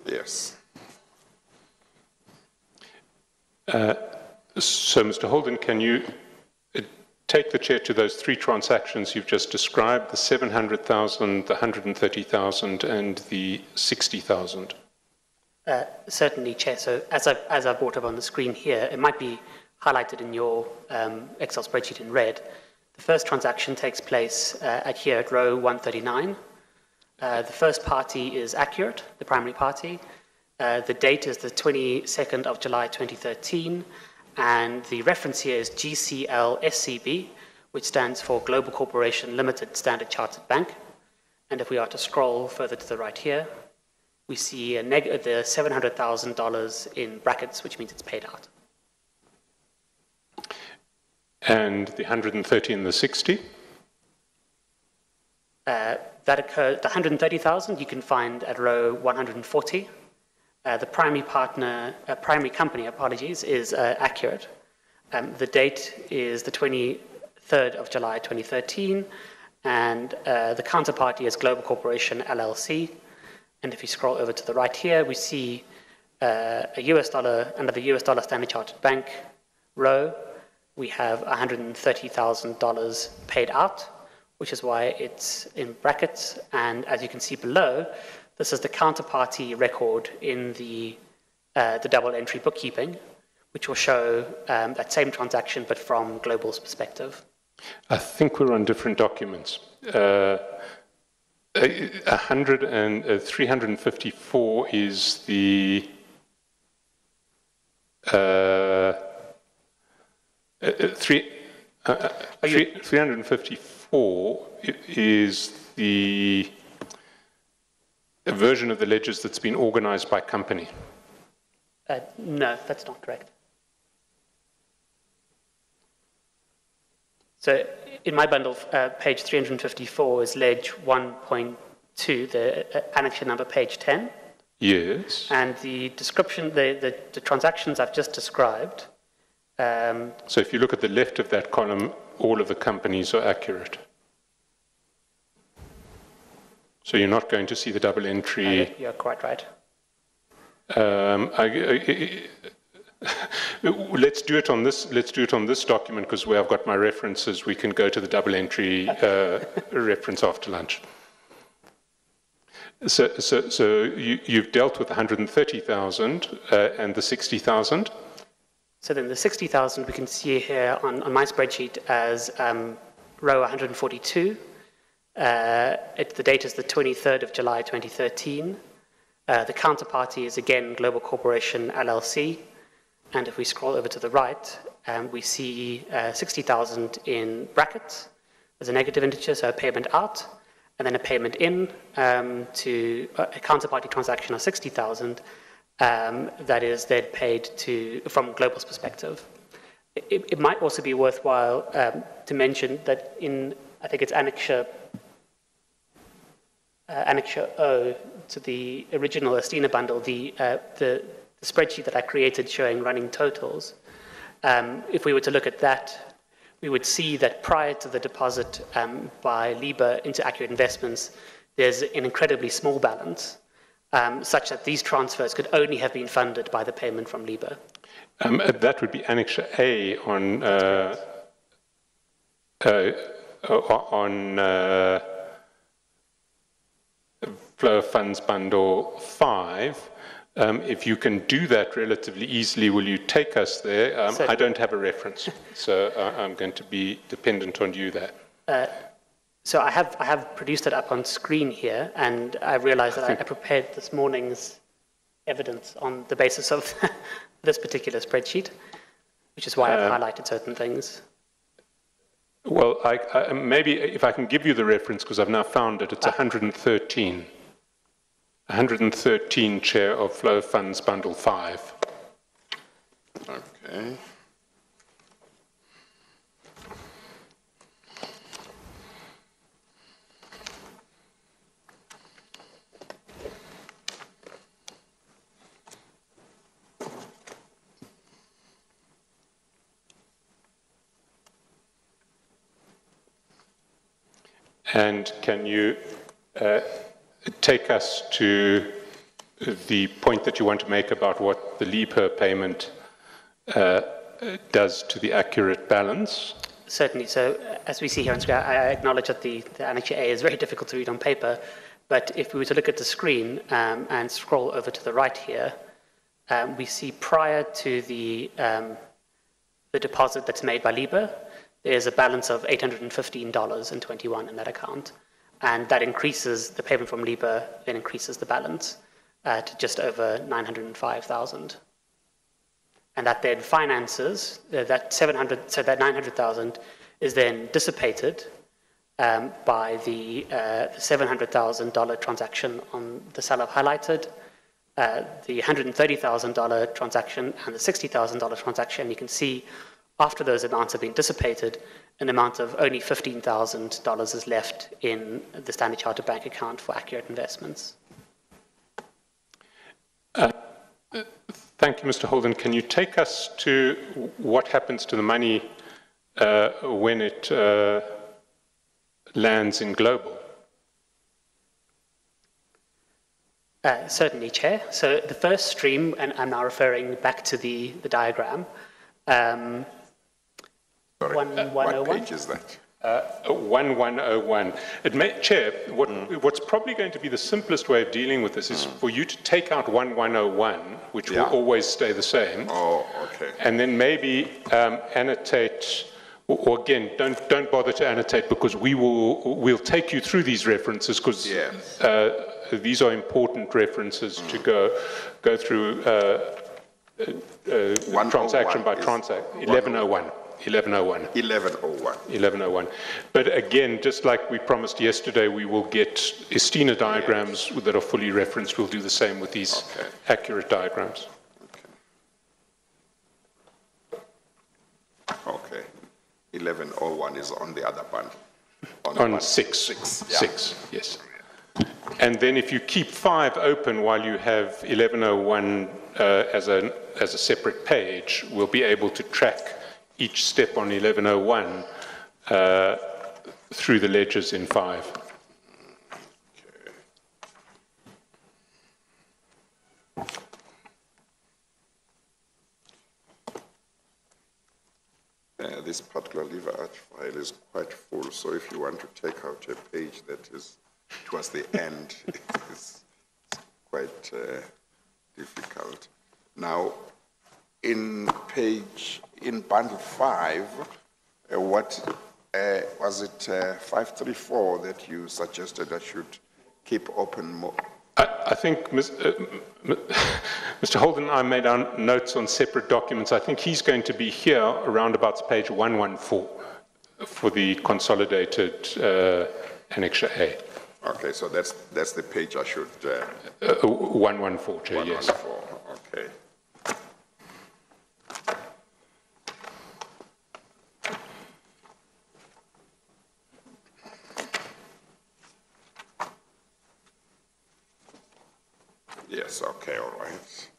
Yes. So, Mr. Holden, can you take the Chair to those 3 transactions you've just described, the 700,000, the 130,000, and the 60,000? Certainly, Chair. So as I brought up on the screen here, it might be highlighted in your Excel spreadsheet in red. The first transaction takes place here at row 139. The first party is Accurate, the primary party. The date is the 22nd of July 2013, and the reference here is GCL-SCB, which stands for Global Corporation Limited Standard Chartered Bank. And if we are to scroll further to the right here, we see the $700,000 in brackets, which means it's paid out. And the 130 and the 60? That occurred, the 130,000 you can find at row 140. The primary company, is accurate. The date is the 23rd of July 2013, and the counterparty is Global Corporation LLC. And if you scroll over to the right here, we see a US dollar, under the US dollar Standard Chartered Bank row, we have $130,000 paid out, which is why it's in brackets. And as you can see below, this is the counterparty record in the double entry bookkeeping, which will show that same transaction, but from Global's perspective. I think we're on different documents. 354 is the 354 is the version of the ledgers that's been organized by company. No, that's not correct. So in my bundle, page 354 is ledge 1.2, the annexure number page 10. Yes. And the description, the transactions I've just described. So if you look at the left of that column, all of the companies are accurate. So you're not going to see the double entry. You're quite right. Let's do it on this. Let's do it on this document, because where I've got my references, we can go to the double entry reference after lunch. So you've dealt with 130,000 and the 60,000. So then the 60,000 we can see here on my spreadsheet as row 142. The date is the 23rd of July 2013. The counterparty is again Global Corporation LLC. And if we scroll over to the right, we see 60,000 in brackets as a negative integer, so a payment out, and then a payment in to a counterparty transaction of 60,000 that is then paid from Global's perspective. It might also be worthwhile to mention that in, I think it's Annexure O to the original Estina bundle, the spreadsheet that I created showing running totals, if we were to look at that, we would see that prior to the deposit by Liebherr into Accurate Investments, there's an incredibly small balance, such that these transfers could only have been funded by the payment from Liebherr. That would be Annexure A on Flow of Funds Bundle 5. If you can do that relatively easily, will you take us there? I don't have a reference, so I'm going to be dependent on you there. So I have produced it up on screen here, and I realized that I prepared this morning's evidence on the basis of this particular spreadsheet, which is why I've highlighted certain things. Well, maybe if I can give you the reference, because I've now found it, it's 113. 113 share of Flow of Funds Bundle 5. Okay. And can you take us to the point that you want to make about what the Liebherr payment does to the accurate balance? Certainly. So as we see here on screen, I acknowledge that the Annexure A is very difficult to read on paper, but if we were to look at the screen and scroll over to the right here, we see prior to the deposit that's made by Liebherr, there's a balance of $815.21 in that account. And that increases the payment from Liebherr, then increases the balance to just over 905,000. And that then finances that 700, so that 900,000 is then dissipated by the $700,000 transaction on the cell I've highlighted, the $130,000 transaction and the $60,000 transaction. You can see After those amounts have been dissipated, an amount of only $15,000 is left in the Standard Chartered bank account for accurate investments. Thank you, Mr. Holden. Can you take us to what happens to the money when it lands in global? Certainly, Chair. So the first stream, and I'm now referring back to the diagram. Sorry, 1101. what page is that? 1101. Chair, what's probably going to be the simplest way of dealing with this is for you to take out 1101, which will always stay the same. Oh, okay. And then maybe annotate, or again, don't bother to annotate because we'll take you through these references because these are important references to go through transaction by transaction. 1101. 1101. 1101. 1101. But again, just like we promised yesterday, we will get Estina diagrams that are fully referenced. We'll do the same with these accurate diagrams. Okay. 1101 is on the other bundle. On 6. 6, yes. And then if you keep 5 open while you have 1101 as a separate page, we'll be able to track each step on 1101 through the ledgers in 5. This particular Liebherr file is quite full, so if you want to take out a page that is towards the end, it's quite difficult. Now, in bundle 5, what was it 534 that you suggested I should keep open more? I think Mr. Holden and I made our notes on separate documents. I think he's going to be here around about page 114 for the consolidated Annexure A. Okay, so that's the page I should... 114, Chair, 114, yes. Okay. Yes, okay, all right.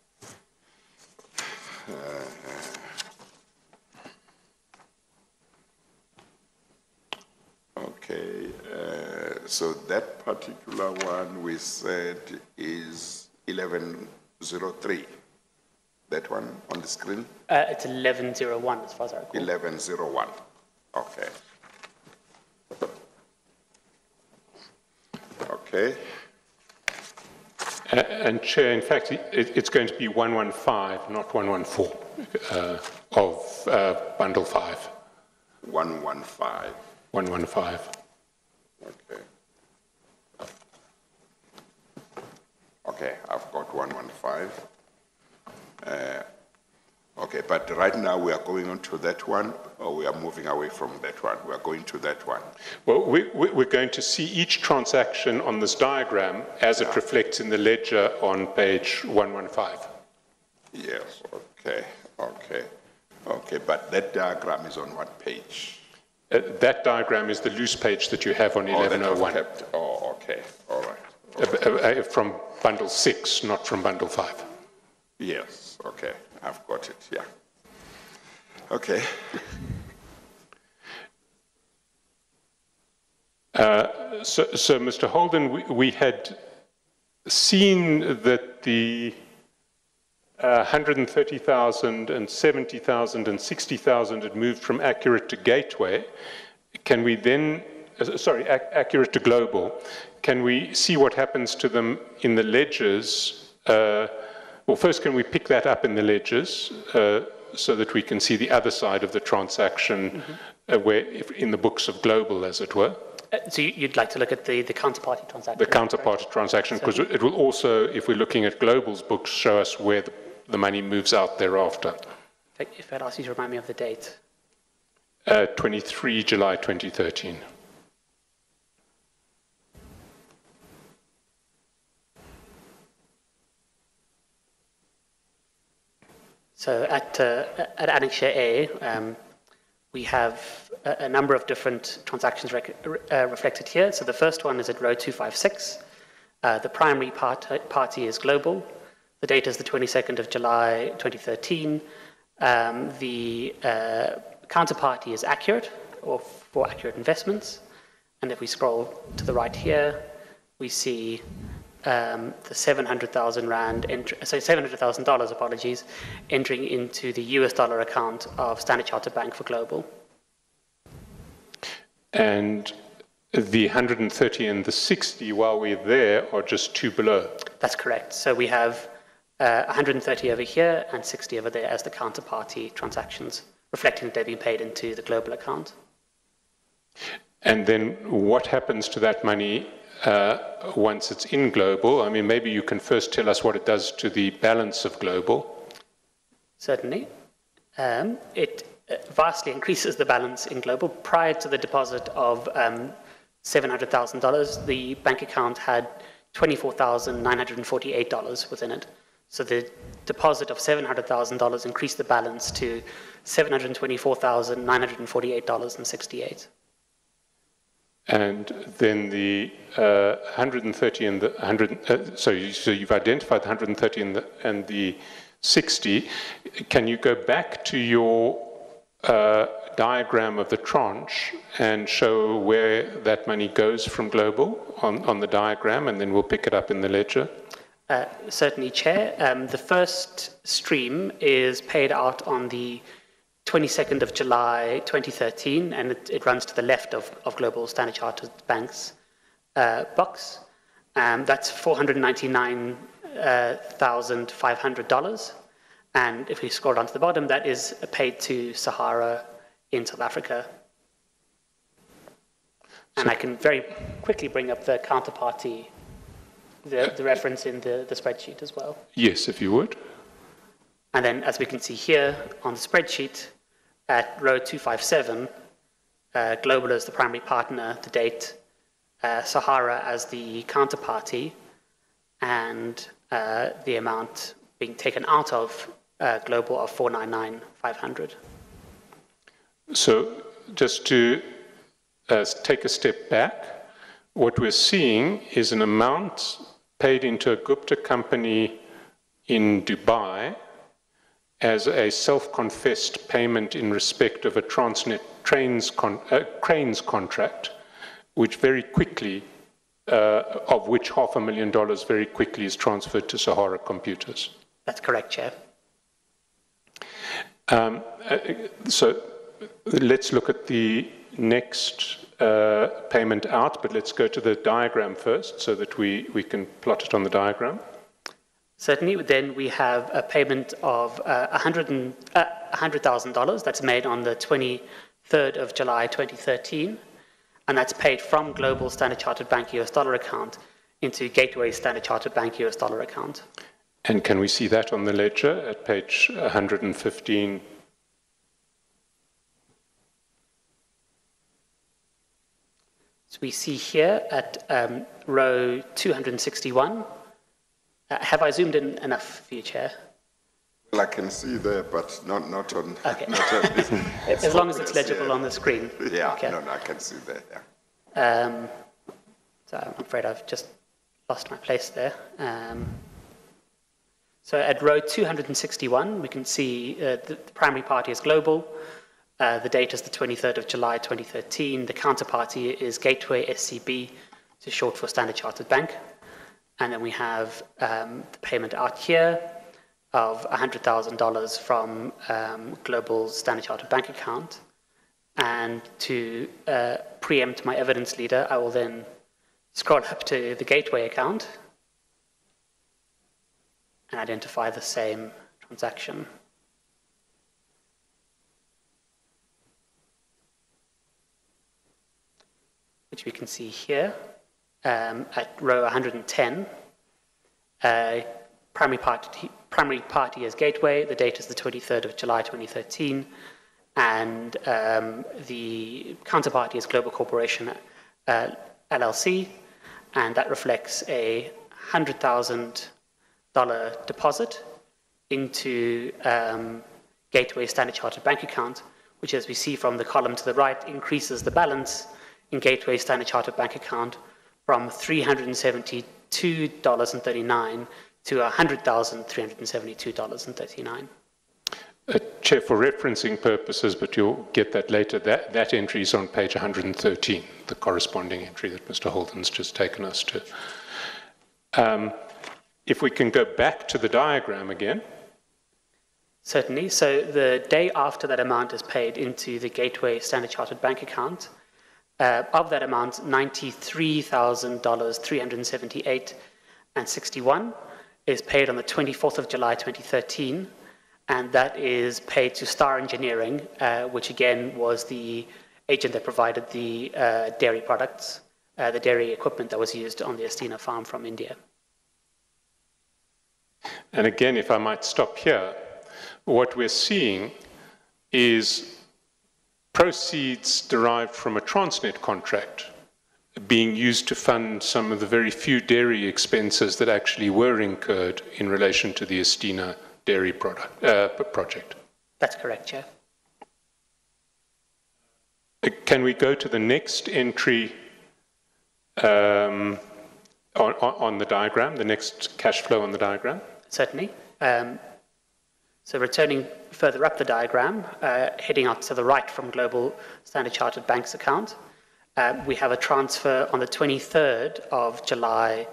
Okay, so that particular one we said is 1103. That one on the screen? It's 1101 as far as I recall. 1101, okay. Okay. And Chair, in fact, it's going to be 115, not 114, of Bundle 5. 115. 115. Okay. Okay, I've got 115. Okay, but right now we are going on to that one, or we are moving away from that one? We are going to that one. Well, we're going to see each transaction on this diagram as it reflects in the ledger on page 115. Yes, okay, but that diagram is on what page? That diagram is the loose page that you have on 1101. Okay, all right. From Bundle 6, not from Bundle 5. Yes, okay, I've got it, yeah. Okay. So, Mr. Holden, we had seen that the 130,000 and 70,000 and 60,000 had moved from accurate to gateway. Can we then, accurate to global. Can we see what happens to them in the ledgers? Well, first, can we pick that up in the ledgers so that we can see the other side of the transaction in the books of global, as it were? So you'd like to look at the counterparty transaction? The counterparty transaction, because it will also, if we're looking at global's books, show us where the money moves out thereafter. If I'd ask you to remind me of the date. 23 July 2013. So at Annexure A, We have a number of different transactions reflected here. So the first one is at row 256. The primary party is global. The date is the 22nd of July 2013. The counterparty is accurate, or for accurate investments. And if we scroll to the right here, we see the 700,000 rand, $700,000, apologies, entering into the US dollar account of Standard Chartered Bank for Global. And the 130 and the 60, while we're there, are just two below. That's correct. So we have 130 over here and 60 over there as the counterparty transactions, reflecting that they've been paid into the global account. And then what happens to that money once it's in global? I mean, maybe you can first tell us what it does to the balance of global. Certainly. It vastly increases the balance in global. Prior to the deposit of $700,000, the bank account had $24,948 within it. So the deposit of $700,000 increased the balance to $724,948.68. And then the 130 and the 100, so you've identified the 130 and the 60. Can you go back to your diagram of the tranche and show where that money goes from global on the diagram, and then we'll pick it up in the ledger? Certainly, Chair. The first stream is paid out on the 22nd of July 2013, and it runs to the left of Global Standard Chartered Bank's box. That's $499,500. And if we scroll down to the bottom, that is paid to Sahara in South Africa. And I can very quickly bring up the counterparty, the reference in the spreadsheet as well. Yes, if you would. And then, as we can see here on the spreadsheet, at row 257, Global as the primary partner, the date, Sahara as the counterparty, and the amount being taken out of Global of $499,500. So just to take a step back, what we're seeing is an amount paid into a Gupta company in Dubai as a self-confessed payment in respect of a Transnet cranes contract, which very quickly, of which $500,000 very quickly is transferred to Sahara Computers. That's correct, Chair. So let's look at the next payment out, but let's go to the diagram first so that we can plot it on the diagram. Certainly. Then we have a payment of $100,000 that's made on the 23rd of July 2013, and that's paid from Global Standard Chartered Bank US dollar account into Gateway Standard Chartered Bank US dollar account. And can we see that on the ledger at page 115? So we see here at row 261. Have I zoomed in enough for you, Chair? Well, I can see there, but not on. Okay. Not on this. As long as it's legible on the screen. Yeah, okay. no, I can see there. Yeah. So I'm afraid I've just lost my place there. So at row 261, we can see the primary party is Global. The date is the 23rd of July 2013. The counterparty is Gateway SCB, which is short for Standard Chartered Bank. And then we have the payment out here of $100,000 from Global Standard Chartered Bank account. And to preempt my evidence leader, I will then scroll up to the Gateway account and identify the same transaction. Which we can see here. At row 110, primary party is Gateway. The date is the 23rd of July 2013, and the counterparty is Global Corporation LLC, and that reflects a $100,000 deposit into Gateway Standard Chartered Bank account, which, as we see from the column to the right, increases the balance in Gateway Standard Chartered Bank account from $372.39 to $100,372.39. Chair, for referencing purposes, but you'll get that later, that entry is on page 113, the corresponding entry that Mr. Holden's just taken us to. If we can go back to the diagram again. Certainly. So the day after that amount is paid into the Gateway Standard Chartered Bank account, of that amount, $93,378.61 is paid on the 24th of July 2013, and that is paid to Star Engineering, which again was the agent that provided the dairy products, the dairy equipment that was used on the Estina farm from India. And again, if I might stop here, what we're seeing is proceeds derived from a Transnet contract being used to fund some of the very few dairy expenses that actually were incurred in relation to the Estina Dairy project. That's correct, Chair. Can we go to the next entry on the diagram, the next cash flow on the diagram? Certainly. So returning further up the diagram, heading out to the right from Global Standard Chartered Bank's account, we have a transfer on the 23rd of July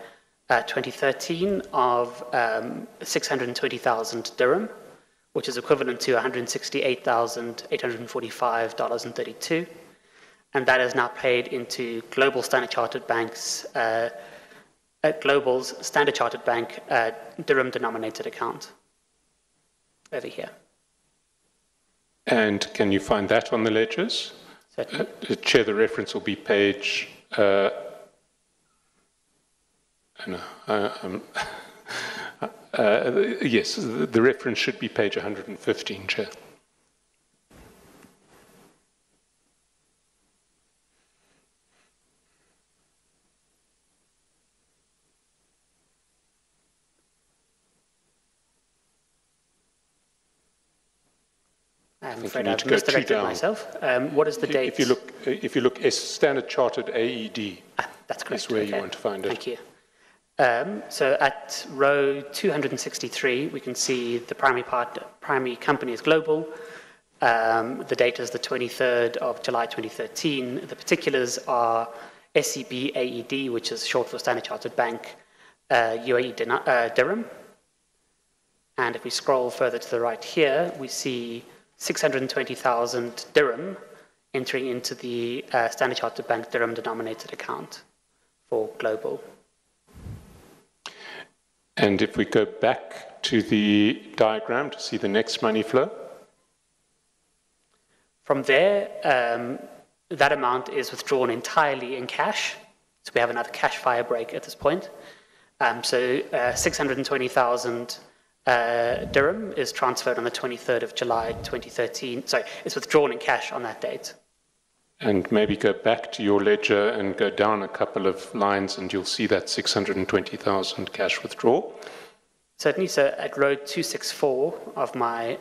2013 of 620,000 dirham, which is equivalent to $168,845.32. And that is now paid into Global Standard Chartered Bank's, Global's Standard Chartered Bank dirham denominated account over here. And can you find that on the ledgers? Certainly. Chair, the reference will be page... yes, the reference should be page 115, Chair. I'm afraid I've misdirected myself. What is the date? If you look Standard Chartered AED, that's correct. That's where you want to find it. Thank you. So at row 263, we can see the primary company is Global. The date is the 23rd of July 2013. The particulars are SCB AED, which is short for Standard Chartered Bank, UAE dirham. And if we scroll further to the right here, we see 620,000 dirham entering into the Standard Chartered Bank dirham denominated account for Global. And if we go back to the diagram to see the next money flow. From there, that amount is withdrawn entirely in cash. So we have another cash fire break at this point. So 620,000 dirham is transferred on the 23rd of July 2013. Sorry, it's withdrawn in cash on that date. And maybe go back to your ledger and go down a couple of lines and you'll see that 620,000 cash withdrawal. Certainly. So at row 264 of my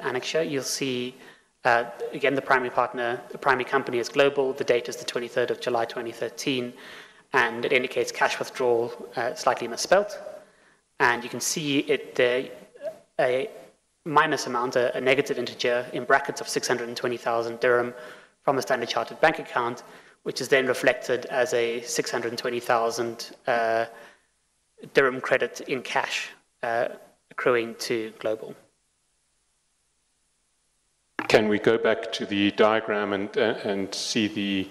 annexure, you'll see, again, the primary company is Global. The date is the 23rd of July 2013. And it indicates cash withdrawal, slightly misspelt. And you can see it there, a minus amount, a negative integer in brackets of 620,000 dirham from a Standard Chartered Bank account, which is then reflected as a 620,000 dirham credit in cash accruing to Global. Can we go back to the diagram and see the,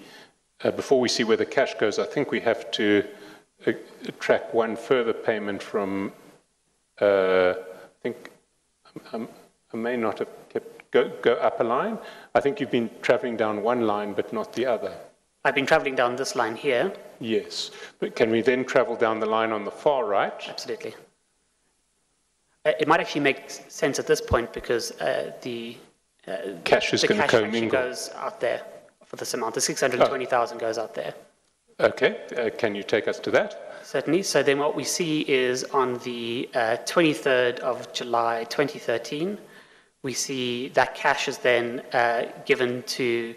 before we see where the cash goes, I think we have to track one further payment from, I think, I may not have kept, go up a line. I think you've been traveling down one line, but not the other. I've been traveling down this line here. Yes, but can we then travel down the line on the far right? Absolutely. It might actually make sense at this point because the cash is going to commingle. Goes out there for this amount. The 620,000 goes out there. Okay, can you take us to that? Certainly. So then what we see is on the 23rd of July 2013, we see that cash is then given to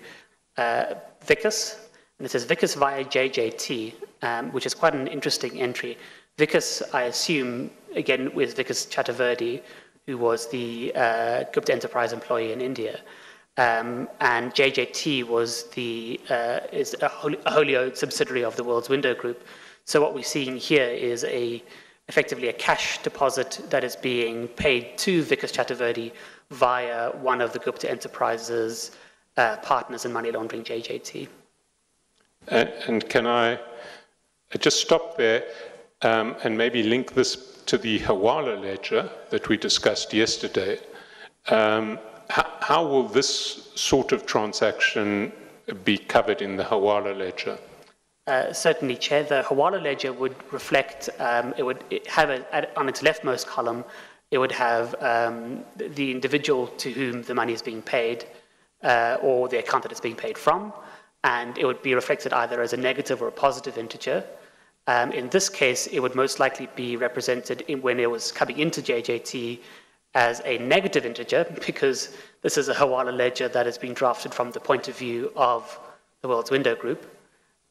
Vickers, and it says Vickers via JJT, which is quite an interesting entry. Vickers, I assume, again, with Vickers Chaturvedi, who was the Gupta Enterprise employee in India. And JJT was is a wholly owned subsidiary of the World's Window Group. So what we're seeing here is effectively a cash deposit that is being paid to Vickers Chaturvedi via one of the Gupta Enterprises partners in money laundering, JJT. And can I just stop there and maybe link this to the Hawala ledger that we discussed yesterday? How will this sort of transaction be covered in the Hawala ledger? Certainly, Chair. The Hawala ledger would reflect, on its leftmost column, it would have the individual to whom the money is being paid or the account that it's being paid from, and it would be reflected either as a negative or a positive integer. In this case, it would most likely be represented when it was coming into JJT as a negative integer, because this is a Hawala ledger that is being drafted from the point of view of the World's Window Group.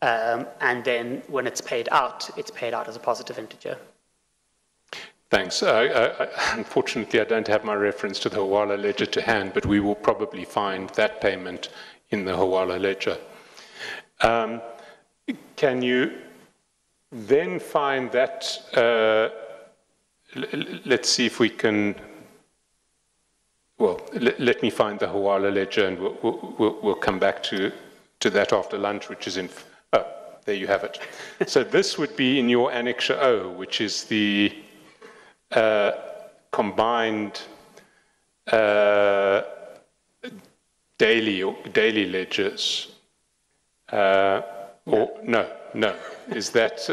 And then when it's paid out as a positive integer. Thanks. Unfortunately, I don't have my reference to the Hawala ledger to hand, but we will probably find that payment in the Hawala ledger. Can you then find that, let's see if we can, well, let me find the Hawala ledger and we'll come back to that after lunch, which is in, oh, there you have it. So this would be in your Annexure O, which is the combined daily ledgers. Or no. Is that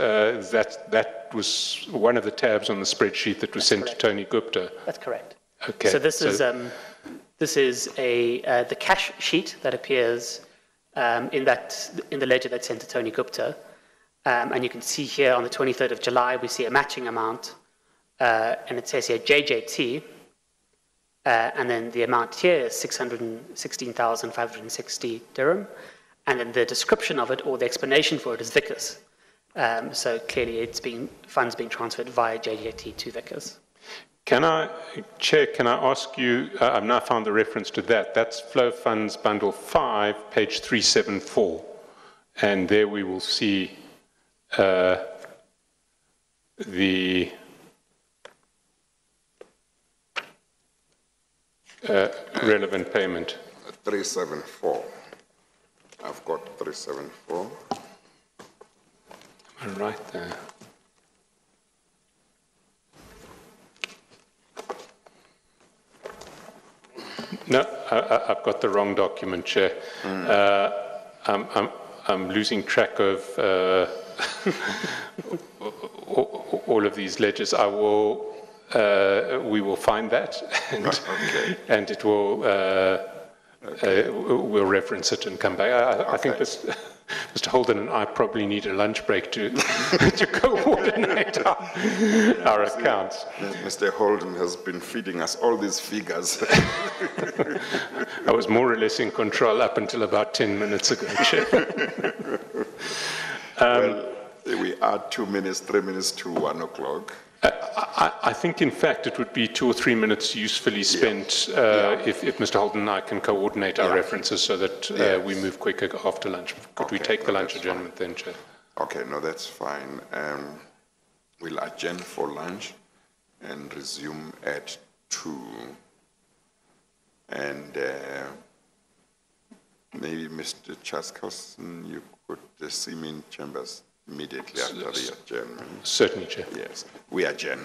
was one of the tabs on the spreadsheet that was sent to Tony Gupta? That's correct. Okay. So this is the cash sheet that appears in the ledger that's sent to Tony Gupta, and you can see here on the 23rd of July we see a matching amount, and it says here JJT, and then the amount here is 616,560 dirham. And then the description of it, or the explanation for it, is Vickers. So clearly funds being transferred via JJT to Vickers. Chair, can I ask you, I've now found the reference to that. That's Flow Funds Bundle 5, page 374. And there we will see the relevant payment. 374. I've got 374. Am I right there? No, I've got the wrong document, Chair. I'm losing track of all of these ledgers. We will find that, and, okay. And it will. We'll reference it and come back. I think Mr. Holden and I probably need a lunch break to coordinate our accounts. Mr. Holden has been feeding us all these figures. I was more or less in control up until about 10 minutes ago, Chair. Well, we are 2 minutes, 3 minutes to 1 o'clock. I think, in fact, it would be 2 or 3 minutes usefully spent if Mr. Holden and I can coordinate our references so that we move quicker after lunch. Could we take the lunch adjournment then, Chair? Okay, no, that's fine. We'll adjourn for lunch and resume at 2. And maybe Mr. Chaskowson, you could see me in chambers immediately after the adjournment. Certainly, Chair. Yes, we adjourn.